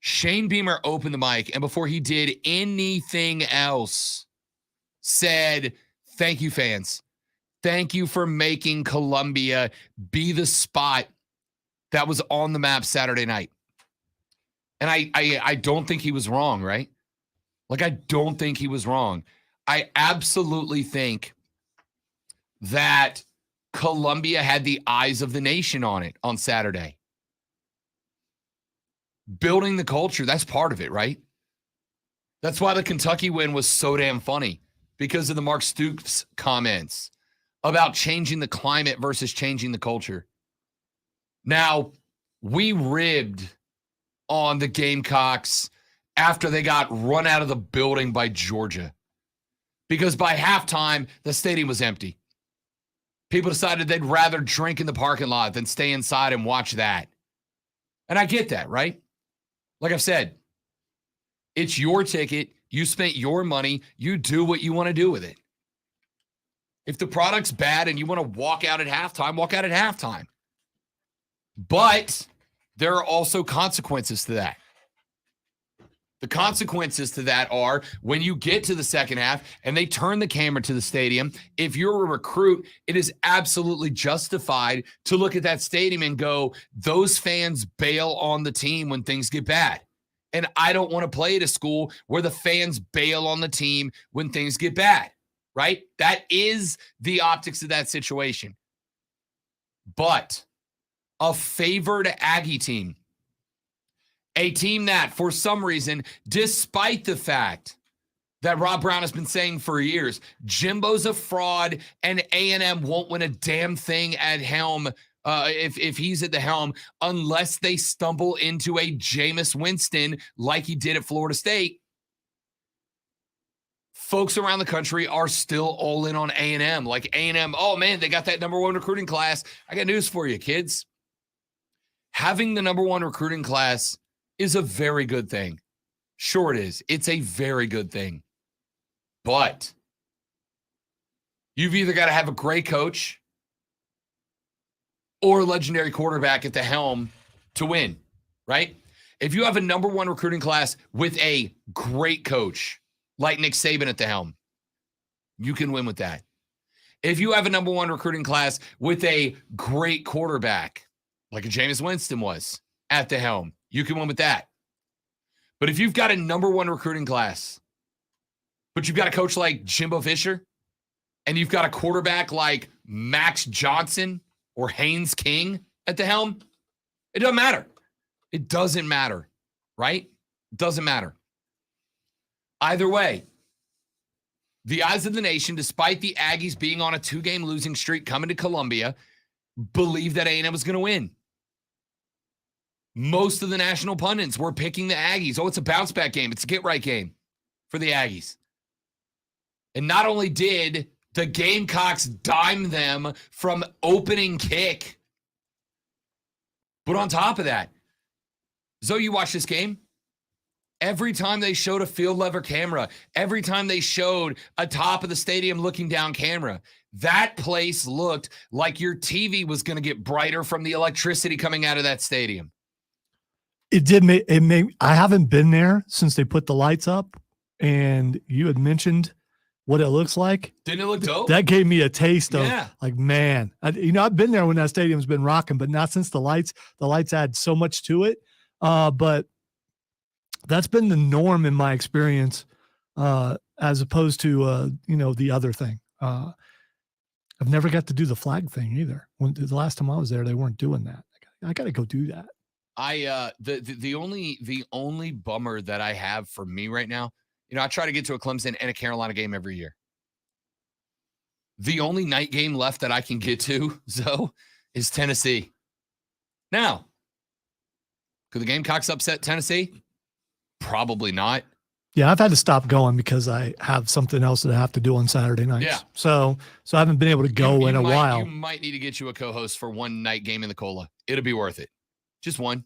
Shane Beamer opened the mic, and before he did anything else, said, thank you, fans. Thank you for making Columbia be the spot that was on the map Saturday night. And I don't think he was wrong, right? Like, I don't think he was wrong. I absolutely think that Columbia had the eyes of the nation on it on Saturday. Building the culture, that's part of it, right? That's why the Kentucky win was so damn funny, because of the Mark Stoops comments about changing the climate versus changing the culture. Now, we ribbed on the Gamecocks after they got run out of the building by Georgia, because by halftime, the stadium was empty. People decided they'd rather drink in the parking lot than stay inside and watch that. And I get that, right? Like I've said, it's your ticket. You spent your money. You do what you want to do with it. If the product's bad and you want to walk out at halftime, walk out at halftime. But there are also consequences to that. The consequences to that are when you get to the second half and they turn the camera to the stadium, if you're a recruit, it is absolutely justified to look at that stadium and go, those fans bail on the team when things get bad. And I don't want to play at a school where the fans bail on the team when things get bad, right? That is the optics of that situation. But a favored Aggie team, a team that, for some reason, despite the fact that Rob Brown has been saying for years, Jimbo's a fraud and A&M won't win a damn thing at helm if he's at the helm unless they stumble into a Jameis Winston like he did at Florida State. folks around the country are still all in on A&M. Like A&M, oh man, they got that number 1 recruiting class. I got news for you, kids. Having the number 1 recruiting class is a very good thing. Sure it is. It's a very good thing. But you've either got to have a great coach or a legendary quarterback at the helm to win, right? If you have a number 1 recruiting class with a great coach like Nick Saban at the helm, you can win with that. If you have a number 1 recruiting class with a great quarterback like a Jameis Winston was at the helm, you can win with that. But if you've got a number 1 recruiting class, but you've got a coach like Jimbo Fisher, and you've got a quarterback like Max Johnson or Haynes King at the helm, it doesn't matter. It doesn't matter, right? It doesn't matter. Either way, the eyes of the nation, despite the Aggies being on a 2-game losing streak coming to Columbia, believe that A&M was going to win. Most of the national pundits were picking the Aggies. Oh, it's a bounce-back game. It's a get-right game for the Aggies. And not only did the Gamecocks dime them from opening kick, but on top of that, Zoe, you watch this game? Every time they showed a field level camera, every time they showed a top of the stadium looking down camera, that place looked like your TV was going to get brighter from the electricity coming out of that stadium. It did I haven't been there since they put the lights up, and you had mentioned what it looks like. Didn't it look dope? That gave me a taste of Yeah. like, man, I've been there when that stadium's been rocking, but not since the lights add so much to it. But that's been the norm in my experience, as opposed to, the other thing. I've never got to do the flag thing either. The last time I was there, they weren't doing that. I got to go do that. The only bummer that I have for me right now, I try to get to a Clemson and a Carolina game every year. The only night game left that I can get to, Zoe, is Tennessee. Now, could the Gamecocks upset Tennessee? Probably not. Yeah, I've had to stop going because I have something else that I have to do on Saturday nights. Yeah. So I haven't been able to go in a while. You might need to get you a co-host for one night game in the Cola. It'll be worth it. Just one.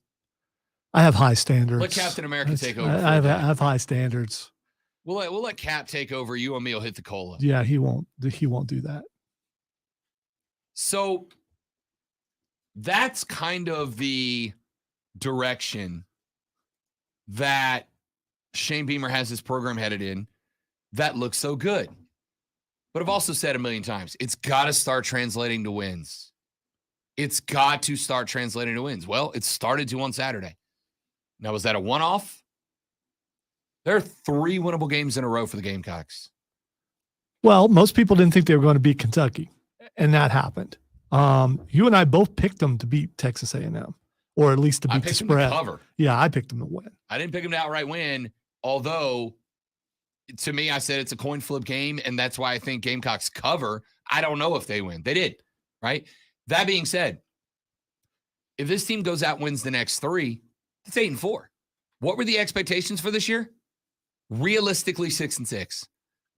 I have high standards. Let Captain America take over. I have high standards. We'll let Cap take over. You and me will hit the Cola. Yeah, he won't do that. So that's kind of the direction that Shane Beamer has his program headed in. That looks so good. But I've also said a million times, it's got to start translating to wins. It's got to start translating to wins. Well, it started to on Saturday. Now, was that a one-off? There are 3 winnable games in a row for the Gamecocks. Well, most people didn't think they were going to beat Kentucky, and that happened. You and I both picked them to beat Texas A&M, or at least to beat the spread. Cover. Yeah, I picked them to win. I didn't pick them to outright win, although to me, I said it's a coin flip game, and that's why I think Gamecocks cover. I don't know if they win. They did, right? That being said, if this team goes out and wins the next 3, it's 8-4. What were the expectations for this year? Realistically, 6-6,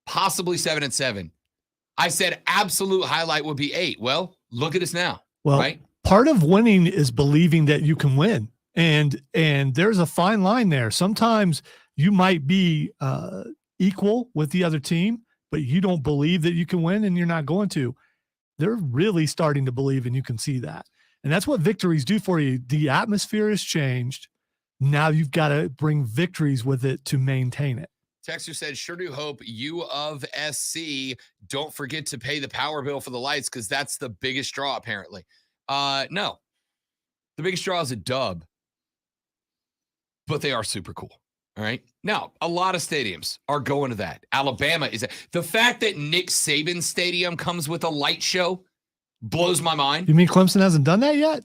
possibly 7-7. I said absolute highlight would be 8. Well, look at us now. Well, right? Part of winning is believing that you can win. And there's a fine line there. Sometimes you might be equal with the other team, but you don't believe that you can win, and you're not going to. They're really starting to believe, and you can see that. And that's what victories do for you. The atmosphere has changed. Now you've got to bring victories with it to maintain it. Texter said, sure do hope U of SC don't forget to pay the power bill for the lights, because that's the biggest draw, apparently. No. The biggest draw is a dub. But they are super cool. All right. Now, a lot of stadiums are going to that. Alabama is the fact that Nick Saban Stadium comes with a light show blows my mind. You mean Clemson hasn't done that yet?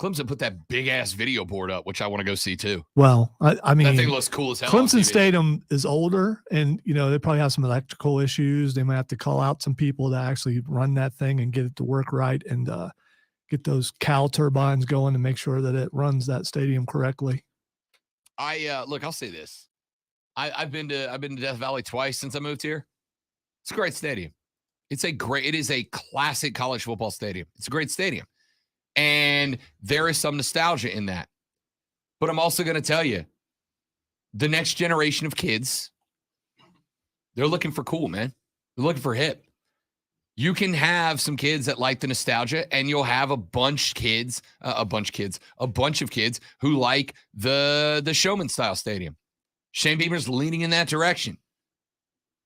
Clemson put that big ass video board up, which I want to go see too. Well, I mean, that thing looks cool as hell. Clemson Stadium is older, and they probably have some electrical issues. They might have to call out some people to actually run that thing and get it to work right, and get those cow turbines going and make sure that it runs that stadium correctly. Look, I'll say this. I've been to Death Valley twice since I moved here. It's a great stadium. It is a classic college football stadium. It's a great stadium. And there is some nostalgia in that. But I'm also going to tell you, the next generation of kids, they're looking for cool, man. They're looking for hip. You can have some kids that like the nostalgia, and you'll have a bunch of kids who like the Showman style stadium. Shane Beamer's leaning in that direction.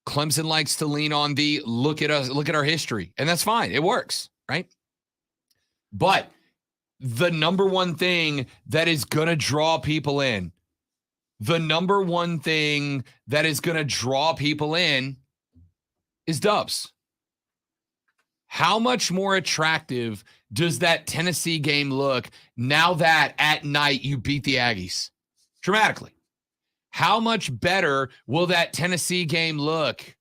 Clemson likes to lean on the look at our history, and that's fine. It works, right? But the number one thing that is going to draw people in, is Dubs. How much more attractive does that Tennessee game look now that at night you beat the Aggies? Dramatically. How much better will that Tennessee game look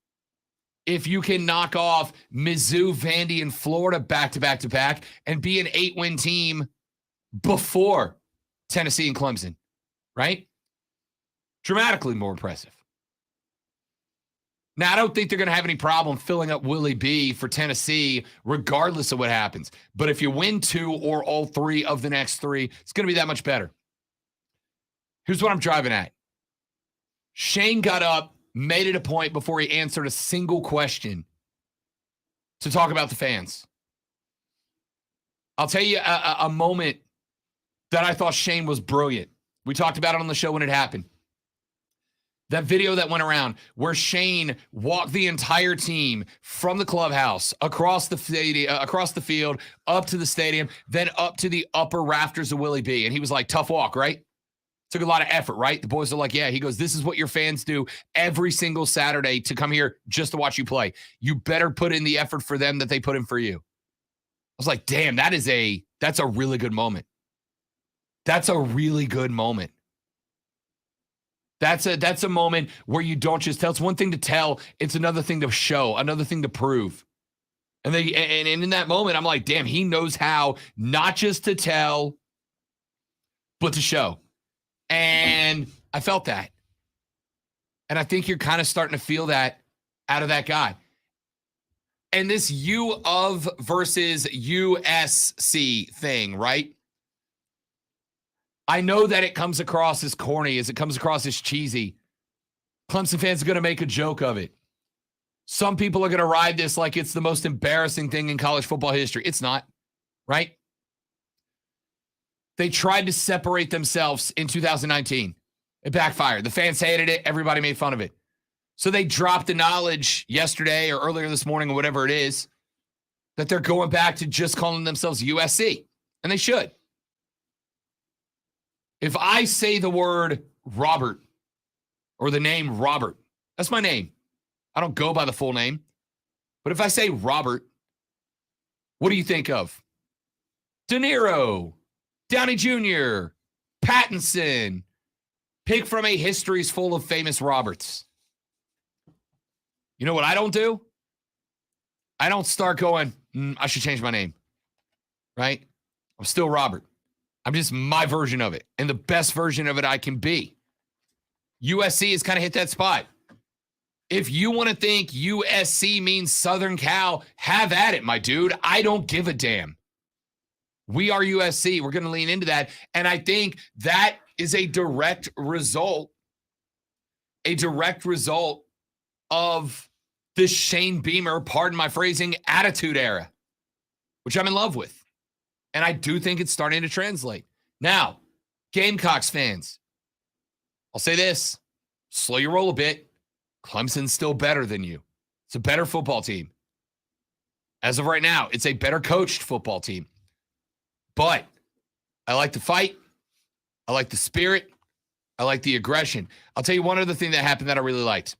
if you can knock off Mizzou, Vandy, and Florida back-to-back-to-back and be an 8-win team before Tennessee and Clemson, right? Dramatically more impressive. Now, I don't think they're going to have any problem filling up Willie B for Tennessee, regardless of what happens. But if you win 2 or all 3 of the next 3, it's going to be that much better. Here's what I'm driving at. Shane got up, made it a point before he answered a single question to talk about the fans. I'll tell you a moment that I thought Shane was brilliant. We talked about it on the show when it happened. That video that went around where Shane walked the entire team from the clubhouse across the field, up to the stadium, then up to the upper rafters of Willie B. And he was like, tough walk, right? Took a lot of effort, right? The boys are like, yeah. He goes, this is what your fans do every single Saturday to come here just to watch you play. You better put in the effort for them that they put in for you. I was like, damn, that's a really good moment. That's a really good moment. That's a moment where you don't just tell. It's one thing to tell. It's another thing to show, another thing to prove. And in that moment, I'm like, damn, he knows how not just to tell, but to show. And I felt that. And I think you're kind of starting to feel that out of that guy. And this U of versus USC thing, right? I know that it comes across as corny, as it comes across as cheesy. Clemson fans are going to make a joke of it. Some people are going to ride this like it's the most embarrassing thing in college football history. It's not, right? They tried to separate themselves in 2019. It backfired. The fans hated it. Everybody made fun of it. So they dropped the knowledge yesterday or earlier this morning or whatever it is that they're going back to just calling themselves USC. And they should. If I say the word Robert or the name Robert, that's my name. I don't go by the full name. But if I say Robert, what do you think of? De Niro, Downey Jr., Pattinson, pick from a history's full of famous Roberts. You know what I don't do? I don't start going, I should change my name, right? I'm still Robert. I'm just my version of it and the best version of it I can be. USC has kind of hit that spot. If you want to think USC means Southern Cal, have at it, my dude. I don't give a damn. We are USC. We're going to lean into that. And I think that is a direct result of the Shane Beamer, pardon my phrasing, attitude era, which I'm in love with. And I do think it's starting to translate. Now, Gamecocks fans, I'll say this, slow your roll a bit. Clemson's still better than you. It's a better football team. As of right now, it's a better coached football team. But I like the fight. I like the spirit. I like the aggression. I'll tell you one other thing that happened that I really liked.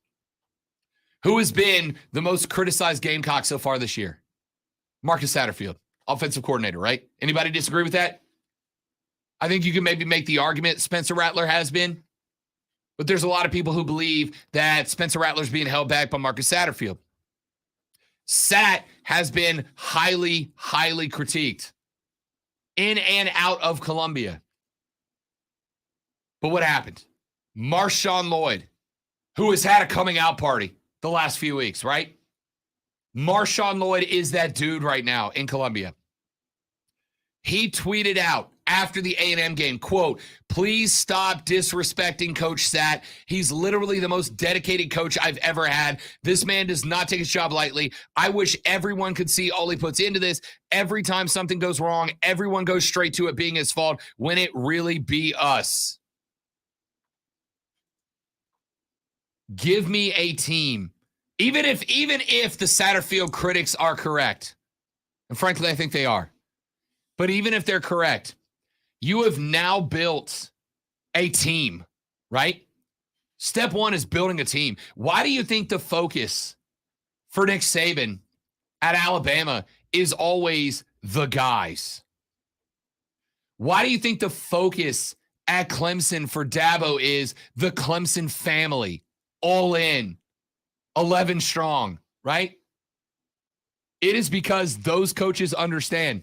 Who has been the most criticized Gamecock so far this year? Marcus Satterfield. Offensive coordinator, right? Anybody disagree with that? I think you can maybe make the argument Spencer Rattler has been, but there's a lot of people who believe that Spencer Rattler's being held back by Marcus Satterfield. Sat has been highly, highly critiqued in and out of Columbia. But what happened? Marshawn Lloyd who has had a coming out party the last few weeks, right? Marshawn Lloyd is that dude right now in Columbia. He tweeted out after the A&M game, quote, "Please stop disrespecting Coach Sat. He's literally the most dedicated coach I've ever had. This man does not take his job lightly. I wish everyone could see all he puts into this. Every time something goes wrong, everyone goes straight to it being his fault when it really be us. Give me a team." Even if the Satterfield critics are correct, and frankly, I think they are, but even if they're correct, you have now built a team, right? Step one is building a team. Why do you think the focus for Nick Saban at Alabama is always the guys? Why do you think the focus at Clemson for Dabo is the Clemson family, all in, 11 strong, right? It is because those coaches understand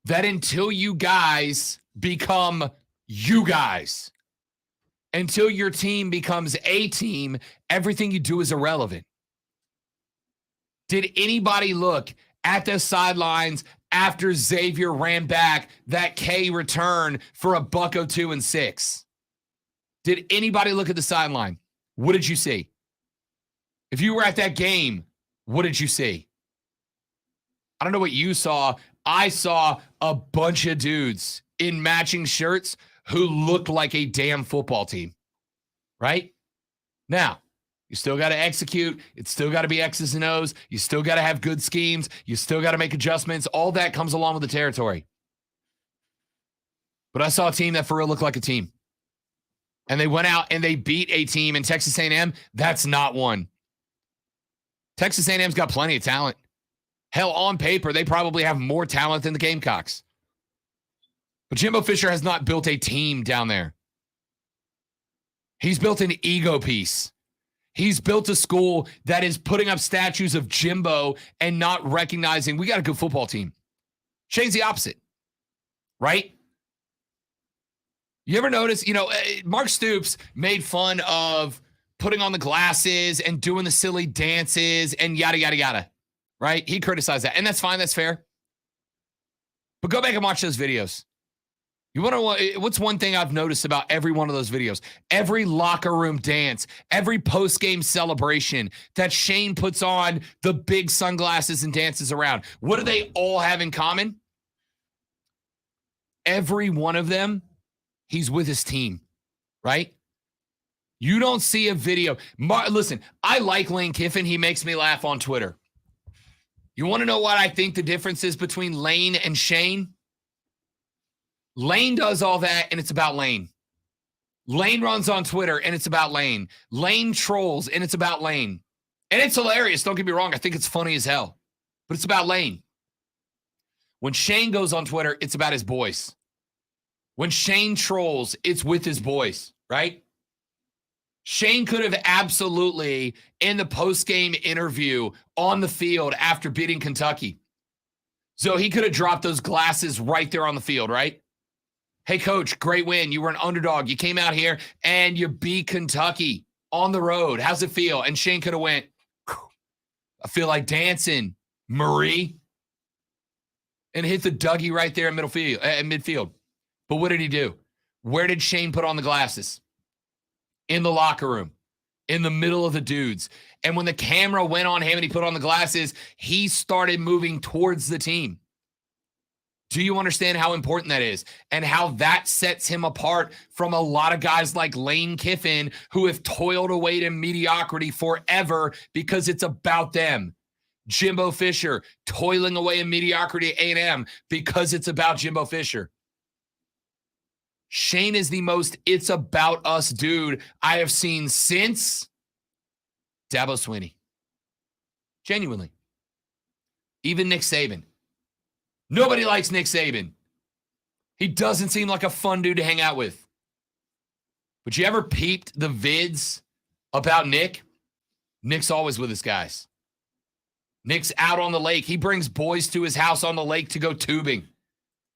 that until you guys become you guys, until your team becomes a team, everything you do is irrelevant. Did anybody look at the sidelines after Xavier ran back that K return for a $102 and 6? Did anybody look at the sideline? What did you see? If you were at that game, what did you see? I don't know what you saw. I saw a bunch of dudes in matching shirts who looked like a damn football team, right? Now, you still got to execute. It's still got to be X's and O's. You still got to have good schemes. You still got to make adjustments. All that comes along with the territory. But I saw a team that for real looked like a team. And they went out and they beat a team in Texas A&M. That's not one. Texas A&M's got plenty of talent. Hell, on paper, they probably have more talent than the Gamecocks. But Jimbo Fisher has not built a team down there. He's built an ego piece. He's built a school that is putting up statues of Jimbo and not recognizing we got a good football team. Shane's the opposite, right? You ever notice, Mark Stoops made fun of putting on the glasses and doing the silly dances and yada, yada, yada, right? He criticized that. And that's fine. That's fair. But go back and watch those videos. You want to? What's one thing I've noticed about every one of those videos? Every locker room dance, every post-game celebration that Shane puts on the big sunglasses and dances around. What do they all have in common? Every one of them, he's with his team, right? You don't see a video. Listen, I like Lane Kiffin. He makes me laugh on Twitter. You want to know what I think the difference is between Lane and Shane? Lane does all that, and it's about Lane. Lane runs on Twitter, and it's about Lane. Lane trolls, and it's about Lane. And it's hilarious. Don't get me wrong. I think it's funny as hell. But it's about Lane. When Shane goes on Twitter, it's about his boys. When Shane trolls, it's with his boys, right? Shane could have absolutely, in the post-game interview on the field after beating Kentucky. So he could have dropped those glasses right there on the field, right? Hey, coach, great win. You were an underdog. You came out here and you beat Kentucky on the road. How's it feel? And Shane could have went, I feel like dancing, Marie. And hit the Dougie right there in midfield. But what did he do? Where did Shane put on the glasses? In the locker room, in the middle of the dudes. And when the camera went on him and he put on the glasses, he started moving towards the team. Do you understand how important that is and how that sets him apart from a lot of guys like Lane Kiffin who have toiled away to mediocrity forever because it's about them? Jimbo Fisher toiling away in mediocrity at A&M because it's about Jimbo Fisher. Shane is the most it's about us dude I have seen since Dabo Swinney. Genuinely. Even Nick Saban. Nobody likes Nick Saban. He doesn't seem like a fun dude to hang out with. But you ever peeped the vids about Nick? Nick's always with his guys. Nick's out on the lake. He brings boys to his house on the lake to go tubing.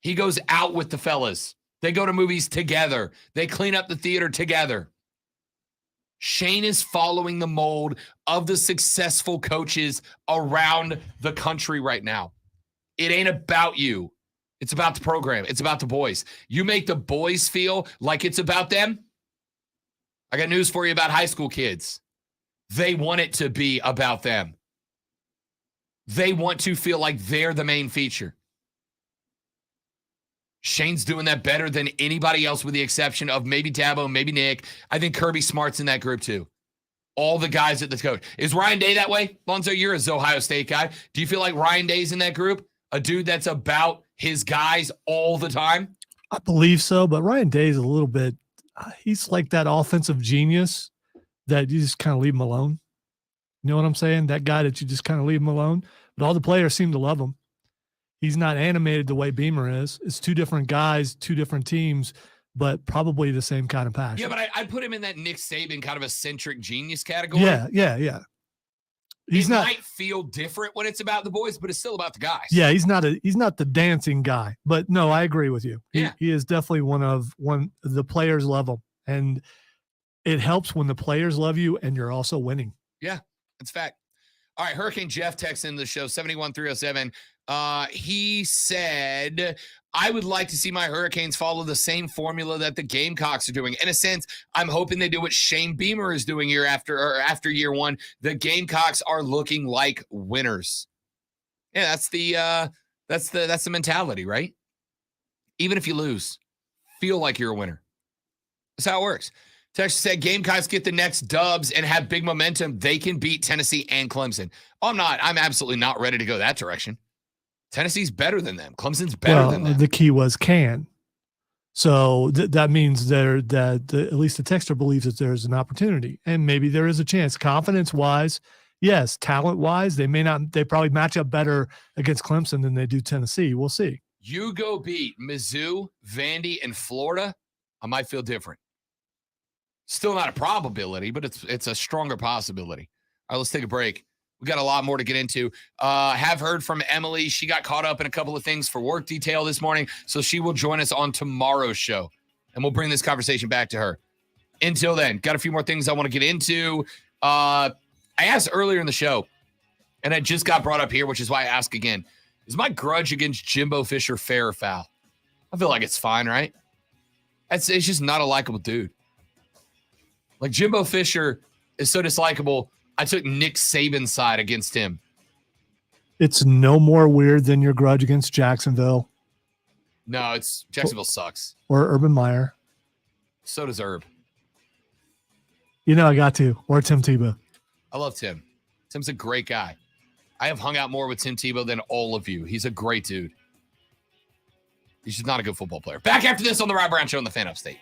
He goes out with the fellas. They go to movies together. They clean up the theater together. Shane is following the mold of the successful coaches around the country right now. It ain't about you. It's about the program. It's about the boys. You make the boys feel like it's about them. I got news for you about high school kids. They want it to be about them. They want to feel like they're the main feature. Shane's doing that better than anybody else with the exception of maybe Dabo, maybe Nick. I think Kirby Smart's in that group too. All the guys at the coach. Is Ryan Day that way? Lonzo, you're a Ohio State guy. Do you feel like Ryan Day's in that group? A dude that's about his guys all the time? I believe so, but Ryan Day is a little bit, he's like that offensive genius that you just kind of leave him alone. You know what I'm saying? That guy that you just kind of leave him alone. But all the players seem to love him. He's not animated the way Beamer is. It's two different guys, two different teams, but probably the same kind of passion. Yeah, but I'd put him in that Nick Saban kind of eccentric genius category. Yeah. He's it not. Might feel different when it's about the boys, but it's still about the guys. Yeah, he's not the dancing guy. But no, I agree with you. Yeah. He is definitely one the players love him, and it helps when the players love you and you're also winning. Yeah, that's fact. All right, Hurricane Jeff texts into the show 71307. He said, I would like to see my Hurricanes follow the same formula that the Gamecocks are doing. In a sense, I'm hoping they do what Shane Beamer is doing after year one. The Gamecocks are looking like winners. Yeah, that's the mentality, right? Even if you lose, feel like you're a winner. That's how it works. Texas said Gamecocks get the next dubs and have big momentum. They can beat Tennessee and Clemson. Oh, I'm absolutely not ready to go that direction. Tennessee's better than them. Clemson's better than them. The key was can. So that means at least the texter believes that there's an opportunity, and maybe there is a chance. Confidence-wise, yes. Talent-wise, they probably match up better against Clemson than they do Tennessee. We'll see. You go beat Mizzou, Vandy, and Florida, I might feel different. Still not a probability, but it's a stronger possibility. All right, let's take a break. We got a lot more to get into. Have heard from Emily. She got caught up in a couple of things for work detail this morning, so she will join us on tomorrow's show, and we'll bring this conversation back to her. Until then, got a few more things I want to get into. I asked earlier in the show, and it just got brought up here, which is why I ask again. Is my grudge against Jimbo Fisher fair or foul? I feel like it's fine, right? It's just not a likable dude. Like, Jimbo Fisher is so dislikable, I took Nick Saban's side against him. It's no more weird than your grudge against Jacksonville. No, Jacksonville sucks. Or Urban Meyer. So does Herb. I got to. Or Tim Tebow. I love Tim. Tim's a great guy. I have hung out more with Tim Tebow than all of you. He's a great dude. He's just not a good football player. Back after this on the Rob Brown Show on the Fan Upstate.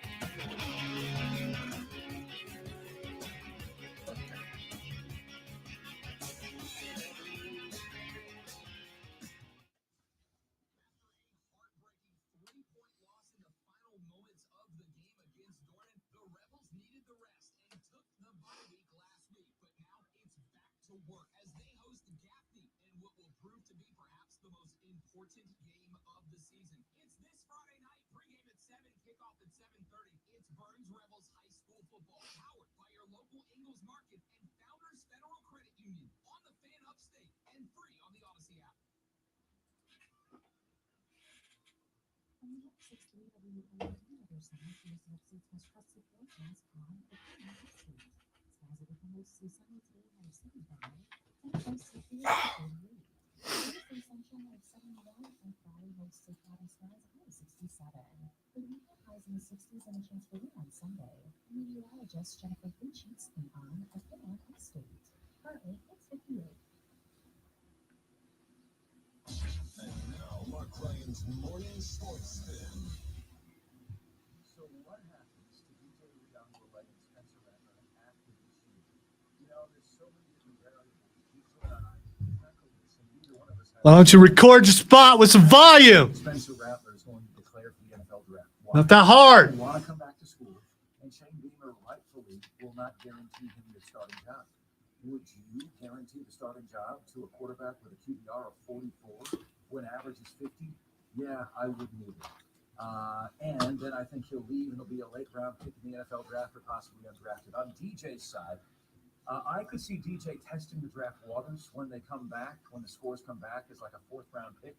Meteorologist Jennifer Bucci's on a Fan Upstate. Currently, it's 58. And now, Mark Ryan's Morning Sports Spin. So what happens to DJ Leon Willett and Spencer Rattler after this season? There's so many different variables. Diesel and I tackle this, and neither one of us Why don't you record your spot with some volume? Spencer Rattler is going to declare for the NFL draft. Not that hard. You want to come back to school, and Shane Beamer rightfully will not guarantee him the starting job. Would you guarantee the starting job to a quarterback with a QBR of 44 when average is 50? Yeah, I wouldn't either. And then I think he'll leave and he'll be a late round pick in the NFL draft or possibly undrafted. On DJ's side, I could see DJ testing the draft waters when they come back, when the scores come back as like a 4th round pick.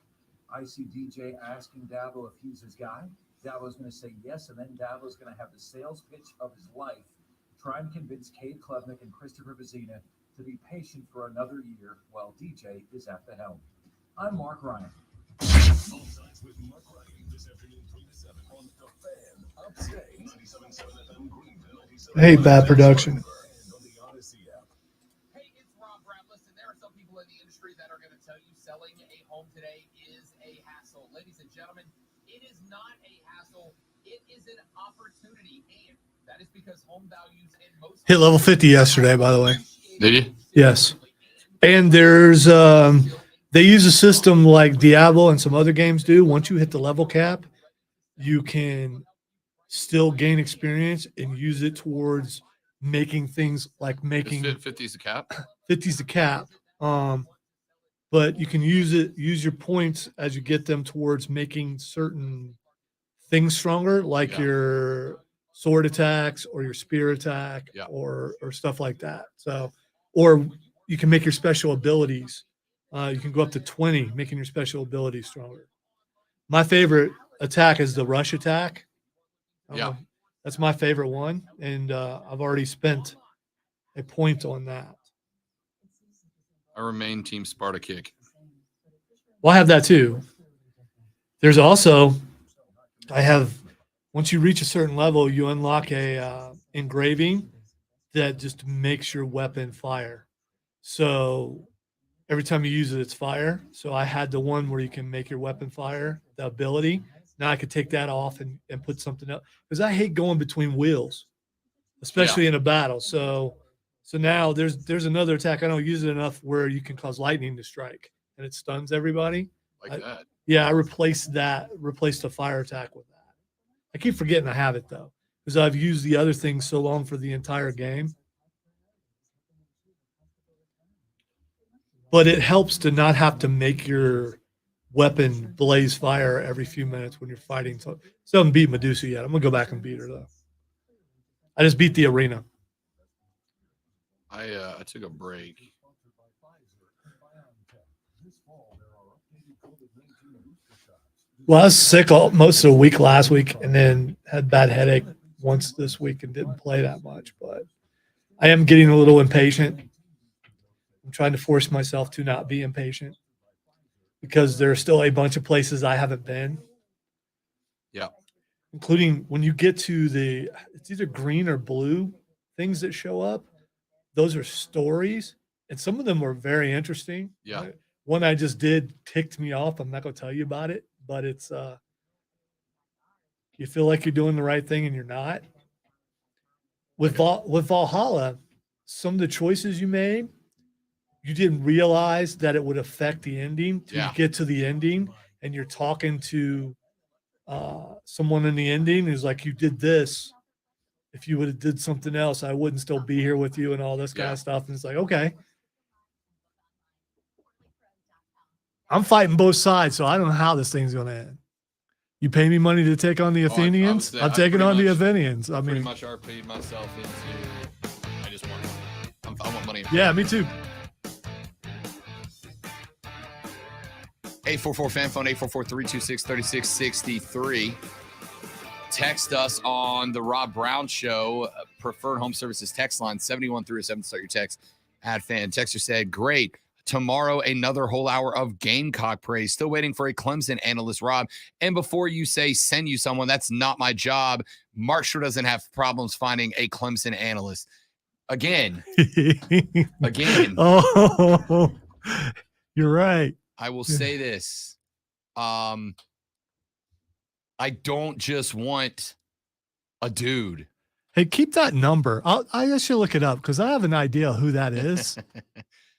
I see DJ asking Dabo if he's his guy. Dabo's going to say yes, and then Dabo's going to have the sales pitch of his life, trying to convince Cade Klubnik and Christopher Vezina to be patient for another year while DJ is at the helm. I'm Mark Ryan. All sides with Mark Ryan this afternoon 3 to 7 on The Fan Upstate 97.7 FM Greenville. Hey, bad production. And on the Odyssey app. Hey, it's Rob Brown. Listen, there are some people in the industry that are going to tell you selling a home today is a hassle. Ladies and gentlemen, it is not a hassle. It is an opportunity, and that is because home values in most Hit level 50 yesterday, by the way. Did you? Yes. And there's they use a system like Diablo and some other games do. Once you hit the level cap, you can still gain experience and use it towards making things like making 50's the cap. 50's the cap. But you can use your points as you get them towards making certain things stronger, like your sword attacks or your spear attack or stuff like that. So, or you can make your special abilities. You can go up to 20, making your special abilities stronger. My favorite attack is the rush attack. That's my favorite one. And I've already spent a point on that. I remain Team Sparta Kick. Well, I have that too. There's also, once you reach a certain level, you unlock a engraving that just makes your weapon fire. So every time you use it, it's fire. So I had the one where you can make your weapon fire, the ability. Now I could take that off and put something up, because I hate going between wheels, especially in a battle. So now there's another attack. I don't use it enough where you can cause lightning to strike and it stuns everybody. Like that. Yeah, I replaced the fire attack with that. I keep forgetting I have it though, because I've used the other thing so long for the entire game. But it helps to not have to make your weapon blaze fire every few minutes when you're fighting. So I haven't beat Medusa yet. I'm gonna go back and beat her though. I just beat the arena. I took a break. Well, I was sick most of the week last week, and then had bad headache once this week and didn't play that much. But I am getting a little impatient. I'm trying to force myself to not be impatient, because there are still a bunch of places I haven't been. Yeah. Including when you get to it's either green or blue things that show up. Those are stories, and some of them are very interesting. Yeah. One I just did ticked me off. I'm not going to tell you about it, but it's you feel like you're doing the right thing and you're not. With Valhalla, some of the choices you made, you didn't realize that it would affect the ending. You get to the ending and you're talking to someone in the ending who's like, you did this. If you would have did something else, I wouldn't still be here with you and all this kind of stuff. And it's like, okay. I'm fighting both sides, so I don't know how this thing's going to end. You pay me money to take on the Athenians? I'm taking on the Athenians. I mean, pretty much RP'd myself into. I just want money. I want money. Yeah, me too. 844 fan phone 844-326-3663. Text us on the Rob Brown Show preferred home services text line 71307. Start your text at fan. Texter said, "Great. Tomorrow, another whole hour of Gamecock praise. Still waiting for a Clemson analyst, Rob. And before you say send you someone, that's not my job. Mark sure doesn't have problems finding a Clemson analyst. Again. Oh, you're right. I will say this. I don't just want a dude. Hey, keep that number. I should look it up because I have an idea who that is.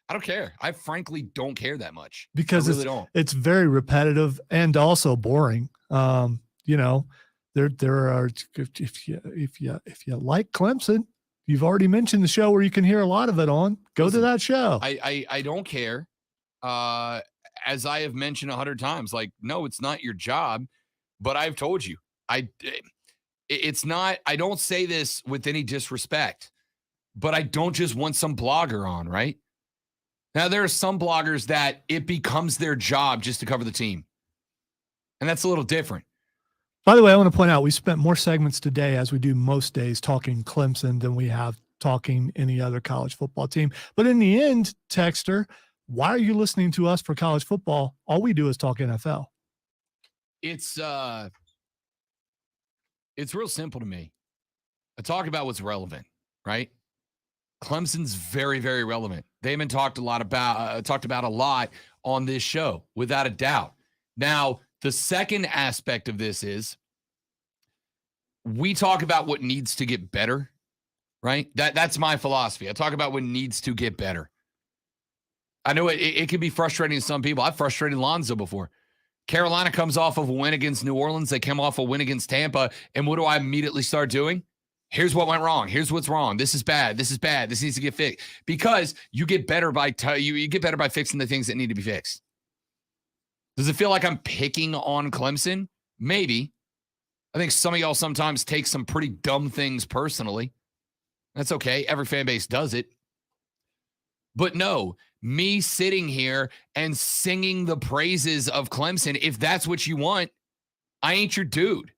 I don't care. I frankly don't care that much. Because I really don't. It's very repetitive and also boring. You know, there are if you like Clemson, you've already mentioned the show where you can hear a lot of it on. Go to that show. I don't care. As I have mentioned 100 times, like, no, it's not your job. But I've told you, it's not, I don't say this with any disrespect, but I don't just want some blogger on, right? Now, there are some bloggers that it becomes their job just to cover the team. And that's a little different. By the way, I want to point out we spent more segments today, as we do most days, talking Clemson than we have talking any other college football team. But in the end, Texter, why are you listening to us for college football? All we do is talk NFL. It's real simple to me. I talk about what's relevant, right? Clemson's very, very relevant. They haven't talked about a lot on this show, without a doubt. Now, the second aspect of this is we talk about what needs to get better, right? That's my philosophy. I talk about what needs to get better. I know it can be frustrating to some people. I've frustrated Lonzo before. Carolina comes off of a win against New Orleans. They come off a win against Tampa. And what do I immediately start doing? Here's what went wrong. Here's what's wrong. This is bad. This is bad. This needs to get fixed. Because you get better by you get better by fixing the things that need to be fixed. Does it feel like I'm picking on Clemson? Maybe. I think some of y'all sometimes take some pretty dumb things personally. That's okay. Every fan base does it. But no, me sitting here and singing the praises of Clemson, if that's what you want, I ain't your dude.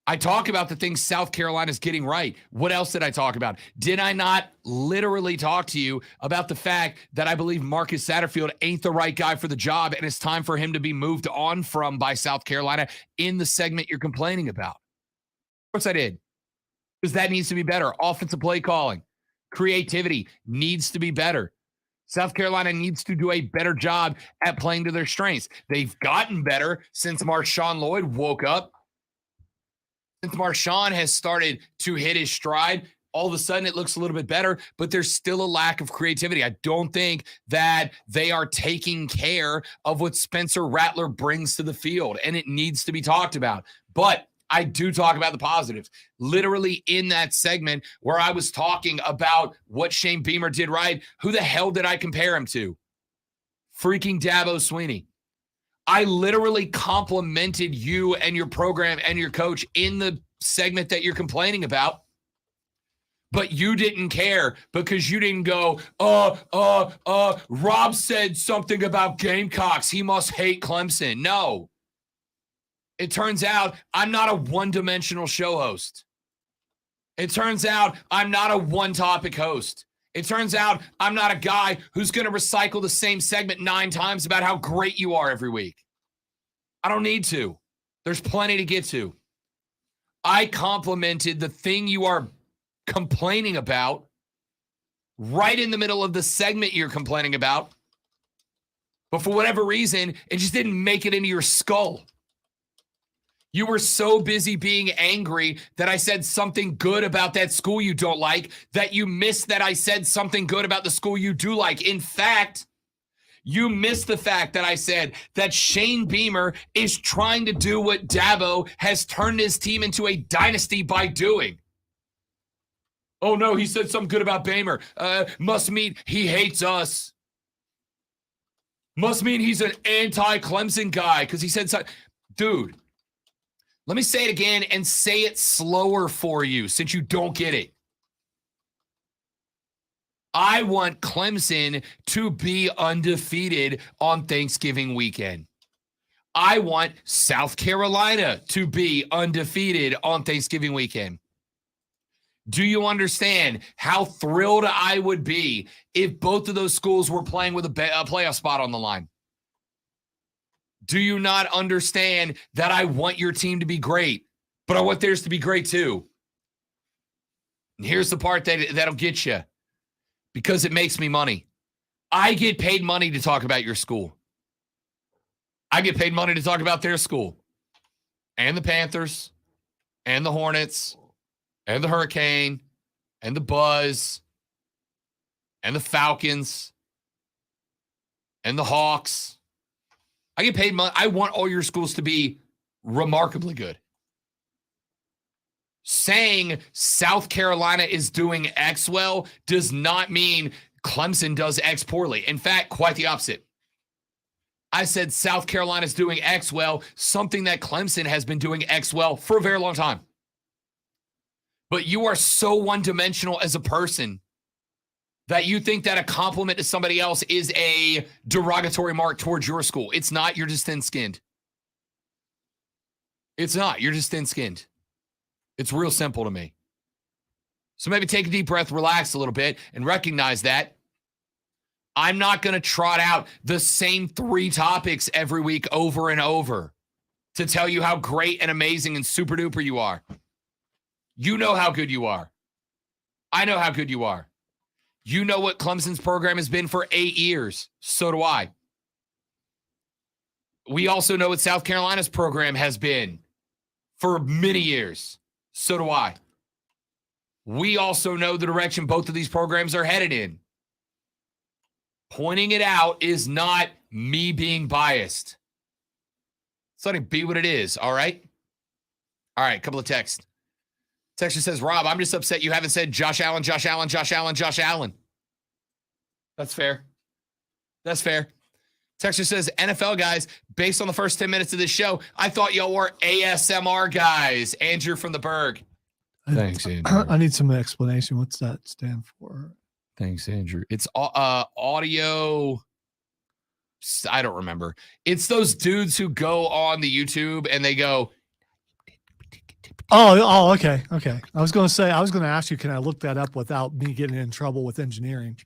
I talk about the things South Carolina's getting right. What else did I talk about? Did I not literally talk to you about the fact that I believe Marcus Satterfield ain't the right guy for the job and it's time for him to be moved on from by South Carolina in the segment you're complaining about? Of course I did. Because that needs to be better. Offensive play calling, creativity needs to be better. South Carolina needs to do a better job at playing to their strengths. They've gotten better since Marshawn Lloyd woke up. Since Marshawn has started to hit his stride, all of a sudden it looks a little bit better, but there's still a lack of creativity. I don't think that they are taking care of what Spencer Rattler brings to the field, and it needs to be talked about. But I do talk about the positives. Literally in that segment where I was talking about what Shane Beamer did right, who the hell did I compare him to? Freaking Dabo Swinney. I literally complimented you and your program and your coach in the segment that you're complaining about, but you didn't care because you didn't go, Rob said something about Gamecocks. He must hate Clemson. No. It turns out I'm not a one-dimensional show host. It turns out I'm not a one-topic host. It turns out I'm not a guy who's going to recycle the same segment 9 times about how great you are every week. I don't need to. There's plenty to get to. I complimented the thing you are complaining about right in the middle of the segment you're complaining about. But for whatever reason, it just didn't make it into your skull. You were so busy being angry that I said something good about that school you don't like that you missed that I said something good about the school you do like. In fact, you missed the fact that I said that Shane Beamer is trying to do what Dabo has turned his team into a dynasty by doing. Oh no, he said something good about Beamer. Must mean he hates us. Must mean he's an anti-Clemson guy because he said something. Dude. Let me say it again and say it slower for you since you don't get it. I want Clemson to be undefeated on Thanksgiving weekend. I want South Carolina to be undefeated on Thanksgiving weekend. Do you understand how thrilled I would be if both of those schools were playing with a playoff spot on the line? Do you not understand that I want your team to be great, but I want theirs to be great too? And here's the part that'll get you, because it makes me money. I get paid money to talk about your school. I get paid money to talk about their school and the Panthers and the Hornets and the Hurricane and the Buzz and the Falcons and the Hawks. I get paid money. I want all your schools to be remarkably good. Saying South Carolina is doing X well does not mean Clemson does X poorly. In fact, quite the opposite. I said South Carolina's doing X well, something that Clemson has been doing X well for a very long time. But you are so one-dimensional as a person that you think that a compliment to somebody else is a derogatory mark towards your school. It's not. You're just thin-skinned. It's not. You're just thin-skinned. It's real simple to me. So maybe take a deep breath, relax a little bit, and recognize that I'm not going to trot out the same 3 topics every week over and over to tell you how great and amazing and super duper you are. You know how good you are. I know how good you are. You know what Clemson's program has been for 8 years. So do I. We also know what South Carolina's program has been for many years. So do I. We also know the direction both of these programs are headed in. Pointing it out is not me being biased. It's letting it be what it is, all right? All right, a couple of texts. Texture says, Rob, I'm just upset you haven't said Josh Allen, Josh Allen, Josh Allen, Josh Allen. That's fair. That's fair. Texture says, NFL guys, based on the first 10 minutes of this show, I thought y'all were ASMR guys. Andrew from the Berg. Thanks, Andrew. I need some explanation. What's that stand for? Thanks, Andrew. It's audio. I don't remember. It's those dudes who go on the YouTube and they go, Oh, okay. Okay. I was going to ask you, can I look that up without me getting in trouble with engineering?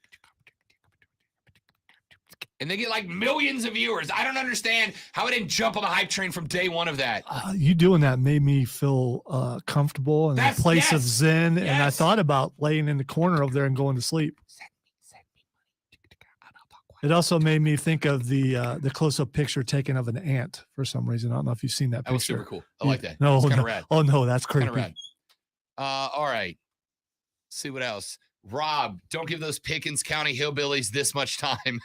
and they get like millions of viewers. I don't understand how I didn't jump on the hype train from day one of that. You doing that made me feel comfortable in a place of zen. And I thought about laying in the corner over there and going to sleep. It also made me think of the close-up picture taken of an ant for some reason. I don't know if you've seen that picture. That was super cool. I like that. No, it's kind no. of rad. Oh no, that's creepy. Kind of rad. All right. Let's see what else. Rob, don't give those Pickens County hillbillies this much time.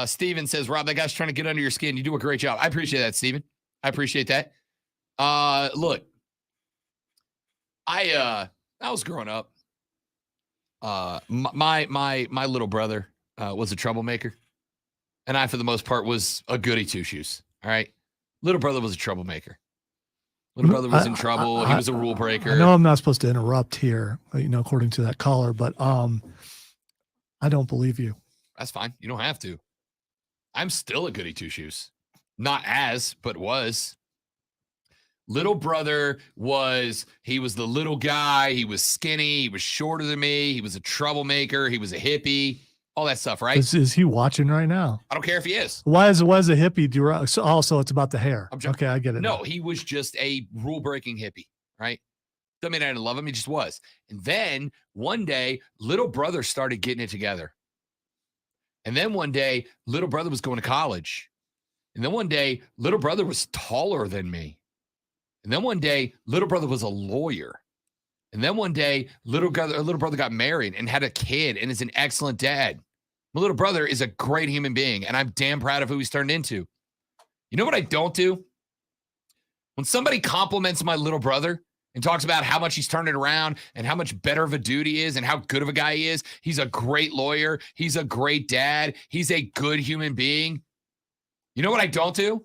Steven says, Rob, that guy's trying to get under your skin. You do a great job. I appreciate that, Steven. I appreciate that. Look, I was growing up. My little brother was a troublemaker, and I, for the most part, was a goody two shoes. All right, little brother was a troublemaker. Little brother was in trouble. He was a rule breaker. I know I'm not supposed to interrupt here, according to that caller, but I don't believe you. That's fine. You don't have to. I'm still a goody two shoes. Not as, but was. Little brother he was the little guy. He was skinny. He was shorter than me. He was a troublemaker. He was a hippie. All that stuff, right? Is he watching right now? I don't care if he is. Why is a hippie? So also, it's about the hair. Okay, I get it. No, he was just a rule-breaking hippie, right? Doesn't mean I didn't love him. He just was. And then one day, little brother started getting it together. And then one day, little brother was going to college. And then one day, little brother was taller than me. And then one day, little brother was a lawyer. And then one day, little brother got married and had a kid and is an excellent dad. My little brother is a great human being, and I'm damn proud of who he's turned into. You know what I don't do? When somebody compliments my little brother and talks about how much he's turned it around and how much better of a dude he is and how good of a guy he is, he's a great lawyer, he's a great dad, he's a good human being. You know what I don't do?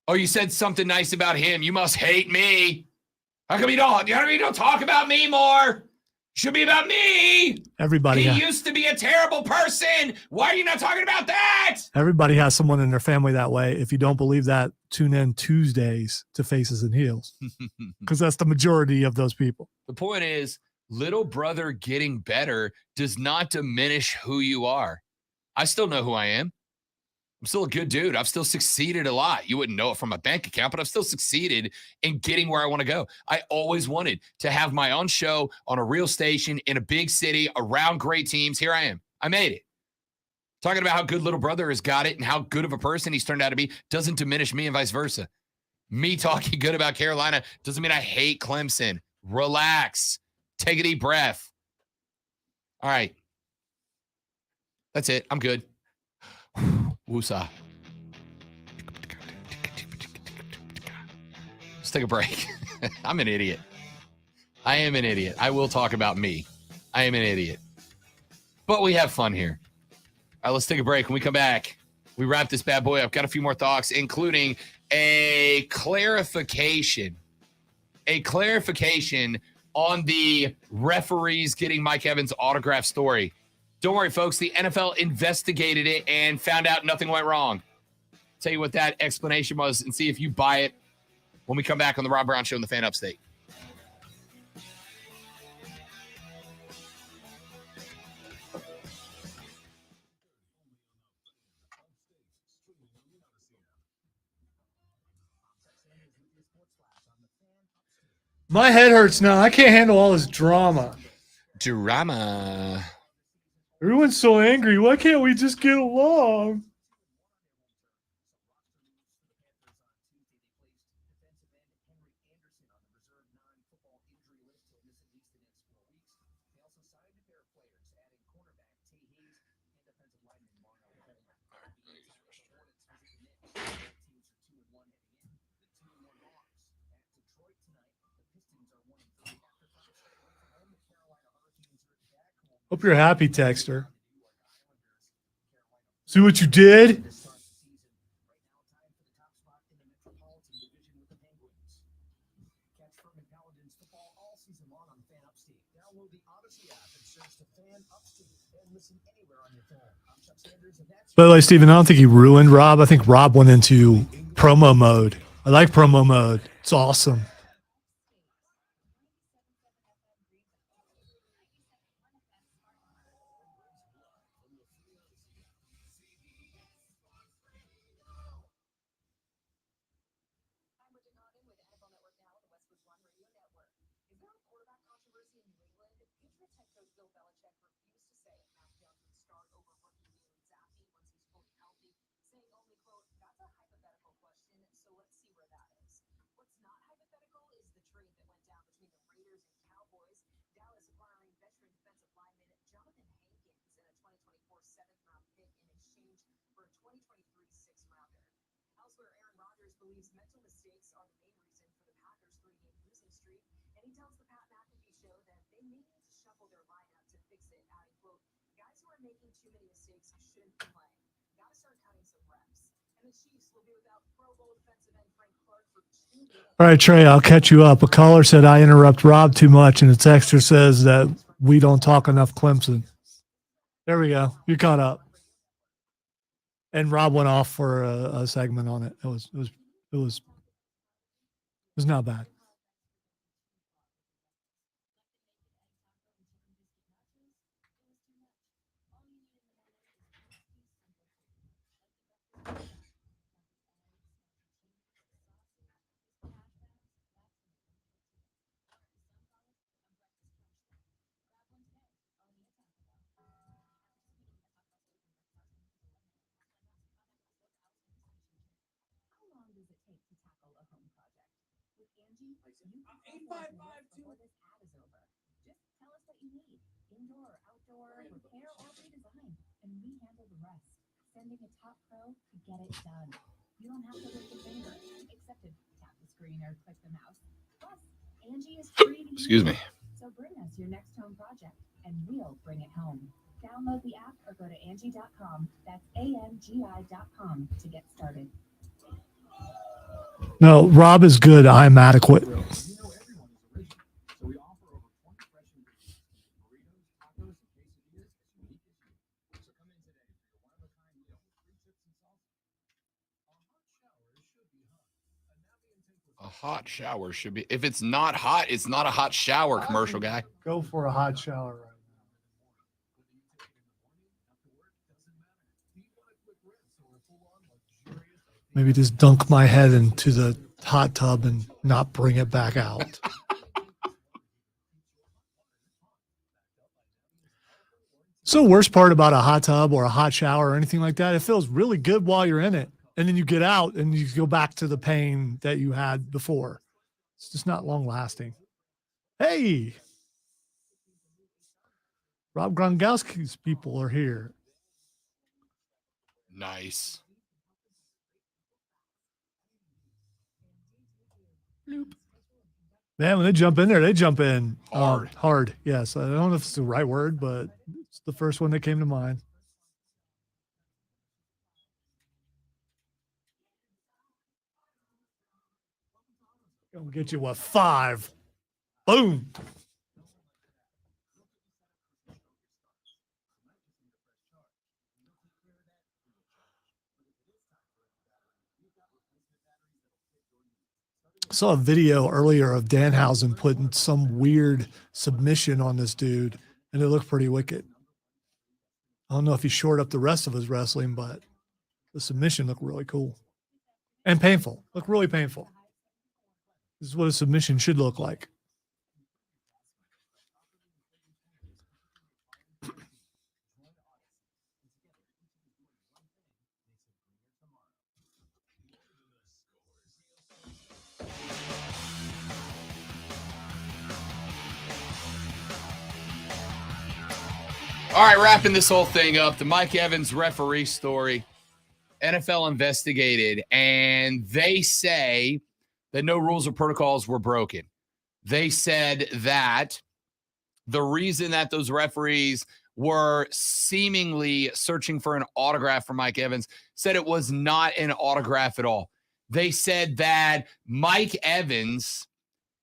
Oh, you said something nice about him. You must hate me. How come you don't talk about me more? Should be about me. He used to be a terrible person. Why are you not talking about that? Everybody has someone in their family that way. If you don't believe that, tune in Tuesdays to Faces and Heels, because that's the majority of those people. The point is, little brother getting better does not diminish who you are. I still know who I am. I'm still a good dude. I've still succeeded a lot. You wouldn't know it from my bank account, but I've still succeeded in getting where I want to go. I always wanted to have my own show on a real station in a big city around great teams. Here I am. I made it. Talking about how good little brother has got it and how good of a person he's turned out to be doesn't diminish me and vice versa. Me talking good about Carolina doesn't mean I hate Clemson. Relax. Take a deep breath. All right. That's it. I'm good. Woosah. Let's take a break. I'm an idiot. I am an idiot. I will talk about me. I am an idiot. But we have fun here. All right, let's take a break. When we come back, we wrap this bad boy up. Got a few more thoughts, including a clarification on the referees getting Mike Evans' autograph story. Don't worry, folks. The NFL investigated it and found out nothing went wrong. Tell you what that explanation was and see if you buy it when we come back on the Rob Brown Show in the Fan Upstate. My head hurts now. I can't handle all this drama. Everyone's so angry. Why can't we just get along? Hope you're happy, Texter. See what you did? By the way, Steven, I don't think he ruined Rob. I think Rob went into promo mode. I like promo mode. It's awesome. All right, Trey, I'll catch you up. A caller said I interrupt Rob too much, and a texter says that we don't talk enough Clemson. There we go. You're caught up. And Rob went off for a segment on it. It was not bad. Sending a top pro to get it done. You don't have to lift a finger, except to tap the screen or click the mouse. Plus, Angie is free to Excuse me. So bring us your next home project, and we'll bring it home. Download the app or go to Angie.com. That's ANGI.com to get started. No, Rob is good. I'm adequate. A hot shower should be. If it's not hot, it's not a hot shower, commercial guy. Go for a hot shower right now. Maybe just dunk my head into the hot tub and not bring it back out. So the worst part about a hot tub or a hot shower or anything like that, it feels really good while you're in it. And then you get out and you go back to the pain that you had before. It's just not long lasting. Hey, Rob Gronkowski's people are here. Nice. Man, when they jump in there, they jump in hard. Hard, yes. I don't know if it's the right word, but it's the first one that came to mind. Gonna get you what 5. Boom. Saw a video earlier of Danhausen putting some weird submission on this dude, and it looked pretty wicked. I don't know if he shored up the rest of his wrestling, but the submission looked really cool and painful. Looked really painful. This is what a submission should look like. All right, wrapping this whole thing up, the Mike Evans referee story. NFL investigated, and they say that no rules or protocols were broken. They said that the reason that those referees were seemingly searching for an autograph for Mike Evans said it was not an autograph at all. They said that Mike Evans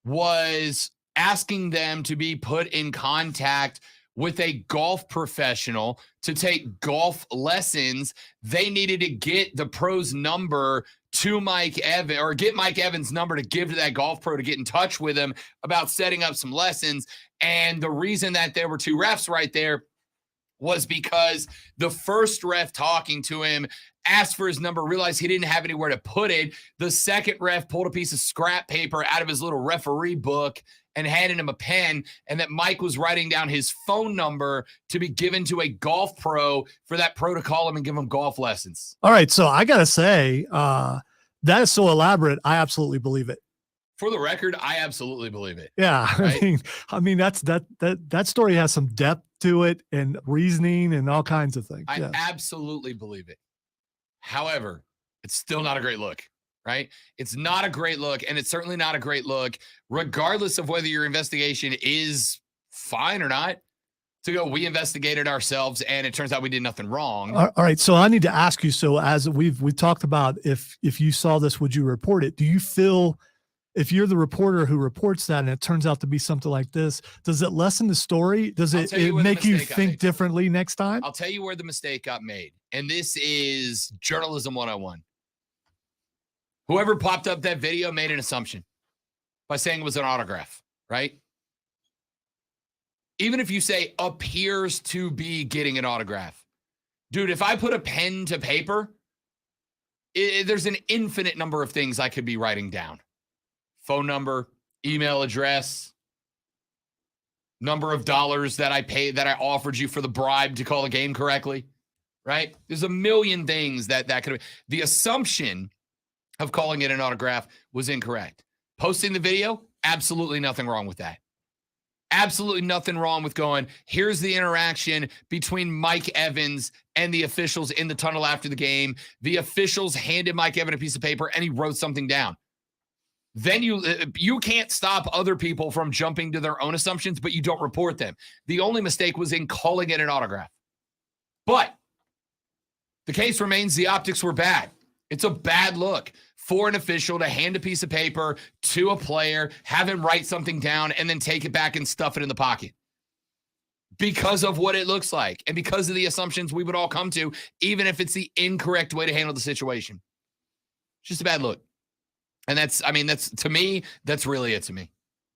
was asking them to be put in contact with a golf professional to take golf lessons. They needed to get the pro's number to Mike Evans, or get Mike Evans' number to give to that golf pro to get in touch with him about setting up some lessons. And the reason that there were 2 refs right there was because the first ref talking to him asked for his number, realized he didn't have anywhere to put it. The second ref pulled a piece of scrap paper out of his little referee book and handed him a pen, and that Mike was writing down his phone number to be given to a golf pro for that pro to call him and give him golf lessons. All right, so I gotta say, that is so elaborate. I absolutely believe it. For the record, I absolutely believe it. Yeah, Right? I mean that story has some depth to it and reasoning and all kinds of things. I Yeah. absolutely believe it. However, it's still not a great look, right? It's not a great look, and it's certainly not a great look, regardless of whether your investigation is fine or not, to go, we investigated ourselves, and it turns out we did nothing wrong. All right, so I need to ask you. So as we talked about, if you saw this, would you report it? Do you feel, if you're the reporter who reports that and it turns out to be something like this, does it lessen the story? Does I'll it, tell you it where the make you mistake got think made. differently next time? I'll tell you where the mistake got made, and this is journalism 101. Whoever popped up that video made an assumption by saying it was an autograph, right? Even if you say appears to be getting an autograph. Dude, if I put a pen to paper, there's an infinite number of things I could be writing down. Phone number, email address, number of dollars that I paid, that I offered you for the bribe to call the game correctly, right? There's a million things that could be. The assumption of calling it an autograph was incorrect. Posting the video, absolutely nothing wrong with that. Absolutely nothing wrong with going, here's the interaction between Mike Evans and the officials in the tunnel after the game. The officials handed Mike Evans a piece of paper and he wrote something down. Then you can't stop other people from jumping to their own assumptions, but you don't report them. The only mistake was in calling it an autograph. But the case remains, the optics were bad. It's a bad look for an official to hand a piece of paper to a player, have him write something down, and then take it back and stuff it in the pocket. Because of what it looks like and because of the assumptions we would all come to, even if it's the incorrect way to handle the situation. It's just a bad look. And that's to me, that's really it to me.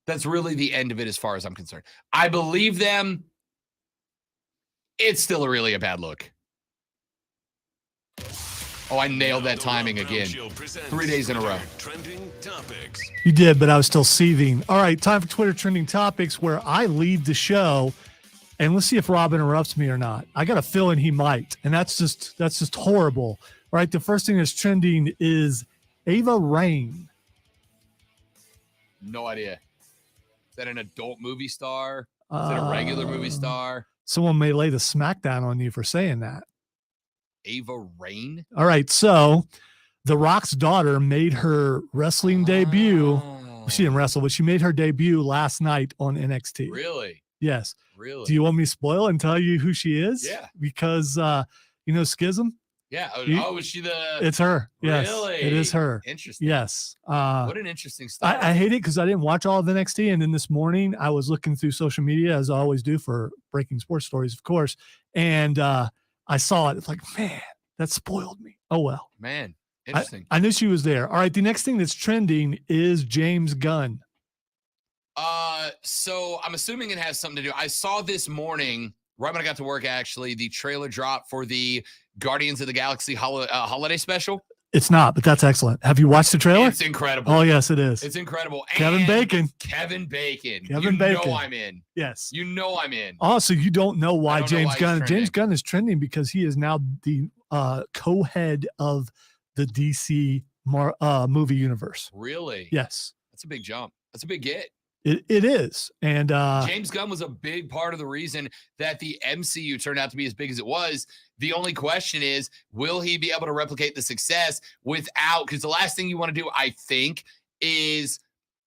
That's really the end of it as far as I'm concerned. I believe them. It's still really a bad look. Oh, I nailed that timing again. 3 days in a row. Trending topics. You did, but I was still seething. All right, time for Twitter trending topics, where I lead the show, and let's see if Rob interrupts me or not. I got a feeling he might, and that's just horrible. All right, the first thing that's trending is Ava Raine. No idea. Is that an adult movie star? Is it a regular movie star? Someone may lay the smackdown on you for saying that. Ava Raine? All right, so The Rock's daughter made her wrestling debut. She didn't wrestle, but she made her debut last night on NXT. Really? Yes. Really? Do you want me to spoil and tell you who she is? Yeah. Because, Schism? Yeah. You- Oh, was she the? It's her. Yes, Really? it is her. Interesting. Yes. What an interesting story. I hate it because I didn't watch all of NXT. And then this morning I was looking through social media, as I always do for breaking sports stories, of course. And I saw it. It's like, man, that spoiled me. Oh, well. Man, interesting. I knew she was there. All right. The next thing that's trending is James Gunn. So I'm assuming it has something to do. I saw this morning, right when I got to work, actually, the trailer drop for the Guardians of the Galaxy holiday special. It's not, but that's excellent. Have you watched the trailer? It's incredible. Oh, yes, it is. It's incredible. Kevin And Bacon. Kevin Bacon. Kevin you Bacon. know I'm in. Yes. You know I'm in. Also, you don't know why I don't know James why he's Gunn. trending. James Gunn is trending because he is now the co-head of the DC movie universe. Really? Yes, That's a big jump. That's a big get. it is. And James Gunn was a big part of the reason that the MCU turned out to be as big as it was. The only question is, will he be able to replicate the success without, because the last thing you want to do, I think, is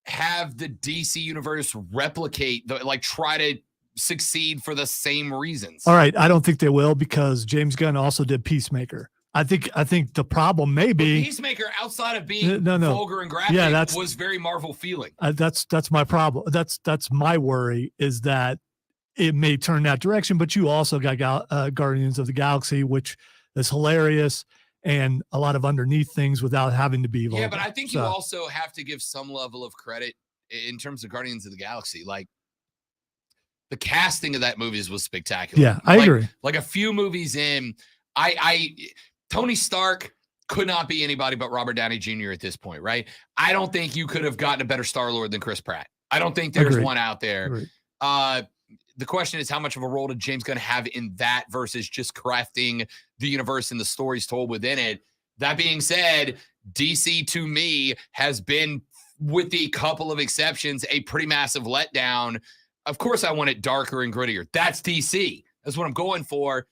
have the DC universe replicate, try to succeed for the same reasons. all right, I don't think they will because James Gunn also did Peacemaker. I think the problem may be Peacemaker, outside of being No. vulgar and graphic, Yeah, that's- was very Marvel feeling. that's my problem. That's my worry is that it may turn that direction. But you also got Guardians of the Galaxy, which is hilarious and a lot of underneath things without having to be vulgar. Yeah, but I think you So, also have to give some level of credit in terms of Guardians of the Galaxy. Like, the casting of that movie was spectacular. Yeah, I agree. Like a few movies in, Tony Stark could not be anybody but Robert Downey Jr. at this point, right? I don't think you could have gotten a better Star-Lord than Chris Pratt. I don't think there's Agreed. one out there. Agreed. The question is, how much of a role did James Gunn have in that versus just crafting the universe and the stories told within it? That being said, DC to me has been, with the couple of exceptions, a pretty massive letdown. Of course, I want it darker and grittier. That's DC. That's what I'm going for.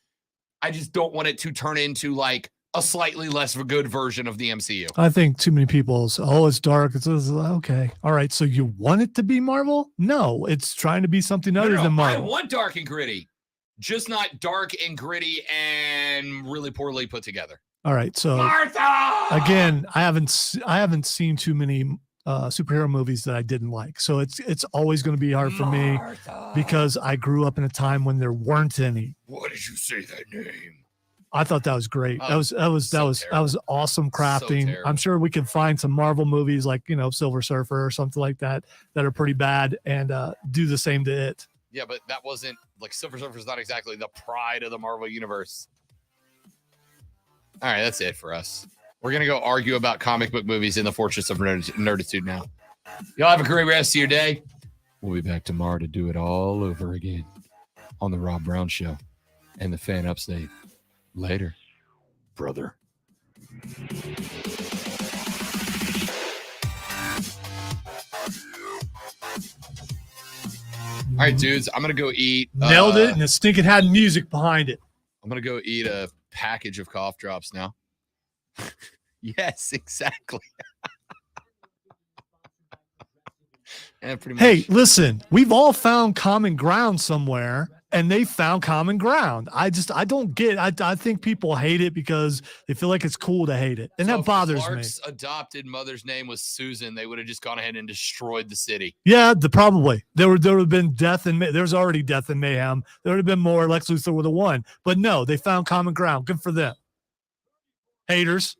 I just don't want it to turn into like a slightly less of a good version of the MCU. I think too many people say, oh, it's dark. It's okay. All right. So you want it to be Marvel? No, it's trying to be something other than I Marvel. want dark and gritty, just not dark and gritty and really poorly put together. All right. So Martha! again, I haven't seen too many superhero movies that I didn't like. So it's always going to be hard for me because I grew up in a time when there weren't any. What did you say that name? I thought that was great. Oh, that was awesome crafting. terrible. I'm sure we can find some Marvel movies like, Silver Surfer or something like that are pretty bad and do the same to it. Yeah, but that wasn't like Silver Surfer is not exactly the pride of the Marvel universe. All right, that's it for us. We're going to go argue about comic book movies in the Fortress of Nerditude now. Y'all have a great rest of your day. We'll be back tomorrow to do it all over again on the Rob Brown Show and the Fan Upstate. Later, brother. All right, dudes, I'm going to go eat. Nailed it. And the stinking had music behind it. I'm going to go eat a package of cough drops now. Yes, exactly. And pretty much. Hey, listen, we've all found common ground somewhere and they found common ground. I don't get, I think people hate it because they feel like it's cool to hate it. And So that if bothers me. Clark's adopted mother's name was Susan, they would have just gone ahead and destroyed the city. Yeah, probably there would have been death and there's already death and mayhem. There would have been more. Lex Luthor would have won, but no, they found common ground. Good for them. Haters.